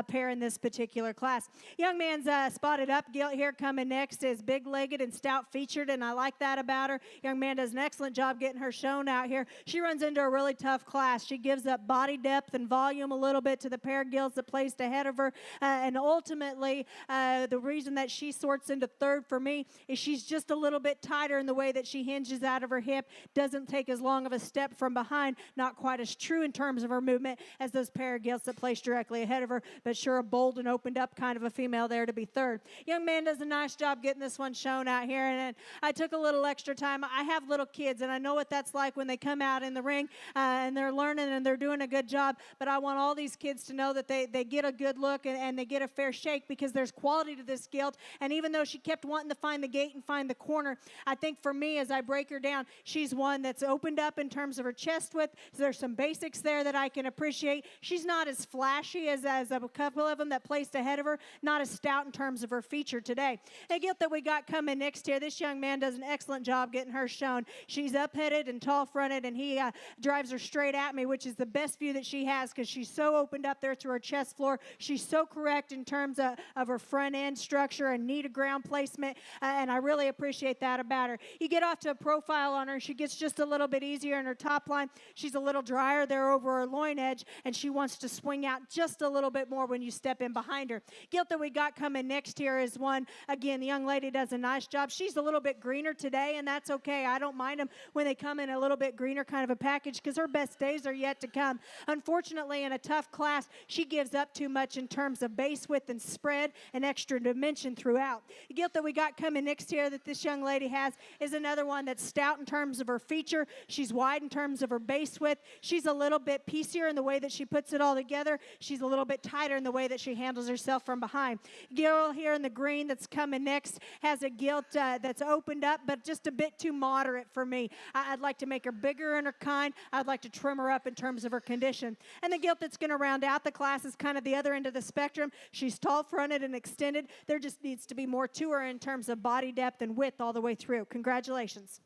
pair in this particular class. Young man's spotted up gilt here coming next is big-legged and stout-featured, and I like that about her. Young man does an excellent job getting her shown out here. She runs into a really tough class. She gives up body depth and volume a little bit to the pair of gilts that placed ahead of her, and ultimately the reason that she sorts into third for me is she's just a little bit tighter in the way that she hinges out of her hip, doesn't take as long of a step from behind, not quite as true in terms of her movement as those pair of gilts that placed directly ahead of her, but sure, a bold and opened up kind of a female there to be third. Young man does a nice job getting this one shown out here, and I took a little extra time. I have little kids, and I know what that's like when they come out in the ring and they're learning and they're doing a good job, but I want all these kids to know that they get a good look and they get a fair shake, because there's quality to this gilt. And even though she kept wanting to find the gate and find the corner, I think for me, as I break her down, she's one that's opened up in terms of her chest width. So there's some basics there that I can appreciate. She's not as flashy as a couple of them that placed ahead of her, not as stout in terms of her feature today. The gilt that we got coming next here, this young man does an excellent job getting her shown. She's up-headed and tall-fronted, and he drives her straight at me, which is the best view that she has, because she's so opened up there through her chest floor. She's so correct in terms of her front-end structure and knee-to-ground placement, and I really appreciate that about her. You get off to a profile on her, she gets just a little bit easier in her top line. She's a little drier there over her loin edge, and she wants to swing out just a little bit more when you step in behind her. Gilt that we got coming next here is one, again, the young lady does a nice job. She's a little bit greener today, and that's okay. I don't mind them when they come in a little bit greener kind of a package, because her best days are yet to come. Unfortunately, in a tough class, she gives up too much in terms of base width and spread and extra dimension throughout. The gilt that we got coming next here that this young lady has is another one that's stout in terms of her feature. She's wide in terms of her base width. She's a little bit piecier in the way that she puts it all together. She's a little bit tighter in the way that she handles herself from behind. Girl here in the green that's coming next has a gilt that's opened up, but just a bit too moderate for me. I'd like to make her bigger in her kind. I'd like to trim her up in terms of her condition. And the gilt that's going to round out the class is kind of the other end of the spectrum. She's tall-fronted and extended. There just needs to be more to her in terms of body depth and width all the way through. Congratulations.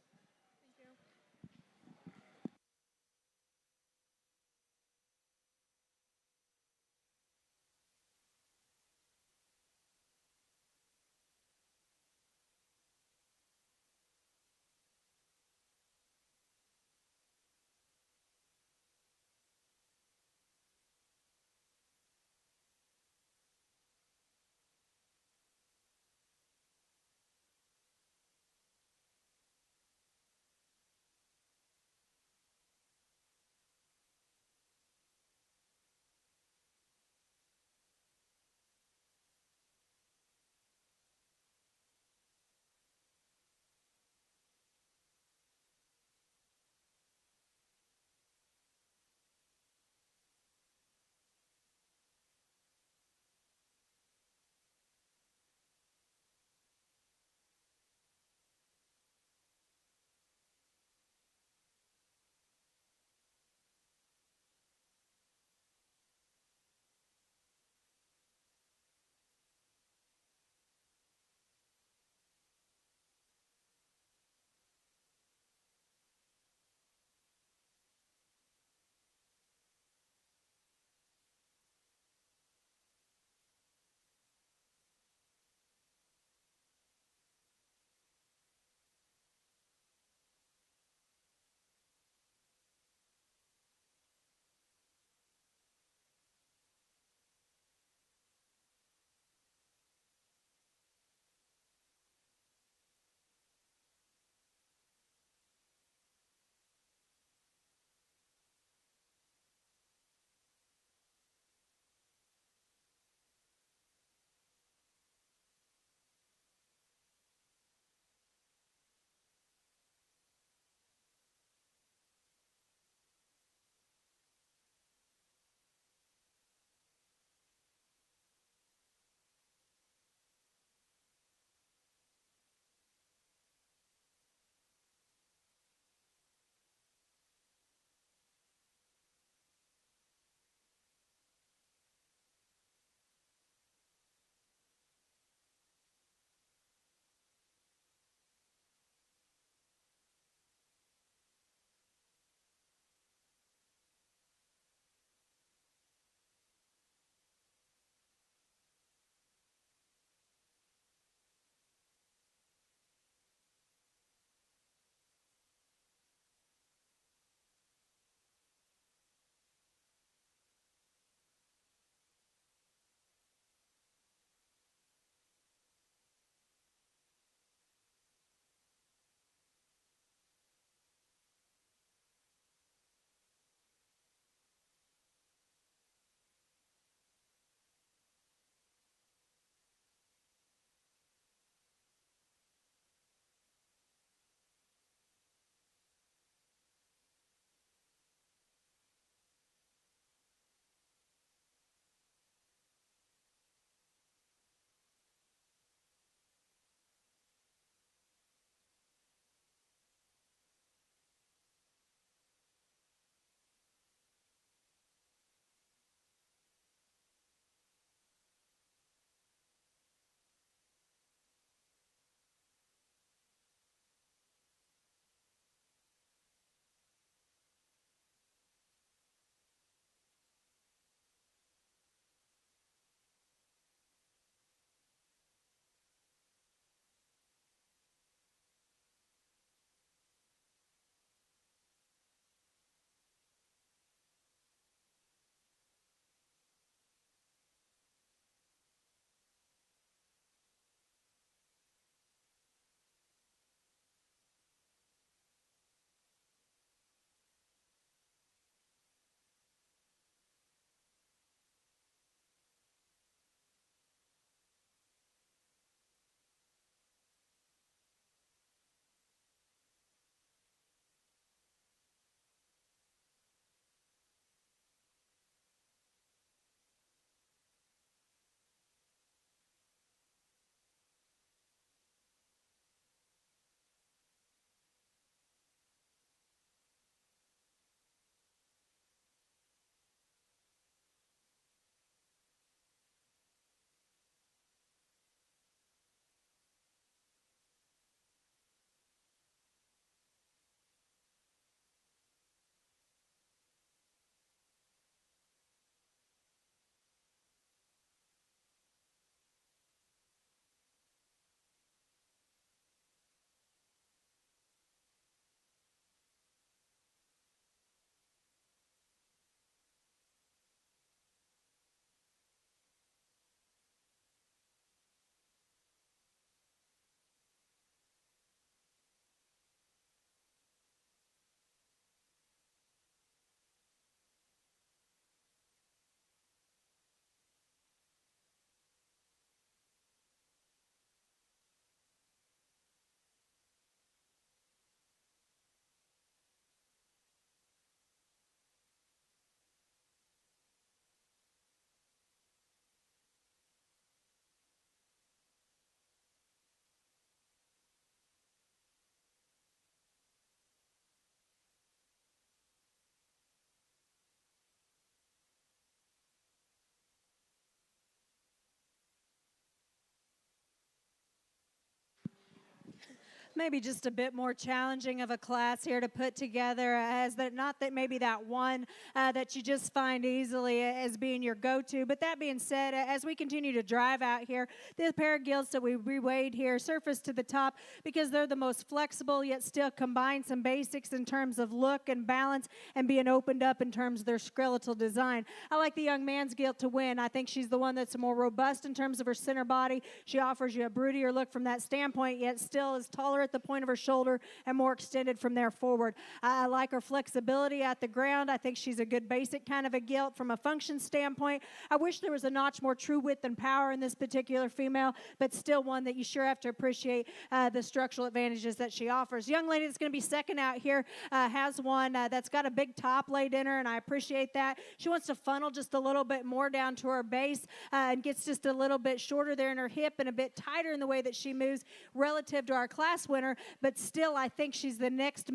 maybe just a bit more challenging of a class here to put together, as that not that maybe that one that you just find easily as being your go-to. But that being said, as we continue to drive out here, the pair of gilts that we reweighed here surface to the top because they're the most flexible, yet still combine some basics in terms of look and balance and being opened up in terms of their skeletal design. I like the young man's gilt to win. I think she's the one that's more robust in terms of her center body. She offers you a broodier look from that standpoint, yet still is taller at the point of her shoulder and more extended from there forward. I like her flexibility at the ground. I think she's a good basic kind of a gilt from a function standpoint. I wish there was a notch more true width and power in this particular female, but still one that you sure have to appreciate the structural advantages that she offers. Young lady that's going to be second out here has one that's got a big top laid in her, and I appreciate that. She wants to funnel just a little bit more down to her base and gets just a little bit shorter there in her hip and a bit tighter in the way that she moves relative to our class winner, but still I think she's the next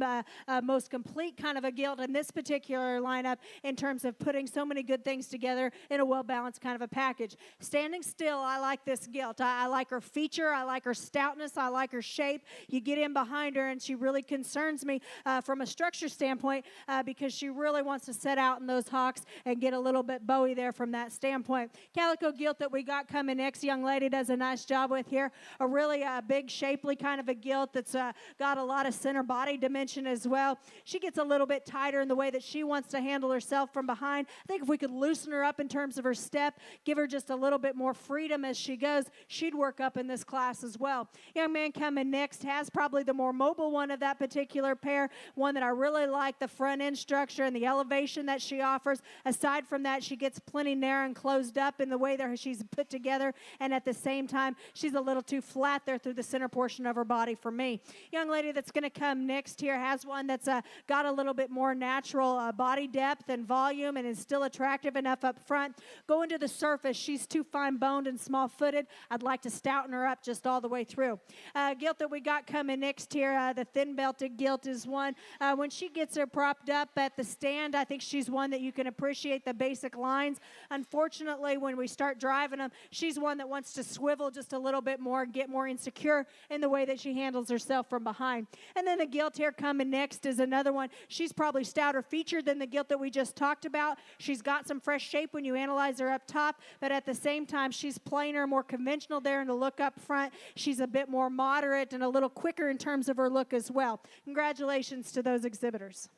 most complete kind of a gilt in this particular lineup in terms of putting so many good things together in a well-balanced kind of a package. Standing still, I like this gilt. I like her feature. I like her stoutness. I like her shape. You get in behind her, and she really concerns me from a structure standpoint because she really wants to set out in those hocks and get a little bit bowy there from that standpoint. Calico gilt that we got coming next, young lady does a nice job with here. A really big, shapely kind of a gilt that's got a lot of center body dimension as well. She gets a little bit tighter in the way that she wants to handle herself from behind. I think if we could loosen her up in terms of her step, give her just a little bit more freedom as she goes, she'd work up in this class as well. Young man coming next has probably the more mobile one of that particular pair, one that I really like, the front end structure and the elevation that she offers. Aside from that, she gets plenty narrow and closed up in the way that she's put together, and at the same time, she's a little too flat there through the center portion of her body for me. Young lady that's going to come next here has one that's got a little bit more natural body depth and volume and is still attractive enough up front. Going to the surface, she's too fine-boned and small-footed. I'd like to stouten her up just all the way through. Gilt that we got coming next here, the thin-belted gilt is one. When she gets her propped up at the stand, I think she's one that you can appreciate the basic lines. Unfortunately, when we start driving them, she's one that wants to swivel just a little bit more and get more insecure in the way that she handles herself from behind. And then the gilt here coming next is another one. She's probably stouter featured than the gilt that we just talked about. She's got some fresh shape when you analyze her up top, but at the same time, she's plainer, more conventional there in the look up front. She's a bit more moderate and a little quicker in terms of her look as well. Congratulations to those exhibitors.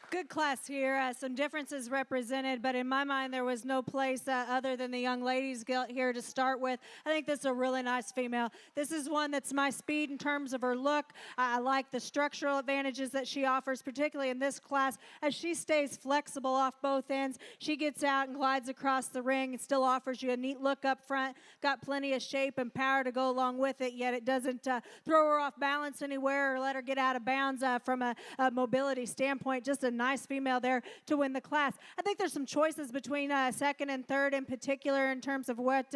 Good class here. Some differences represented, but in my mind, there was no place other than the young ladies Gilt here to start with. I think this is a really nice female. This is one that's my speed in terms of her look. I like the structural advantages that she offers, particularly in this class, as she stays flexible off both ends. She gets out and glides across the ring and still offers you a neat look up front. Got plenty of shape and power to go along with it, yet it doesn't throw her off balance anywhere or let her get out of bounds from a mobility standpoint. Just a nice female there to win the class. I think there's some choices between second and third in particular in terms of what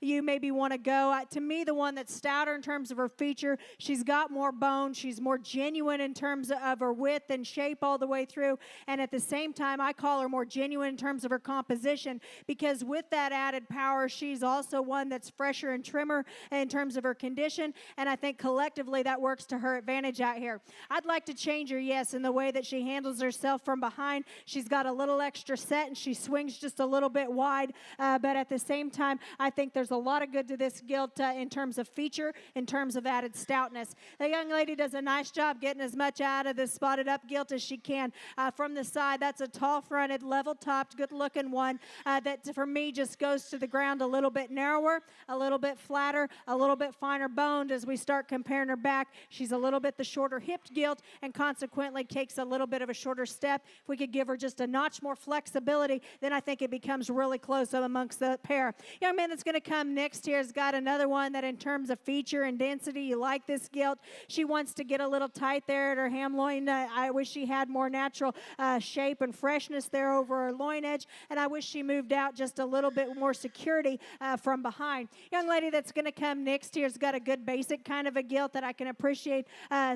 you maybe want to go. To me, the one that's stouter in terms of her feature, she's got more bone. She's more genuine in terms of her width and shape all the way through. And at the same time, I call her more genuine in terms of her composition, because with that added power, she's also one that's fresher and trimmer in terms of her condition. And I think collectively that works to her advantage out here. I'd like to change her, yes, in the way that she handles herself from behind. She's got a little extra set and she swings just a little bit wide, but at the same time, I think there's a lot of good to this Gilt in terms of feature, in terms of added stoutness. The young lady does a nice job getting as much out of this spotted up Gilt as she can. From the side, that's a tall fronted, level topped, good looking one that for me just goes to the ground a little bit narrower, a little bit flatter, a little bit finer boned. As we start comparing her back, she's a little bit the shorter hipped Gilt and consequently takes a little bit of a shorter step. If we could give her just a notch more flexibility, then I think it becomes really close amongst the pair. Young man that's going to come next here has got another one that in terms of feature and density, you like this Gilt. She wants to get a little tight there at her ham loin. I wish she had more natural shape and freshness there over her loin edge, and I wish she moved out just a little bit more security from behind. Young lady that's going to come next here has got a good basic kind of a Gilt that I can appreciate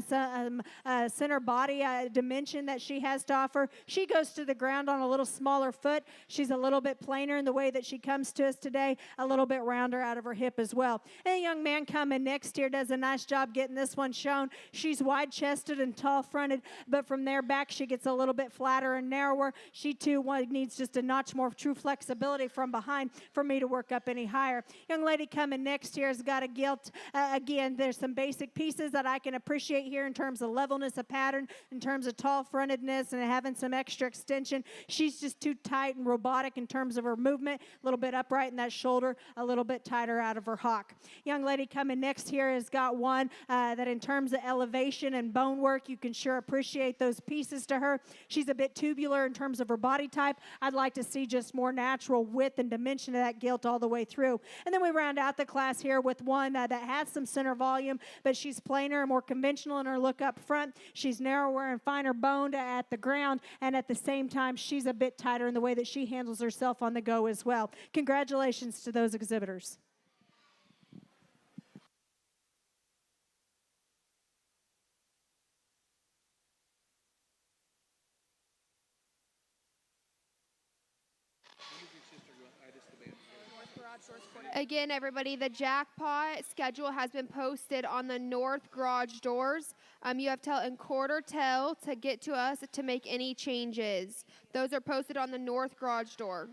some center body dimension that she has to offer. She goes to the ground on a little smaller foot. She's a little bit plainer in the way that she comes to us today, a little bit rounder out of her hip as well. And a young man coming next here does a nice job getting this one shown. She's wide-chested and tall-fronted, but from there back she gets a little bit flatter and narrower. She too needs just a notch more true flexibility from behind for me to work up any higher. Young lady coming next here has got a Gilt. Again, there's some basic pieces that I can appreciate here in terms of levelness of pattern, in terms of tall-frontedness and having some extra extension. She's just too tight and robotic in terms of her movement, a little bit upright in that shoulder, a little bit tighter out of her hock. Young lady coming next here has got one that in terms of elevation and bone work, you can sure appreciate those pieces to her. She's a bit tubular in terms of her body type. I'd like to see just more natural width and dimension of that Gilt all the way through. And then we round out the class here with one that has some center volume, but she's plainer and more conventional in her look up front. She's narrower and finer boned at the ground, and at the same time, she's a bit tighter in the way that she handles herself on the go as well. Congratulations to those exhibitors. Again, everybody, the jackpot schedule has been posted on the north garage doors. You have till and quarter till to get to us to make any changes. Those are posted on the north garage door.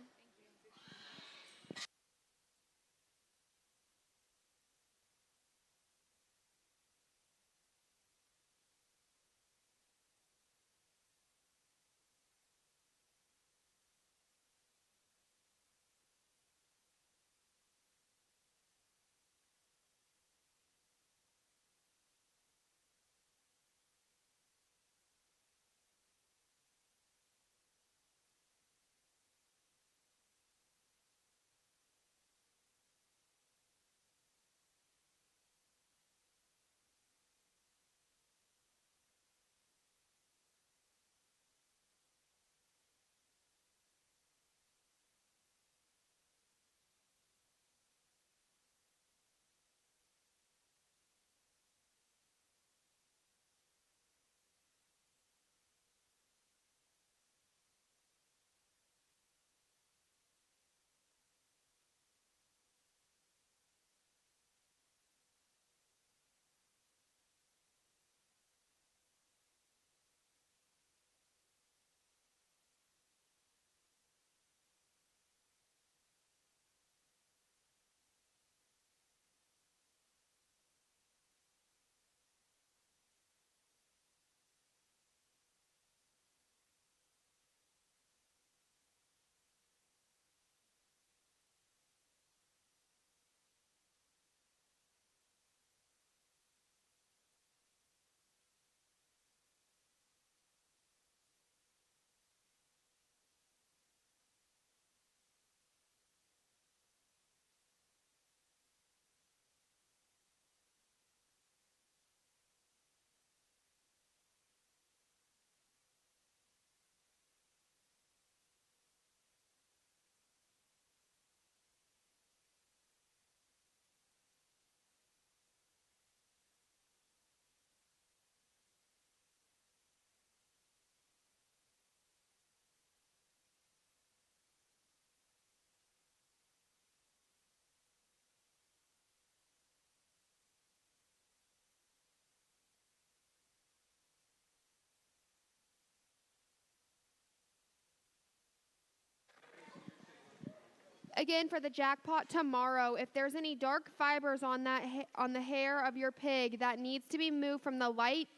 Again, for the jackpot tomorrow, if there's any dark fibers on on the hair of your pig, that needs to be moved from the light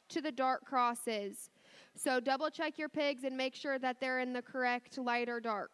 to the dark crosses. So double check your pigs and make sure that they're in the correct light or dark.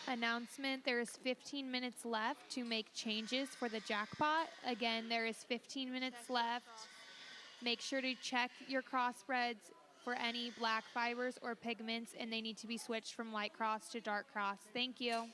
Announcement, there is 15 minutes left to make changes for the jackpot. Again, there is 15 minutes left. Make sure to check your crossbreds for any black fibers or pigments, and they need to be switched from light cross to dark cross. Thank you.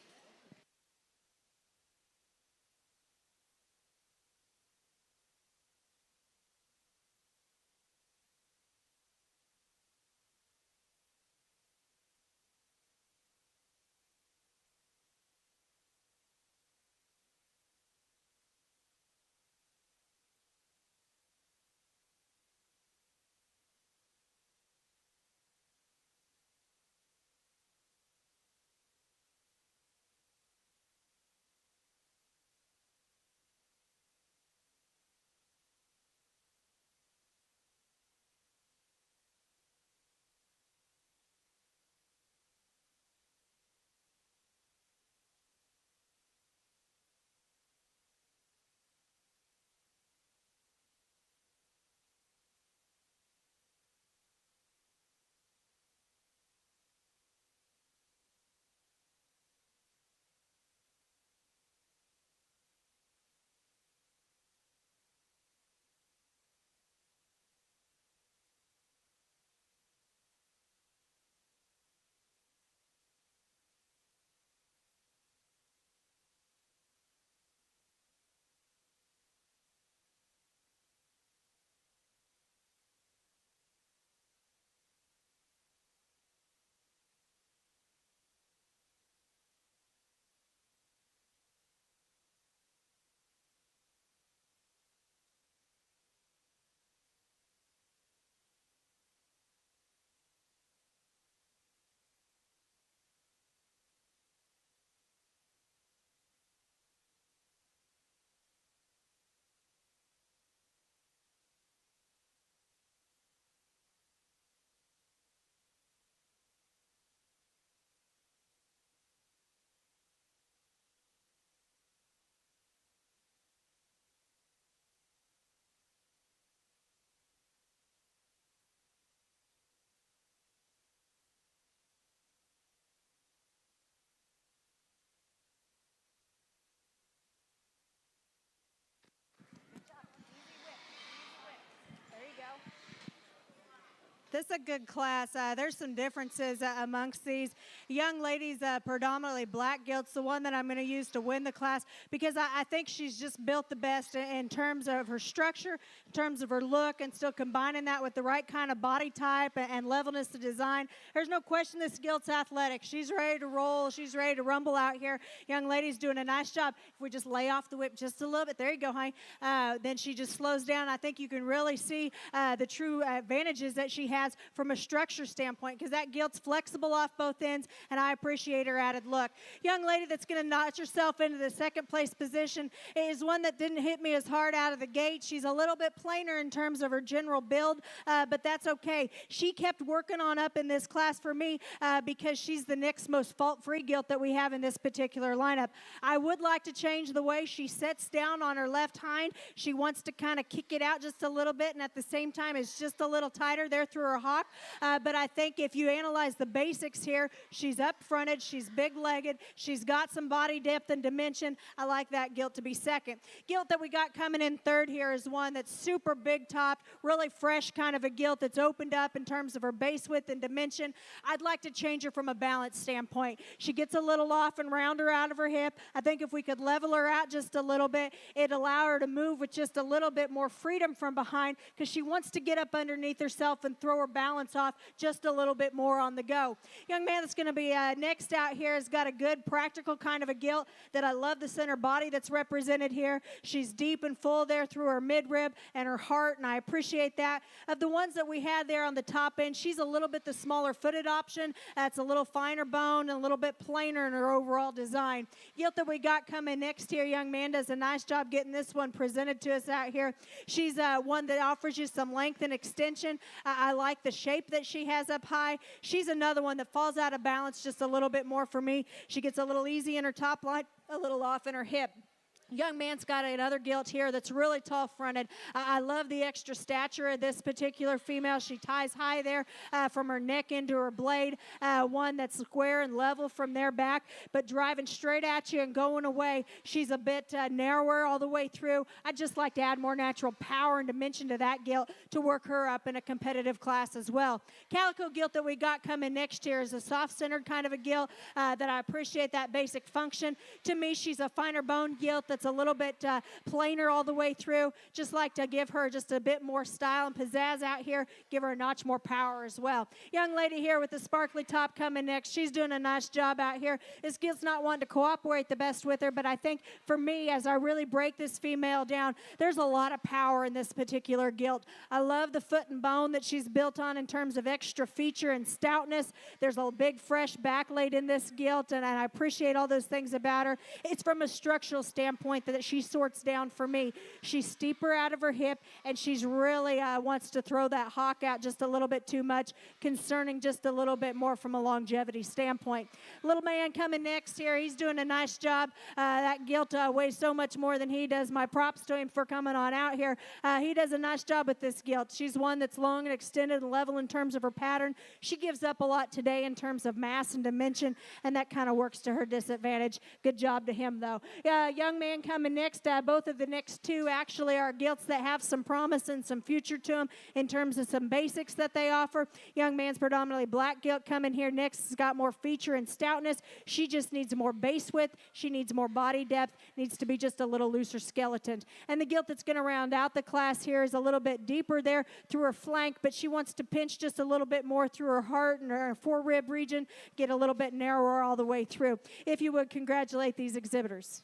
This is a good class. There's some differences amongst these young ladies, predominantly black gilts, the one that I'm going to use to win the class, because I think she's just built the best in terms of her structure, in terms of her look, and still combining that with the right kind of body type and levelness to design. There's no question this gilt's athletic. She's ready to roll. She's ready to rumble out here. Young lady's doing a nice job. If we just lay off the whip just a little bit, there you go, honey. Then she just slows down. I think you can really see the true advantages that she has from a structure standpoint, because that gilt's flexible off both ends, and I appreciate her added look. Young lady that's going to notch herself into the second place position is one that didn't hit me as hard out of the gate. She's a little bit plainer in terms of her general build, but that's okay. She kept working on up in this class for me because she's the next most fault-free gilt that we have in this particular lineup. I would like to change the way she sets down on her left hind. She wants to kind of kick it out just a little bit, and at the same time it's just a little tighter there through her hock. But I think if you analyze the basics here, she's up-fronted, she's big-legged, she's got some body depth and dimension. I like that gilt to be second. Gilt that we got coming in third here is one that's super big-topped, really fresh kind of a gilt that's opened up in terms of her base width and dimension. I'd like to change her from a balance standpoint. She gets a little off and rounder out of her hip. I think if we could level her out just a little bit, it'd allow her to move with just a little bit more freedom from behind, because she wants to get up underneath herself and throw her balance off just a little bit more on the go. Young man that's going to be next out here has got a good practical kind of a gilt that I love the center body that's represented here. She's deep and full there through her midrib and her heart, and I appreciate that. Of the ones that we had there on the top end, she's a little bit the smaller footed option. That's a little finer bone and a little bit plainer in her overall design. Gilt that we got coming next here, young man does a nice job getting this one presented to us out here. She's one that offers you some length and extension. I like the shape that she has up high. She's another one that falls out of balance just a little bit more for me. She gets a little easy in her top line, a little off in her hip. Young man's got another gilt here that's really tall fronted. I love the extra stature of this particular female. She ties high there from her neck into her blade. One that's square and level from their back, but driving straight at you and going away. She's a bit narrower all the way through. I'd just like to add more natural power and dimension to that gilt to work her up in a competitive class as well. Calico gilt that we got coming next year is a soft-centered kind of a gilt that I appreciate that basic function. To me, she's a finer bone gilt that's a little bit plainer all the way through. Just like to give her just a bit more style and pizzazz out here, give her a notch more power as well. Young lady here with the sparkly top coming next, she's doing a nice job out here. This gilt's not wanting to cooperate the best with her, but I think for me, as I really break this female down, there's a lot of power in this particular gilt. I love the foot and bone that she's built on in terms of extra feature and stoutness. There's a big fresh back laid in this gilt, and I appreciate all those things about her. It's from a structural standpoint that she sorts down for me. She's steeper out of her hip, and she's really wants to throw that hock out just a little bit too much, concerning just a little bit more from a longevity standpoint. Little man coming next here, he's doing a nice job. That gilt weighs so much more than he does. My props to him for coming on out here. He does a nice job with this gilt. She's one that's long and extended and level in terms of her pattern. She gives up a lot today in terms of mass and dimension, and that kind of works to her disadvantage. Good job to him, though. Young man coming next, both of the next two actually are gilts that have some promise and some future to them in terms of some basics that they offer. Young man's predominantly black gilt coming here next. It's got more feature and stoutness. She just needs more base width. She needs more body depth. Needs to be just a little looser skeleton. And the gilt that's going to round out the class here is a little bit deeper there through her flank, but she wants to pinch just a little bit more through her heart and her forerib region, get a little bit narrower all the way through. If you would congratulate these exhibitors.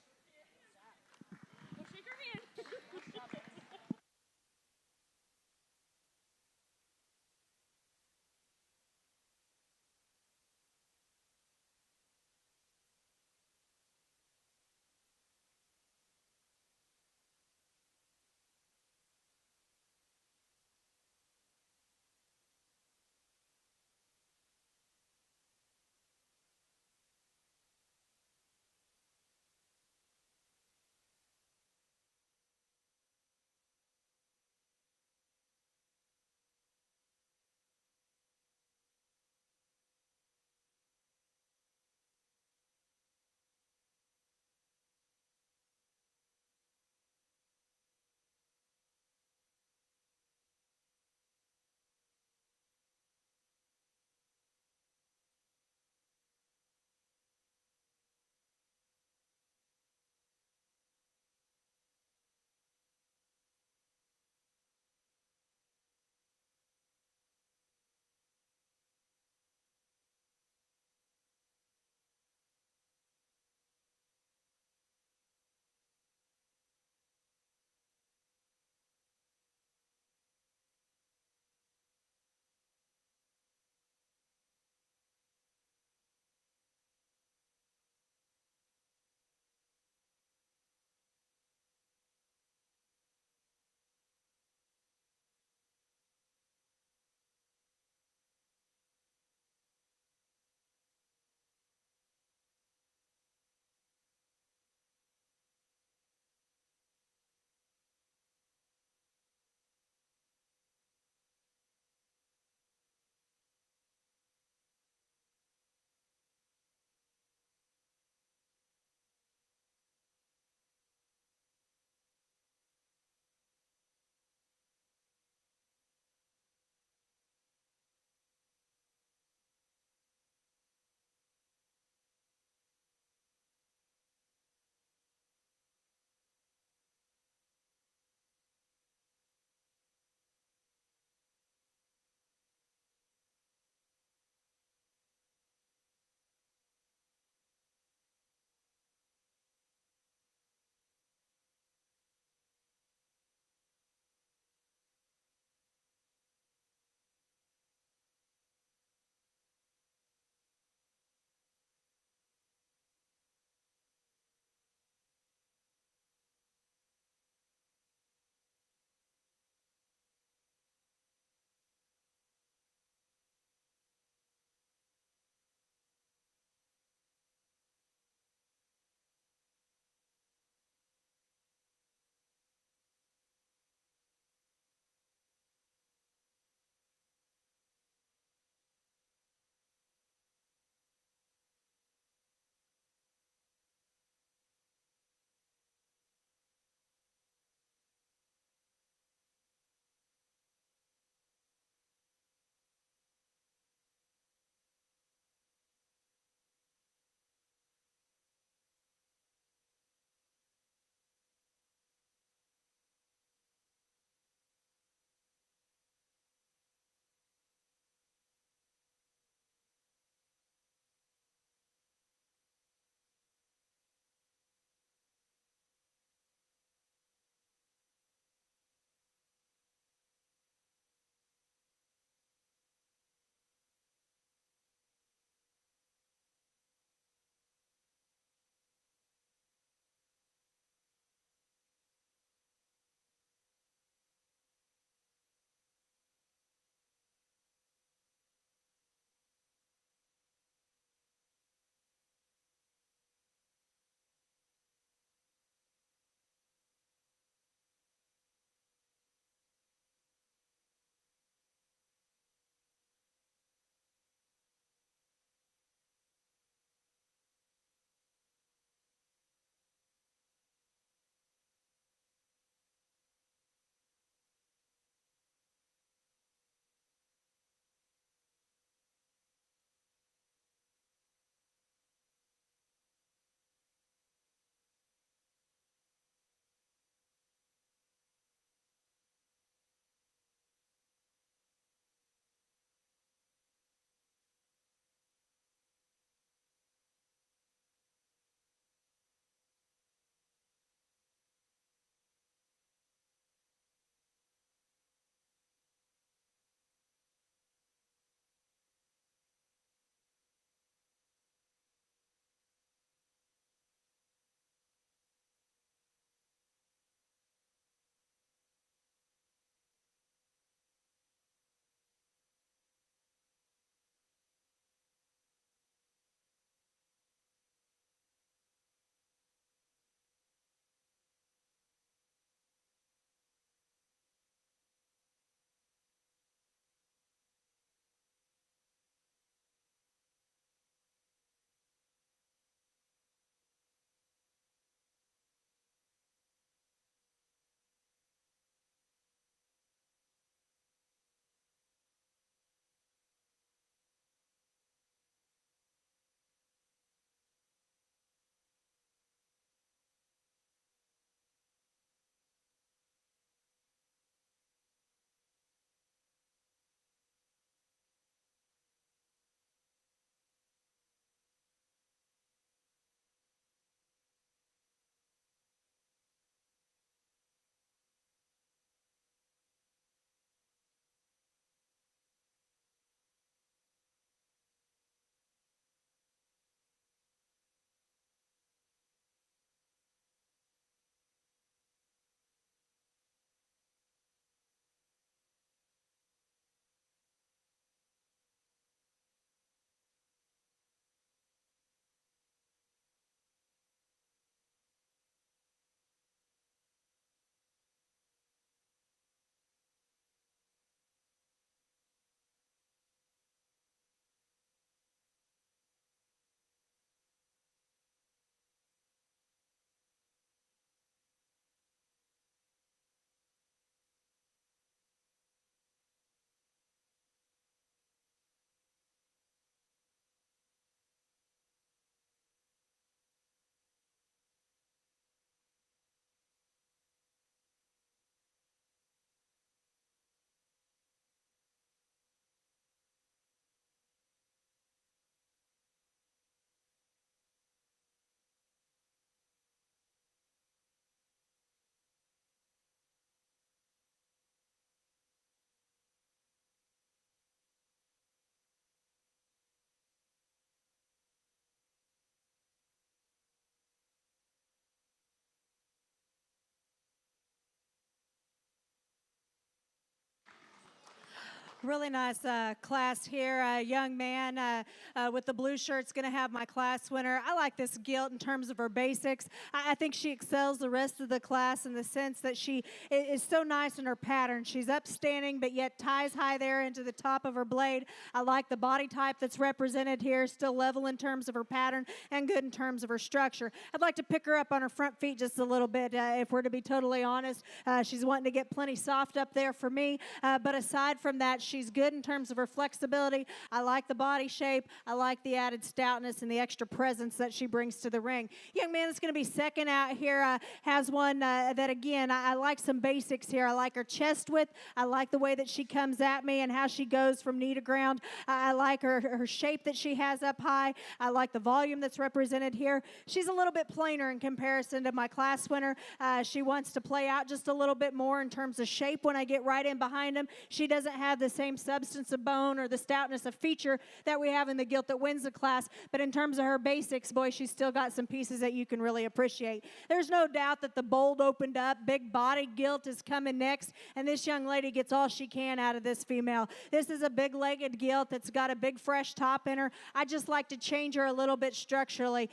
Really nice class here. A young man with the blue shirt's going to have my class winner. I like this Gilt in terms of her basics. I think she excels the rest of the class in the sense that she is so nice in her pattern. She's upstanding, but yet ties high there into the top of her blade. I like the body type that's represented here, still level in terms of her pattern and good in terms of her structure. I'd like to pick her up on her front feet just a little bit, if we're to be totally honest. She's wanting to get plenty soft up there for me, but aside from that, she's good in terms of her flexibility. I like the body shape. I like the added stoutness and the extra presence that she brings to the ring. Young man that's going to be second out here has one that, again, I like some basics here. I like her chest width. I like the way that she comes at me and how she goes from knee to ground. I like her shape that she has up high. I like the volume that's represented here. She's a little bit plainer in comparison to my class winner. She wants to play out just a little bit more in terms of shape when I get right in behind him. She doesn't have the same substance of bone or the stoutness of feature that we have in the Gilt that wins the class, but in terms of her basics, boy, she's still got some pieces that you can really appreciate. There's no doubt that the bold opened up, big body Gilt is coming next, and this young lady gets all she can out of this female. This is a big-legged Gilt that's got a big fresh top in her. I just like to change her a little bit structurally.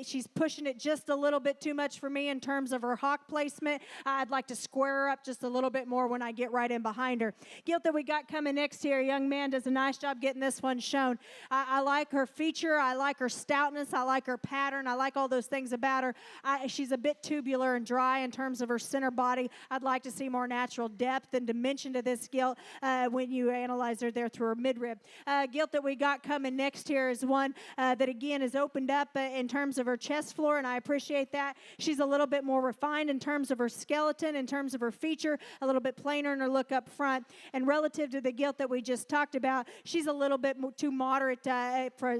She's pushing it just a little bit too much for me in terms of her hock placement. I'd like to square her up just a little bit more when I get right in behind her. Gilt that we got coming next here, a young man does a nice job getting this one shown. I like her feature. I like her stoutness. I like her pattern. I like all those things about her. She's a bit tubular and dry in terms of her center body. I'd like to see more natural depth and dimension to this Gilt when you analyze her there through her midrib. Gilt that we got coming next here is one that, again, is opened up in terms of her chest floor, and I appreciate that. She's a little bit more refined in terms of her skeleton, in terms of her feature, a little bit plainer in her look up front. And relative to the Gilt that we just talked about, she's a little bit too moderate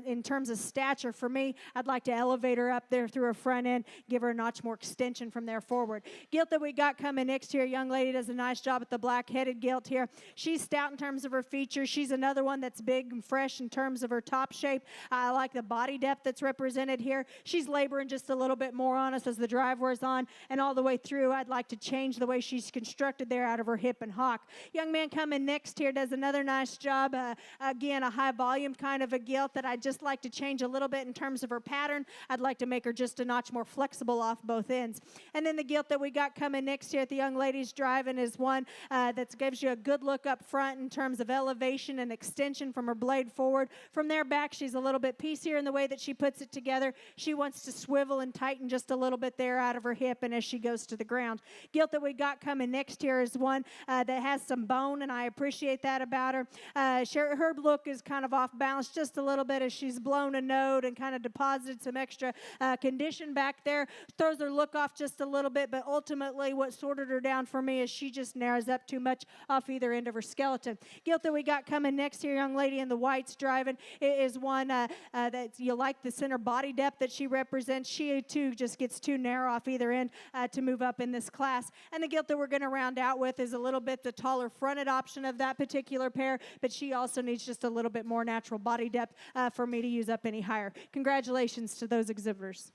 in terms of stature for me. I'd like to elevate her up there through her front end, give her a notch more extension from there forward. Gilt that we got coming next here, young lady does a nice job at the black-headed Gilt here. She's stout in terms of her features. She's another one that's big and fresh in terms of her top shape. I like the body depth that's represented here. She's laboring just a little bit more on us as the drive wears on, and all the way through, I'd like to change the way she's constructed there out of her hip and hock. Young man coming next here does another nice job. Again, a high volume kind of a Gilt that I'd just like to change a little bit in terms of her pattern. I'd like to make her just a notch more flexible off both ends. And then the Gilt that we got coming next here at the young lady's driving is one that gives you a good look up front in terms of elevation and extension from her blade forward. From there back, she's a little bit piecier in the way that she puts it together. She wants to swivel and tighten just a little bit there out of her hip and as she goes to the ground. Gilt that we got coming next here is one that has some bone, and I appreciate that about her. Her look is kind of off balance just a little bit as she's blown a note and kind of deposited some extra condition back there. Throws her look off just a little bit, but ultimately what sorted her down for me is she just narrows up too much off either end of her skeleton. Gilt that we got coming next here, young lady in the whites driving, is one that you like the center body depth that she represents. She too just gets too narrow off either end to move up in this class. And the Gilt that we're going to round out with is a little bit the taller fronted option of that particular pair, but she also needs just a little bit more natural body depth for me to use up any higher. Congratulations to those exhibitors.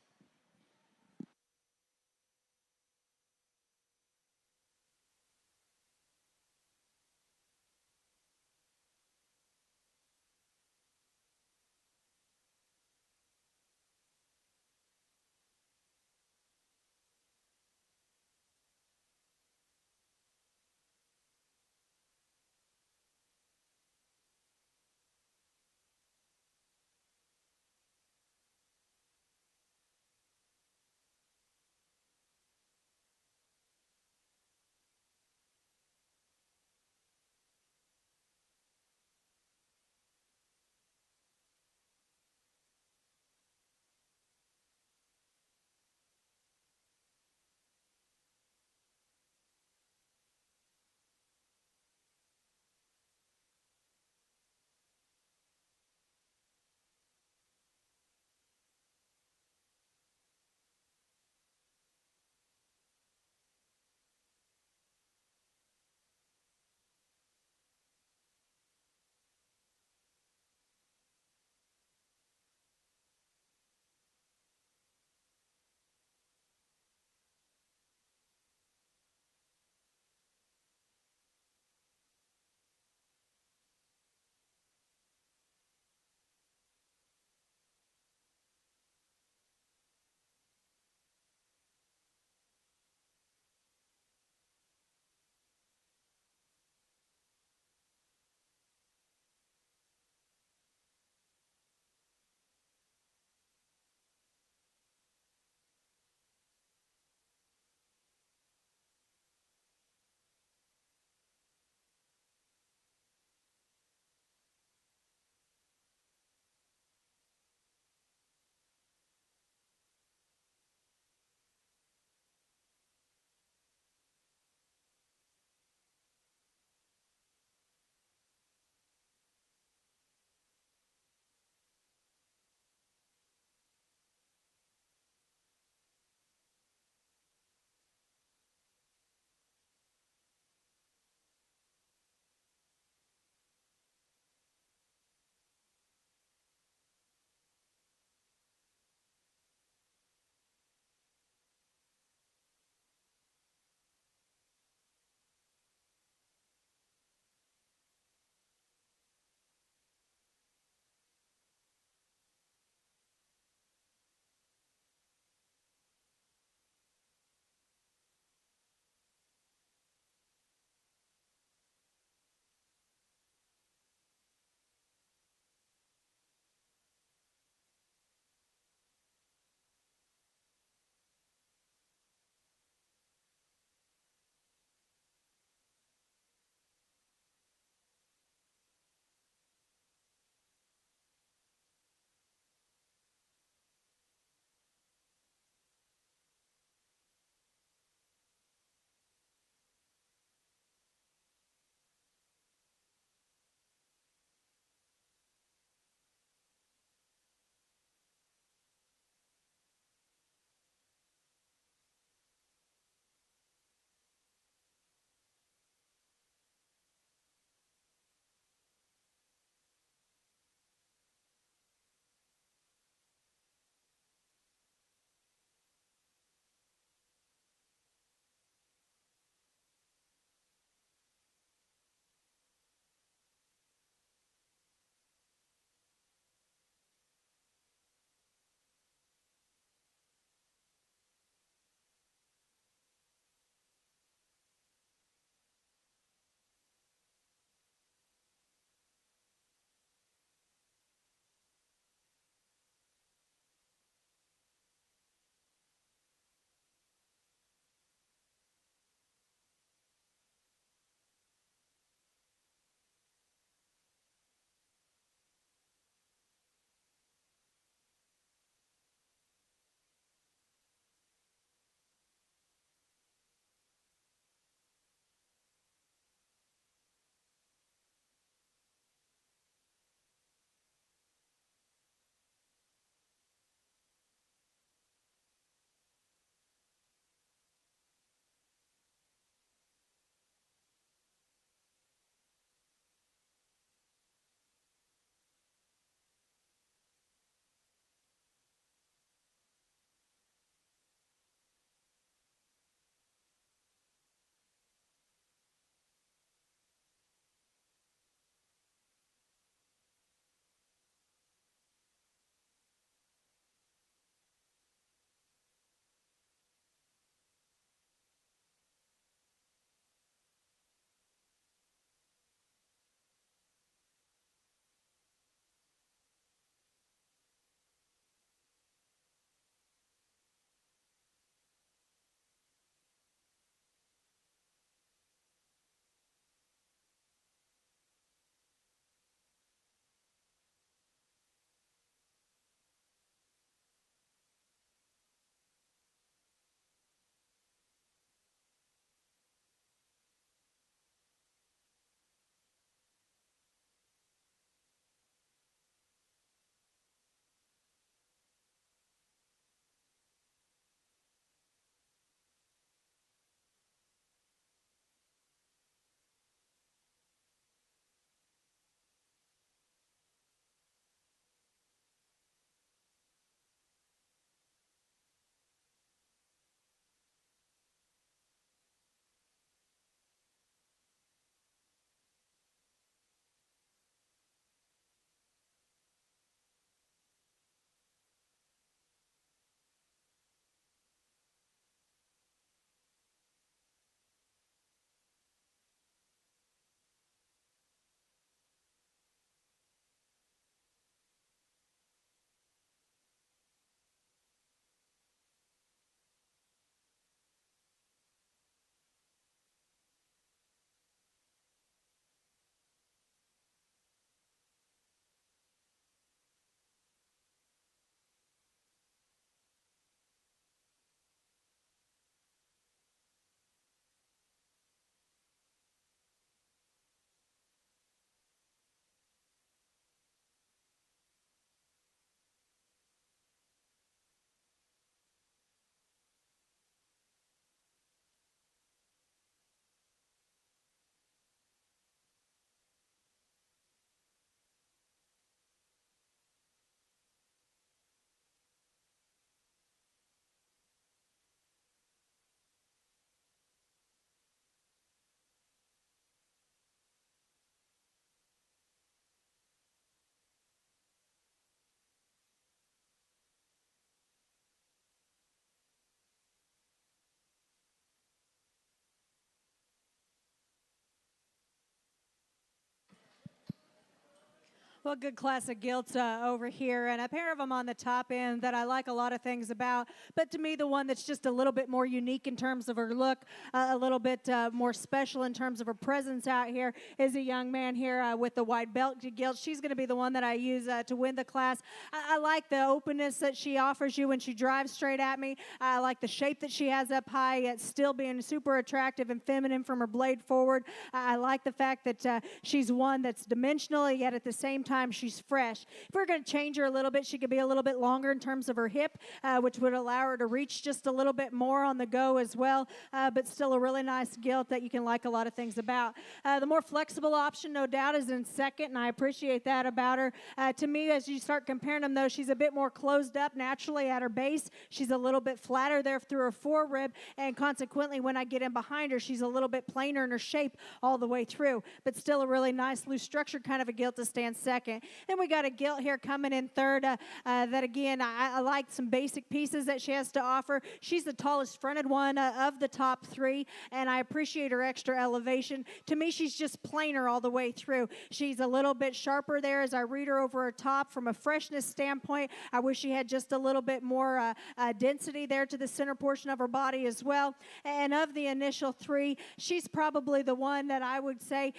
Well, good class of gilts over here, and a pair of them on the top end that I like a lot of things about. But to me, the one that's just a little bit more unique in terms of her look, a little bit more special in terms of her presence out here, is a young man here with the white belt gilt. She's going to be the one that I use to win the class. I like the openness that she offers you when she drives straight at me. I like the shape that she has up high, yet still being super attractive and feminine from her blade forward. I like the fact that she's one that's dimensional, yet at the same time she's fresh. If we're going to change her a little bit, she could be a little bit longer in terms of her hip, which would allow her to reach just a little bit more on the go as well, but still a really nice gilt that you can like a lot of things about. The more flexible option, no doubt, is in second, and I appreciate that about her. To me, as you start comparing them, though, she's a bit more closed up naturally at her base. She's a little bit flatter there through her forerib, and consequently, when I get in behind her, she's a little bit plainer in her shape all the way through, but still a really nice loose structure kind of a gilt to stand second. Then we got a gilt here coming in third that, again, I like some basic pieces that she has to offer. She's the tallest fronted one of the top three, and I appreciate her extra elevation. To me, she's just plainer all the way through. She's a little bit sharper there as I read her over her top. From a freshness standpoint, I wish she had just a little bit more density there to the center portion of her body as well. And of the initial three, she's probably the one that I would say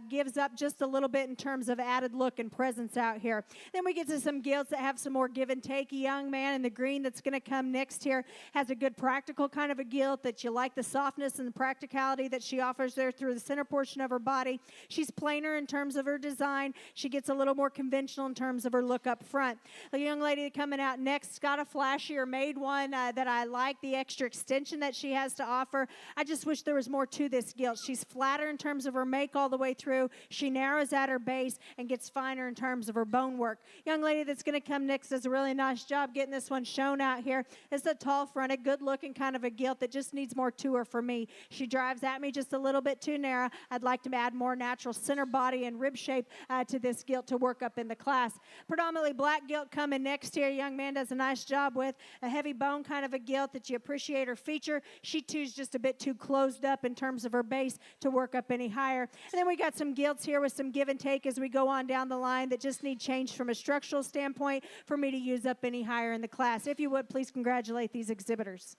gives up just a little bit in terms of added look and presence out here. Then we get to some gilts that have some more give and take. A young man in the green that's going to come next here has a good practical kind of a gilt that you like the softness and the practicality that she offers there through the center portion of her body. She's plainer in terms of her design. She gets a little more conventional in terms of her look up front. The young lady coming out next got a flashier made one that I like, the extra extension that she has to offer. I just wish there was more to this gilt. She's flatter in terms of her make all the way through. She narrows at her base and gets finer in terms of her bone work. Young lady that's going to come next does a really nice job getting this one shown out here. It's a tall-fronted, good-looking kind of a gilt that just needs more to her for me. She drives at me just a little bit too narrow. I'd like to add more natural center body and rib shape to this gilt to work up in the class. Predominantly black gilt coming next here. Young man does a nice job with a heavy bone kind of a gilt that you appreciate her feature. She too is just a bit too closed up in terms of her base to work up any higher. And then we got some gilts here with some give and take as we go on down the line that just need change from a structural standpoint for me to use up any higher in the class. If you would, please congratulate these exhibitors.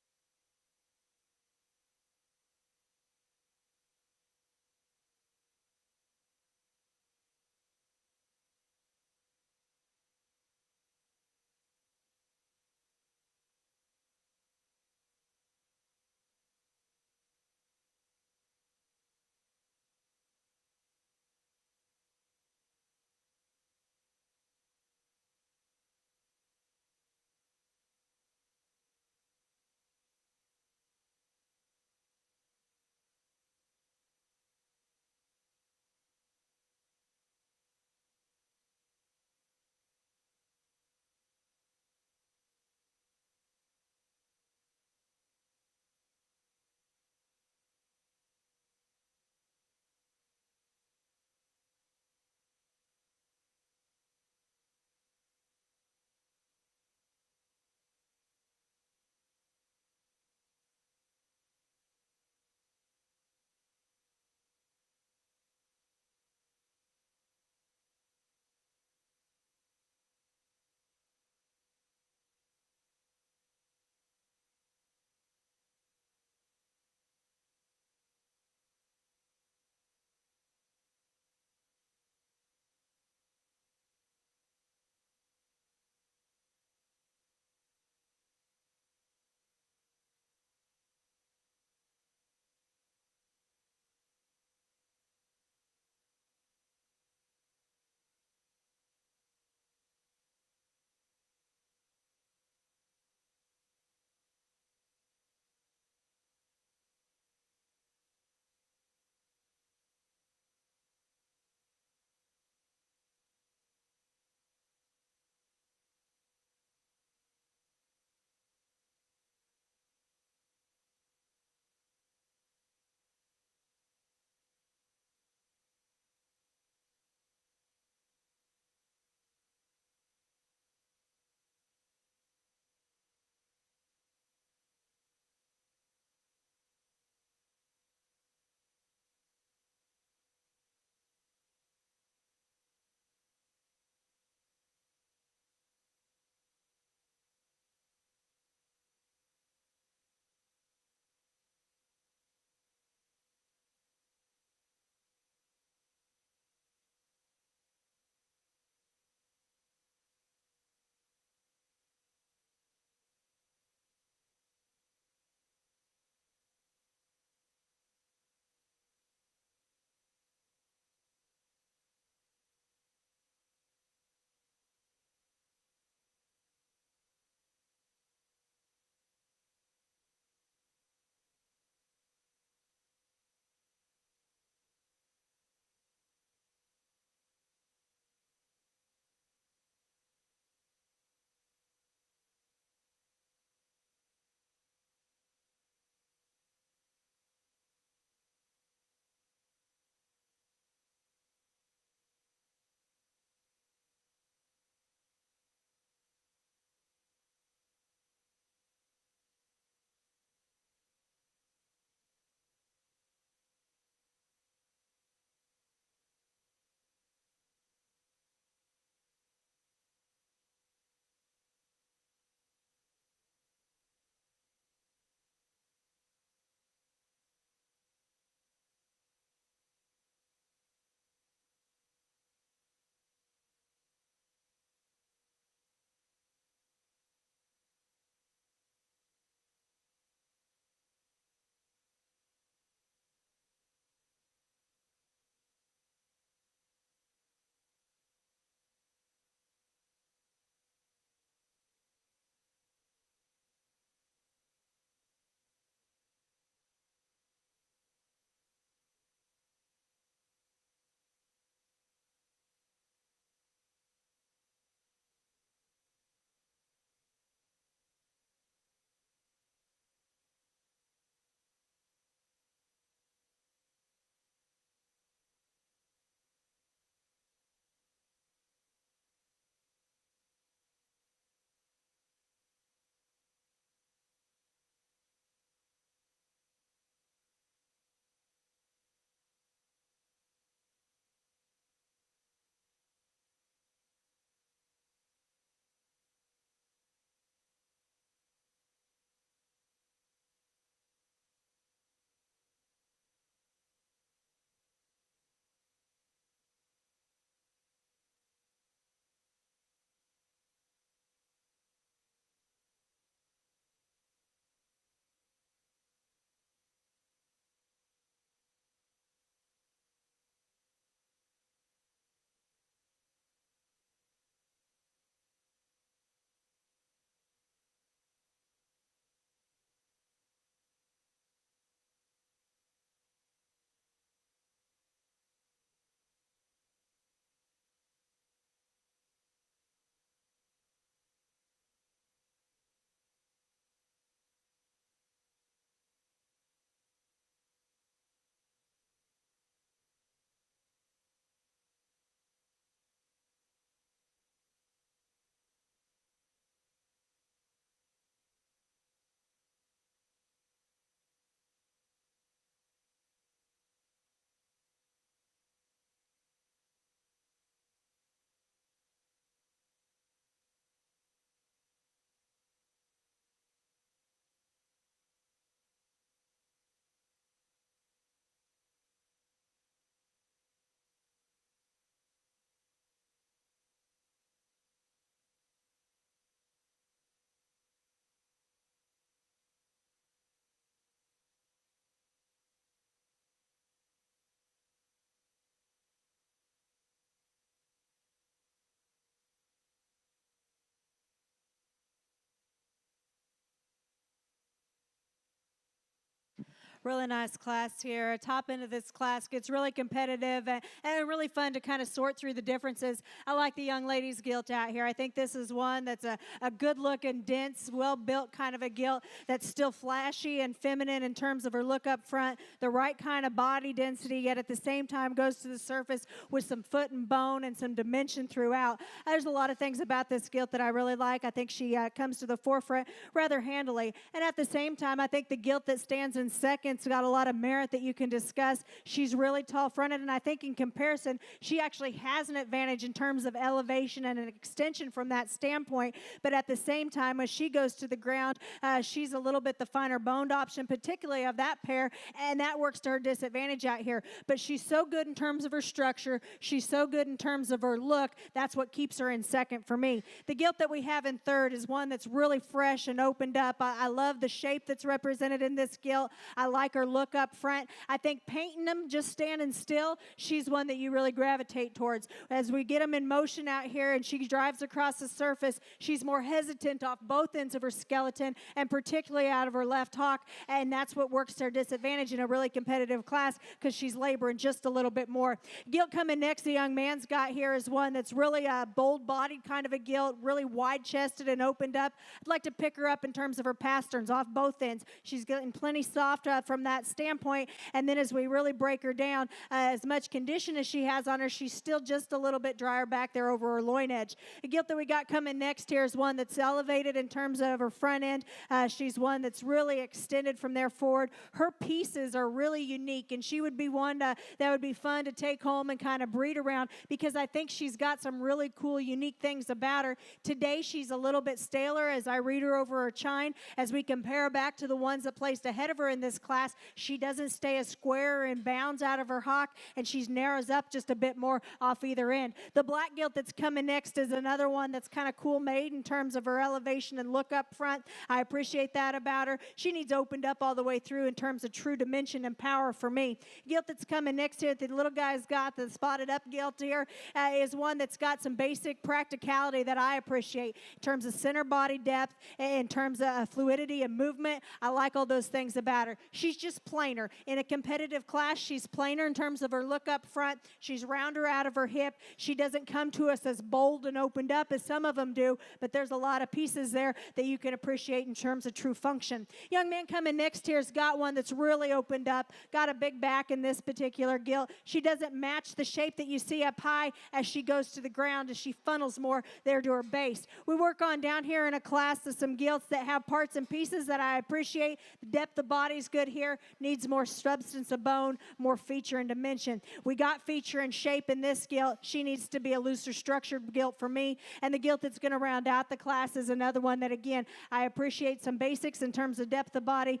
Really nice class here. Top end of this class gets really competitive and really fun to kind of sort through the differences. I like the young ladies gilt out here. I think this is one that's a good looking, dense, well-built kind of a gilt that's still flashy and feminine in terms of her look up front, the right kind of body density, yet at the same time goes to the surface with some foot and bone and some dimension throughout. There's a lot of things about this gilt that I really like. I think she comes to the forefront rather handily. And at the same time, I think the gilt that stands in second's got a lot of merit that you can discuss. She's really tall fronted, and I think in comparison, she actually has an advantage in terms of elevation and an extension from that standpoint. But at the same time, as she goes to the ground, she's a little bit the finer boned option, particularly of that pair, and that works to her disadvantage out here. But she's so good in terms of her structure. She's so good in terms of her look. That's what keeps her in second for me. The gilt that we have in third is one that's really fresh and opened up. I love the shape that's represented in this gilt. I like her look up front. I think painting them, just standing still, she's one that you really gravitate towards. As we get them in motion out here and she drives across the surface, she's more hesitant off both ends of her skeleton and particularly out of her left hock, and that's what works to her disadvantage in a really competitive class because she's laboring just a little bit more. Gilt coming next, the young man's got here is one that's really a bold-bodied kind of a gilt, really wide-chested and opened up. I'd like to pick her up in terms of her pasterns off both ends. She's getting plenty soft from that standpoint, and then as we really break her down, as much condition as she has on her, she's still just a little bit drier back there over her loin edge. The gilt that we got coming next here is one that's elevated in terms of her front end. She's one that's really extended from there forward. Her pieces are really unique, and she would be one that would be fun to take home and kind of breed around because I think she's got some really cool, unique things about her. Today, she's a little bit staler as I read her over her chine. As we compare her back to the ones that placed ahead of her in this class, she doesn't stay as square and bounds out of her hock, and she narrows up just a bit more off either end. The black gilt that's coming next is another one that's kind of cool made in terms of her elevation and look up front. I appreciate that about her. She needs opened up all the way through in terms of true dimension and power for me. Gilt that's coming next here, the little guy's got the spotted up gilt here, is one that's got some basic practicality that I appreciate in terms of center body depth, in terms of fluidity and movement. I like all those things about her. She's just plainer. In a competitive class, she's plainer in terms of her look up front. She's rounder out of her hip. She doesn't come to us as bold and opened up as some of them do, but there's a lot of pieces there that you can appreciate in terms of true function. Young man coming next here has got one that's really opened up, got a big back in this particular gilt. She doesn't match the shape that you see up high as she goes to the ground, as she funnels more there to her base. We work on down here in a class of some gilts that have parts and pieces that I appreciate. The depth of body's good here, needs more substance of bone, more feature and dimension. We got feature and shape in this gilt. She needs to be a looser structured gilt for me, and the gilt that's going to round out the class is another one that, again, I appreciate some basics in terms of depth of body.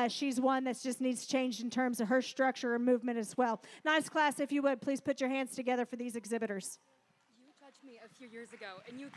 She's one that just needs changed in terms of her structure and movement as well. Nice class. If you would, please put your hands together for these exhibitors. You touched me a few years ago, and you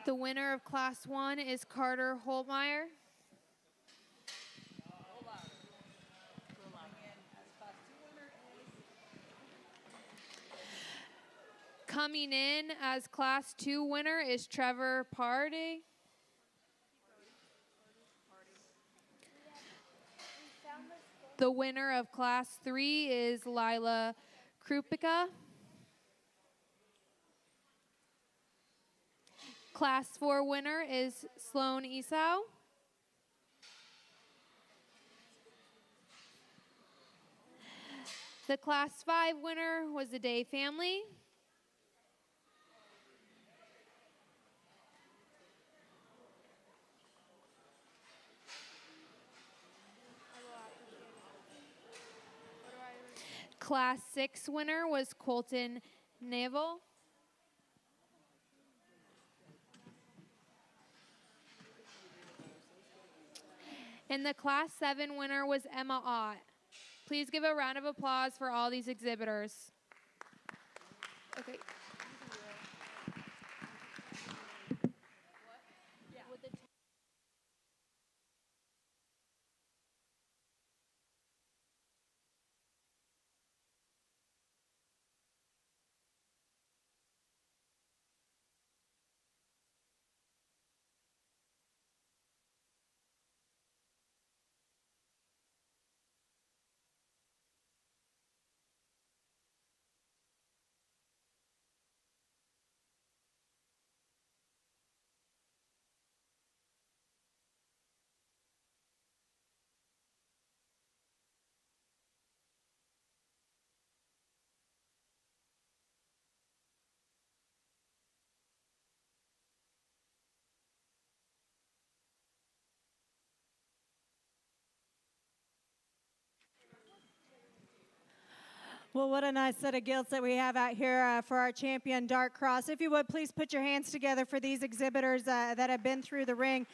The winner of Class 1 is Carter Holtmeyer. Coming in as Class 2 winner is Trevor Pardy. The winner of Class 3 is Lila Krupica. Class 4 winner is Sloan Esau. The Class 5 winner was the Day family. Class 6 winner was Colton Navel. And the Class 7 winner was Emma Ott. Please give a round of applause for all these exhibitors. Okay. Well, what a nice set of gilts that we have out here for our champion Dark Cross. If you would, please put your hands together for these exhibitors that have been through the ring.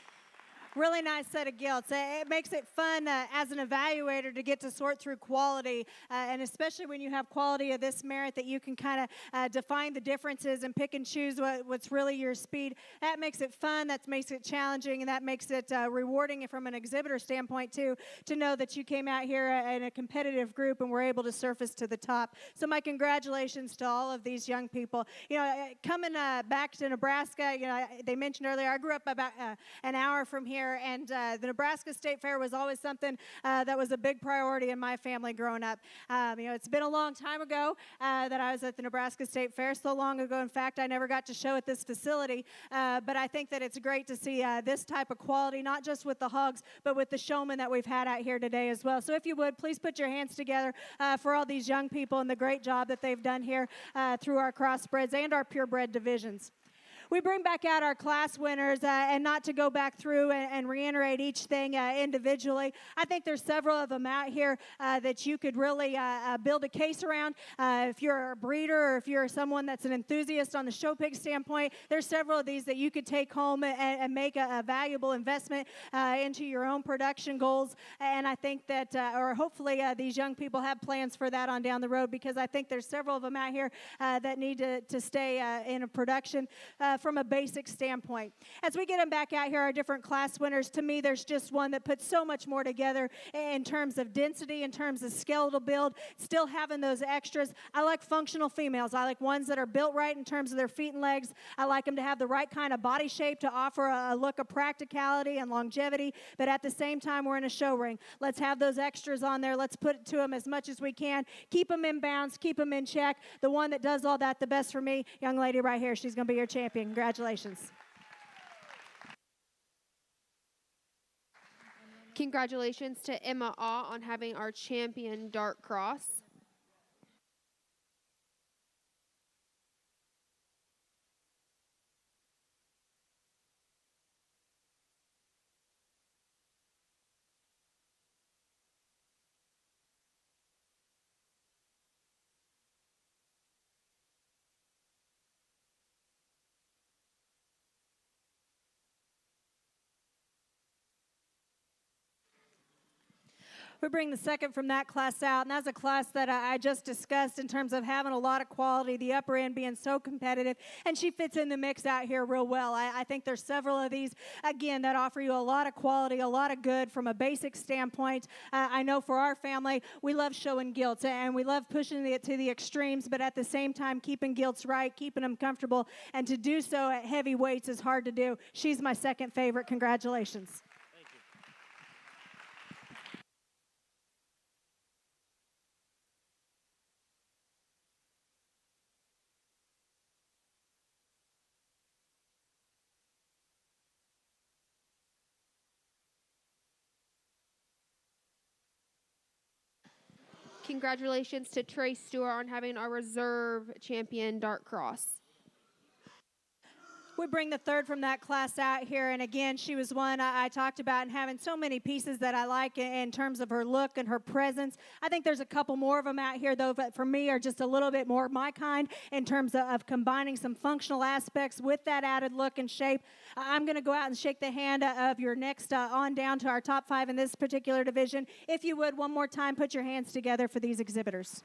Really nice set of gilts. It makes it fun as an evaluator to get to sort through quality, and especially when you have quality of this merit that you can kind of define the differences and pick and choose what's really your speed. That makes it fun, that makes it challenging, and that makes it rewarding from an exhibitor standpoint too, to know that you came out here in a competitive group and were able to surface to the top. So my congratulations to all of these young people. You know, coming back to Nebraska, you know, they mentioned earlier, I grew up about an hour from here. And the Nebraska State Fair was always something that was a big priority in my family growing up. You know, it's been a long time ago that I was at the Nebraska State Fair, so long ago, in fact, I never got to show at this facility. But I think that it's great to see this type of quality, not just with the hogs, but with the showmen that we've had out here today as well. So if you would, please put your hands together for all these young people and the great job that they've done here through our crossbreds and our purebred divisions. We bring back out our class winners, and not to go back through and reiterate each thing individually. I think there's several of them out here that you could really build a case around. If you're a breeder or if you're someone that's an enthusiast on the show pig standpoint, there's several of these that you could take home and make a valuable investment into your own production goals. And I think that, or hopefully these young people have plans for that on down the road, because I think there's several of them out here that need to stay in a production from a basic standpoint. As we get them back out here, our different class winners, to me, there's just one that puts so much more together in terms of density, in terms of skeletal build, still having those extras. I like functional females. I like ones that are built right in terms of their feet and legs. I like them to have the right kind of body shape to offer a look of practicality and longevity, but at the same time, we're in a show ring. Let's have those extras on there. Let's put it to them as much as we can. Keep them in bounds. Keep them in check. The one that does all that the best for me, young lady right here, she's going to be your champion. Congratulations. Congratulations to Emma Ott on having our champion Dark Cross. We bring the second from that class out, and that's a class that I just discussed in terms of having a lot of quality, the upper end being so competitive, and she fits in the mix out here real well. I think there's several of these, again, that offer you a lot of quality, a lot of good from a basic standpoint. I know for our family, we love showing gilts, and we love pushing it to the extremes, but at the same time, keeping gilts right, keeping them comfortable, and to do so at heavy weights is hard to do. She's my second favorite. Congratulations. Congratulations to Trey Stewart on having our reserve champion dart cross. We bring the third from that class out here, and again, she was one I talked about and having so many pieces that I like in terms of her look and her presence. I think there's a couple more of them out here, though, that for me are just a little bit more my kind in terms of combining some functional aspects with that added look and shape. I'm going to go out and shake the hand of your next on down to our top 5 in this particular division. If you would, one more time, put your hands together for these exhibitors.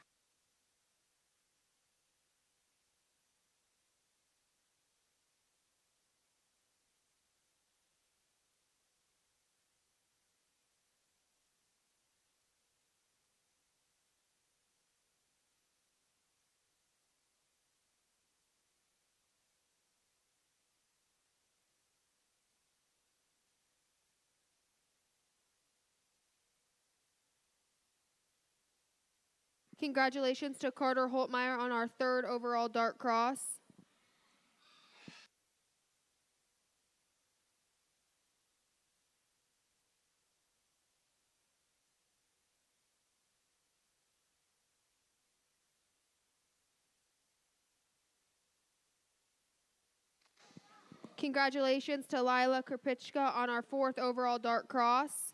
Congratulations to Carter Holtmeyer on our 3rd overall dart cross. Congratulations to Lila Krpichka on our 4th overall dart cross.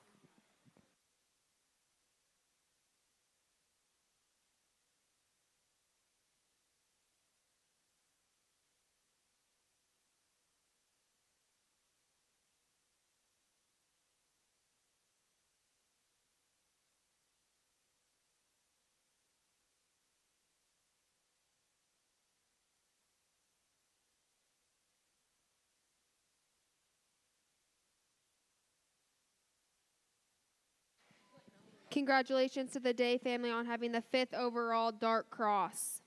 Congratulations to the Day family on having the 5th overall dart cross.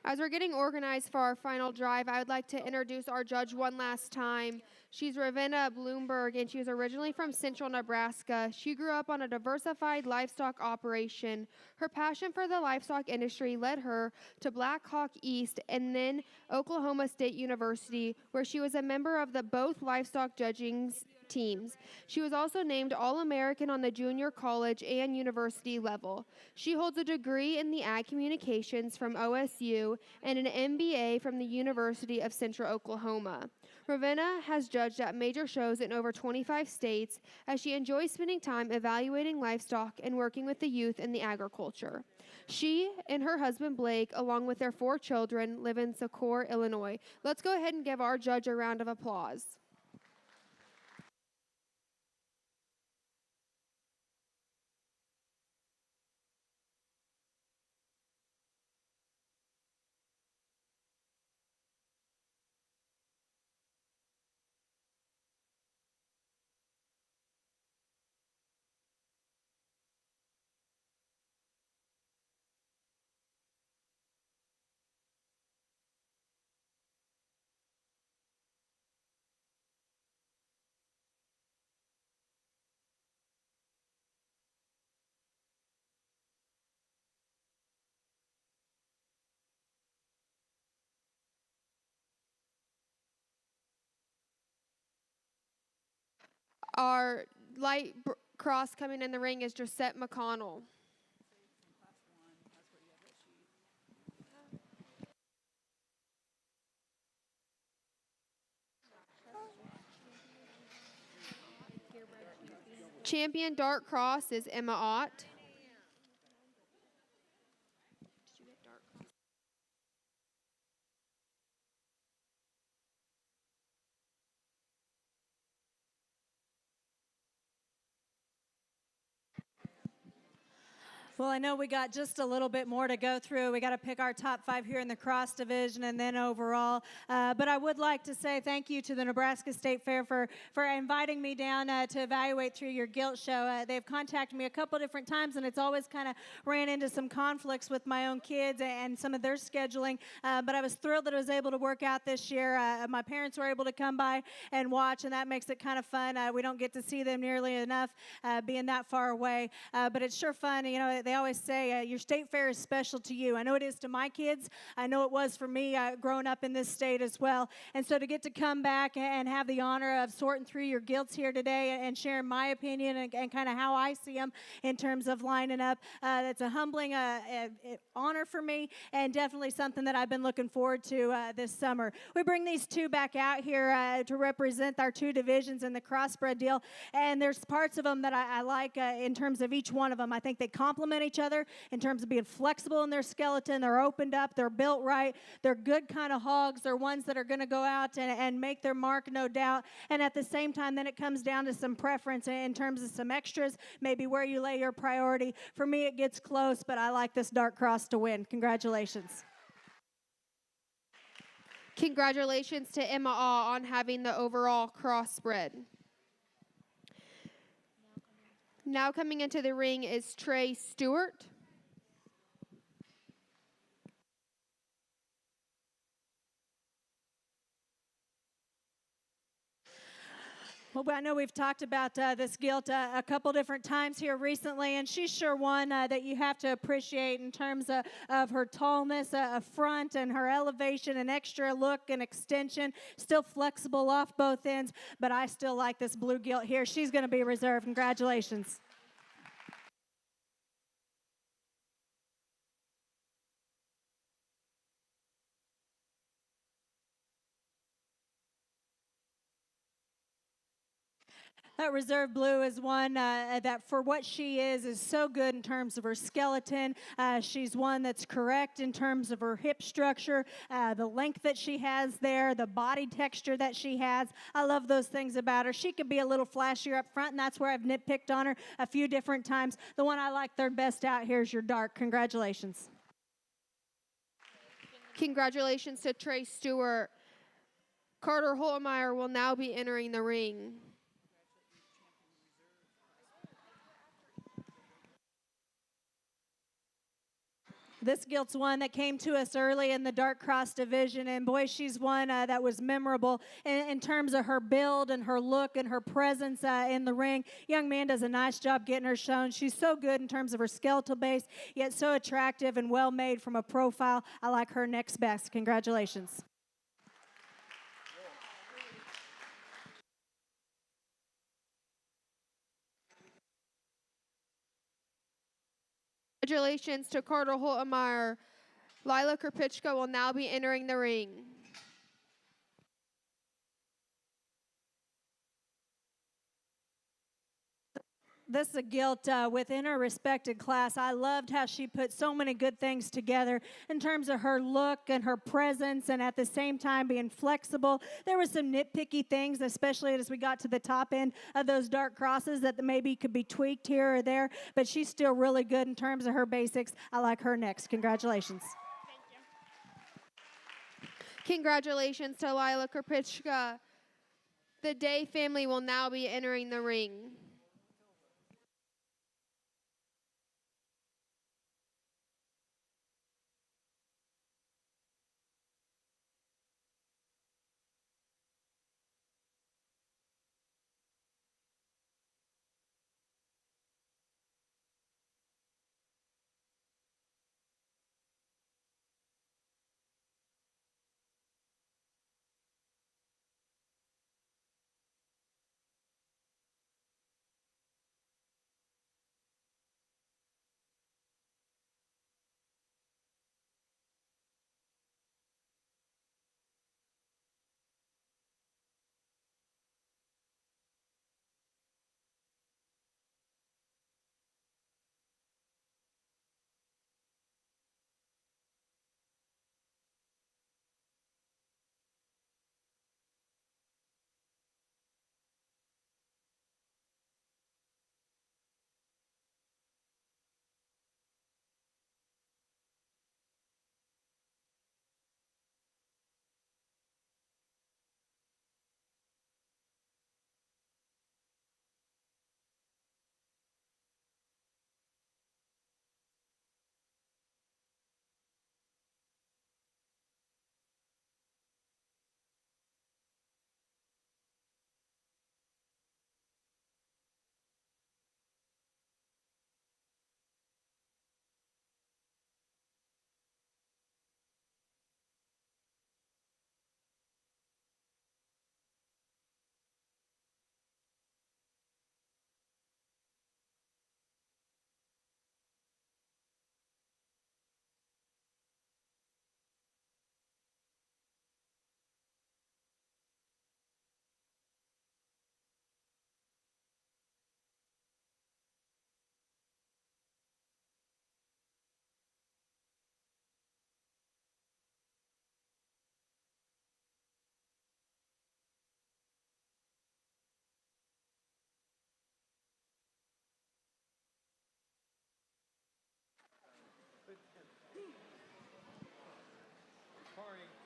As we're getting organized for our final drive, I would like to introduce our judge one last time. She's Ravenna Bloomberg, and she was originally from central Nebraska. She grew up on a diversified livestock operation. Her passion for the livestock industry led her to Black Hawk East and then Oklahoma State University, where she was a member of both livestock teams. She was also named All-American on the junior college and university level. She holds a degree in the Ag Communications from OSU and an MBA from the University of Central Oklahoma. Ravenna has judged at major shows in over 25 states as she enjoys spending time evaluating livestock and working with the youth in the agriculture. She and her husband Blake, along with their 4 children, live in Socorro, Illinois. Let's go ahead and give our judge a round of applause. Our cross coming in the ring is Josette McConnell. Champion dark cross is Emma Ott. Well, I know we got just a little bit more to go through. We got to pick our top 5 here in the cross division and then overall. But I would like to say thank you to the Nebraska State Fair for inviting me down to evaluate through your Gilt show. They've contacted me a couple different times, and it's always kind of ran into some conflicts with my own kids and some of their scheduling. But I was thrilled that I was able to work out this year. My parents were able to come by and watch, and that makes it kind of fun. We don't get to see them nearly enough being that far away. But it's sure fun. You know, they always say your state fair is special to you. I know it is to my kids. I know it was for me growing up in this state as well. And so to get to come back and have the honor of sorting through your Gilts here today and sharing my opinion and kind of how I see them in terms of lining up, that's a humbling honor for me and definitely something that I've been looking forward to this summer. We bring these 2 back out here to represent our 2 divisions in the Crossbred deal. And there's parts of them that I like in terms of each one of them. I think they complement each other in terms of being flexible in their skeleton. They're opened up. They're built right. They're good kind of hogs. They're ones that are going to go out and make their mark, no doubt. And at the same time, then it comes down to some preference in terms of some extras, maybe where you lay your priority. For me, it gets close, but I like this dark cross to win. Congratulations. Congratulations to Emma Ah on having the overall crossbred. Now coming into the ring is Trey Stewart. Well, I know we've talked about this Gilt a couple different times here recently, and she's sure one that you have to appreciate in terms of her tallness up front and her elevation and extra look and extension. Still flexible off both ends, but I still like this blue Gilt here. She's going to be reserved. Congratulations. That reserve blue is one that for what she is so good in terms of her skeleton. She's one that's correct in terms of her hip structure, the length that she has there, the body texture that she has. I love those things about her. She could be a little flashier up front, and that's where I've nitpicked on her a few different times. The one I like third best out here is your dark. Congratulations. Congratulations to Trey Stewart. Carter Holtmeyer will now be entering the ring. This Gilt's one that came to us early in the dark cross division, and boy, she's one that was memorable in terms of her build and her look and her presence in the ring. Young man does a nice job getting her shown. She's so good in terms of her skeletal base, yet so attractive and well made from a profile. I like her next best. Congratulations. Congratulations to Carter Holtemeyer. Lila Krpichka will now be entering the ring. This is a Gilt within her respected class. I loved how she put so many good things together in terms of her look and her presence, and at the same time being flexible. There were some nitpicky things, especially as we got to the top end of those dark crosses that maybe could be tweaked here or there, but she's still really good in terms of her basics. I like her next. Congratulations. Congratulations to Lila Krpichka. The Day family will now be entering the ring.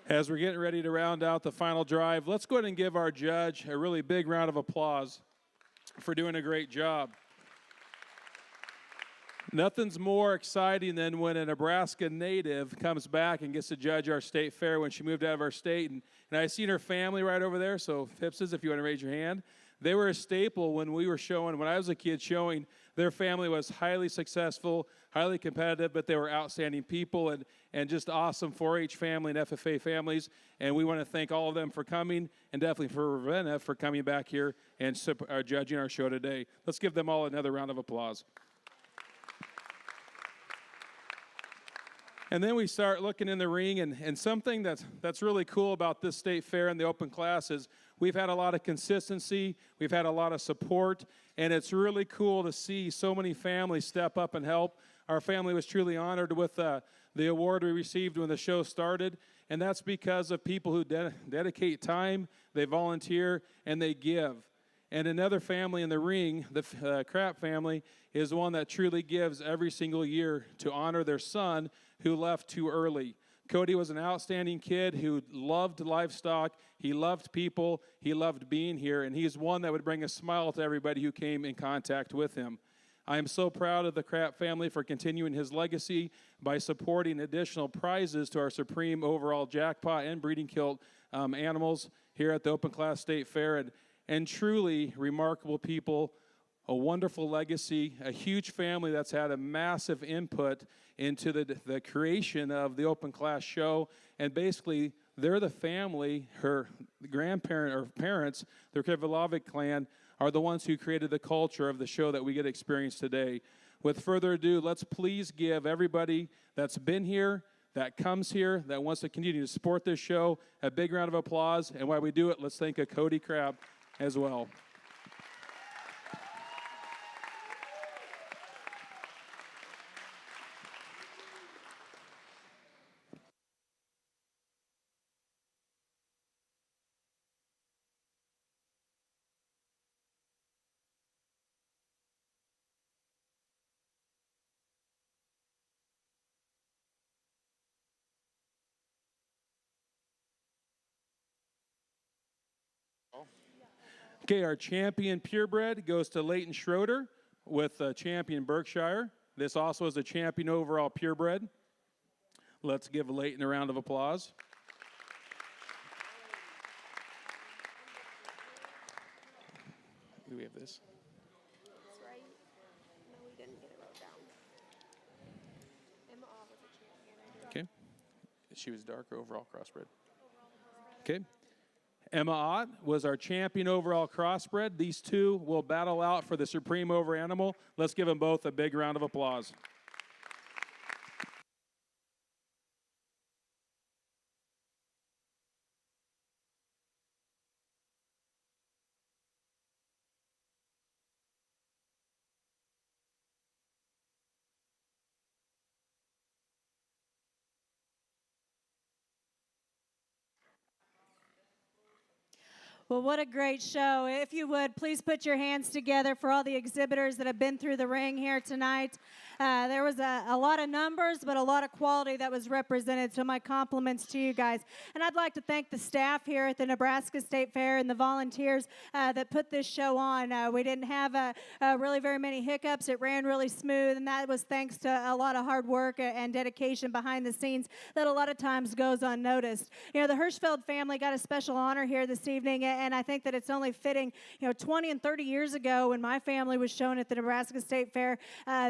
As we're getting ready to round out the final drive, let's go ahead and give our judge a really big round of applause for doing a great job. Nothing's more exciting than when a Nebraska native comes back and gets to judge our state fair when she moved out of our state. And I seen her family right over there, so Phipses, if you want to raise your hand. They were a staple when we were showing, when I was a kid showing, their family was highly successful, highly competitive, but they were outstanding people and just awesome 4-H family and FFA families. And we want to thank all of them for coming, and definitely for Ravenna for coming back here and judging our show today. Let's give them all another round of applause. And then we start looking in the ring, and something that's really cool about this state fair and the open class is we've had a lot of consistency, we've had a lot of support, and it's really cool to see so many families step up and help. Our family was truly honored with the award we received when the show started, and that's because of people who dedicate time, they volunteer, and they give. And another family in the ring, the Krapp family, is one that truly gives every single year to honor their son who left too early. Cody was an outstanding kid who loved livestock, he loved people, he loved being here, and he's one that would bring a smile to everybody who came in contact with him. I am so proud of the Krapp family for continuing his legacy by supporting additional prizes to our supreme overall jackpot and breeding kilt animals here at the Open Class State Fair. And truly remarkable people, a wonderful legacy, a huge family that's had a massive input into the creation of the Open Class show. And basically, they're the family, her grandparent or parents, the Krivolovich clan, are the ones who created the culture of the show that we get to experience today. with further ado, let's please give everybody that's been here, that comes here, that wants to continue to support this show, a big round of applause. And while we do it, let's thank a Cody Crabb as well. Okay, our champion purebred goes to Leighton Schroeder with champion Berkshire. This also is a champion overall purebred. Let's give Leighton a round of applause. Do we have this? That's right. No, we didn't get it wrote down. Emma was a champion. Okay. She was darker overall crossbred. Okay. Emma Ott was our champion overall crossbred. These two will battle out for the supreme over animal. Let's give them both a big round of applause. Well, what a great show. If you would, please put your hands together for all the exhibitors that have been through the ring here tonight. There was a lot of numbers, but a lot of quality that was represented, so my compliments to you guys. And I'd like to thank the staff here at the Nebraska State Fair and the volunteers that put this show on. We didn't have really very many hiccups. It ran really smooth, and that was thanks to a lot of hard work and dedication behind the scenes that a lot of times goes unnoticed. You know, the Hirschfeld family got a special honor here this evening, and I think that it's only fitting. You know, 20 and 30 years ago when my family was shown at the Nebraska State Fair,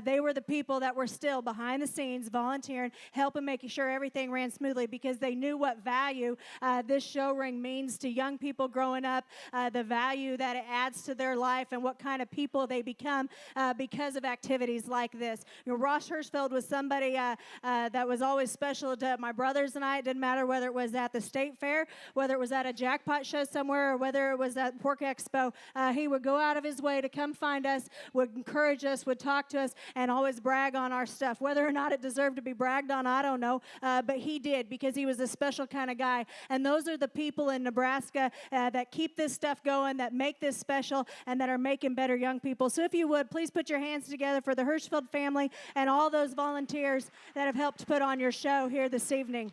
they were the people that were still behind the scenes volunteering, helping making sure everything ran smoothly because they knew what value this show ring means to young people growing up, the value that it adds to their life and what kind of people they become because of activities like this. You know, Ross Hirschfeld was somebody that was always special to my brothers and I. It didn't matter whether it was at the state fair, whether it was at a jackpot show somewhere, or whether it was at Pork Expo. He would go out of his way to come find us, would encourage us, would talk to us, and always brag on our stuff. Whether or not it deserved to be bragged on, I don't know, but he did because he was a special kind of guy. And those are the people in Nebraska that keep this stuff going, that make this special, and that are making better young people. So if you would, please put your hands together for the Hirschfeld family and all those volunteers that have helped put on your show here this evening.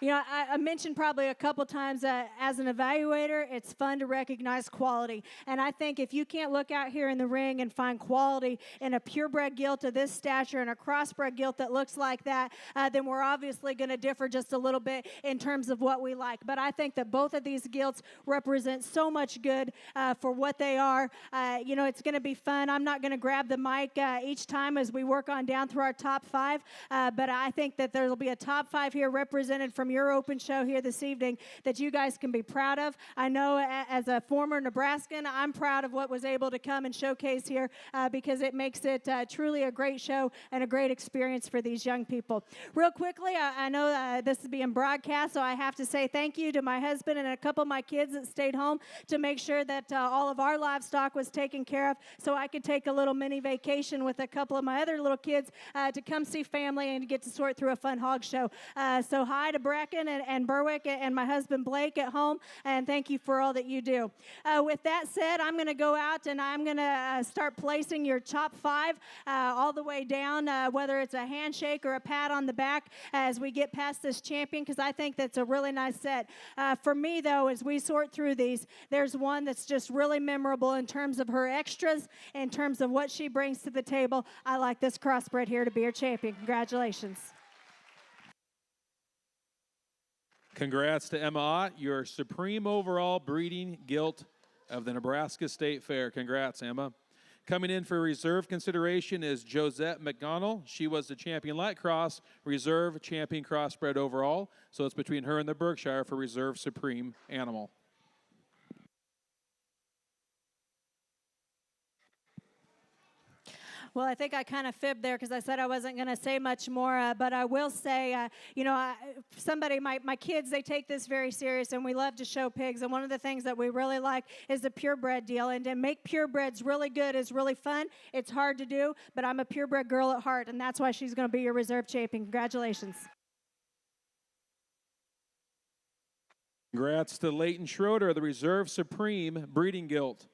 You know, I mentioned probably a couple times as an evaluator, it's fun to recognize quality. And I think if you can't look out here in the ring and find quality in a purebred gilt of this stature and a crossbred gilt that looks like that, then we're obviously going to differ just a little bit in terms of what we like. But I think that both of these gilts represent so much good for what they are. You know, it's going to be fun. I'm not going to grab the mic each time as we work on down through our top five, but I think that there will be a top five here represented from your open show here this evening that you guys can be proud of. I know as a former Nebraskan, I'm proud of what was able to come and showcase here because it makes it truly a great show and a great experience for these young people. Real quickly, I know this is being broadcast, so I have to say thank you to my husband and a couple of my kids that stayed home to make sure that all of our livestock was taken care of so I could take a little mini vacation with a couple of my other little kids to come see family and get to sort through a fun hog show. So hi to Bracken and Berwick and my husband Blake at home, and thank you for all that you do. With that said, I'm going to go out and I'm going to start placing your top five all the way down, whether it's a handshake or a pat on the back as we get past this champion, because I think that's a really nice set. For me, though, as we sort through these, there's one that's just really memorable in terms of her extras, in terms of what she brings to the table. I like this crossbred here to be our champion. Congratulations. Congrats to Emma Ott, your supreme overall breeding gilt of the Nebraska State Fair. Congrats, Emma. Coming in for reserve consideration is Josette McDonald. She was the champion light cross, reserve champion crossbred overall. So it's between her and the Berkshire for reserve supreme animal. Well, I think I kind of fibbed there because I said I wasn't going to say much more, but I will say, my kids, they take this very serious, and we love to show pigs, and one of the things that we really like is the purebred deal, and to make purebreds really good is really fun. It's hard to do, but I'm a purebred girl at heart, and that's why she's going to be your reserve champion. Congratulations. Congrats to Leighton Schroeder, the Reserve Supreme breeding gilt.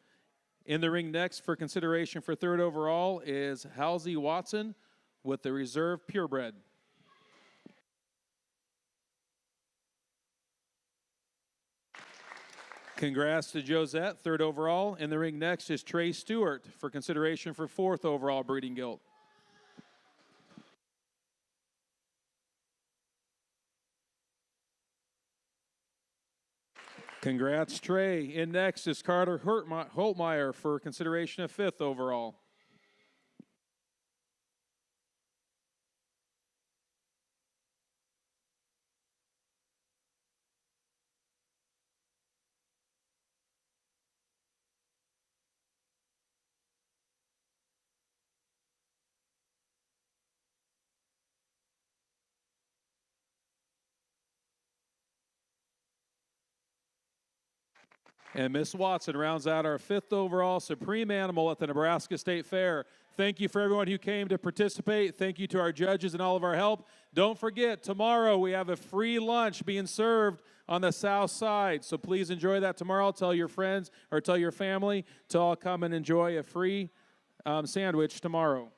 In the ring next for consideration for third overall is Halsey Watson with the Reserve Purebred. Congrats to Josette, third overall. In the ring next is Trey Stewart for consideration for fourth overall breeding gilt. Congrats, Trey. In next is Carter Holtmeyer for consideration of fifth overall. And Miss Watson rounds out our fifth overall Supreme Animal at the Nebraska State Fair. Thank you for everyone who came to participate. Thank you to our judges and all of our help. Don't forget, tomorrow we have a free lunch being served on the south side. So please enjoy that tomorrow. Tell your friends or tell your family to all come and enjoy a free sandwich tomorrow.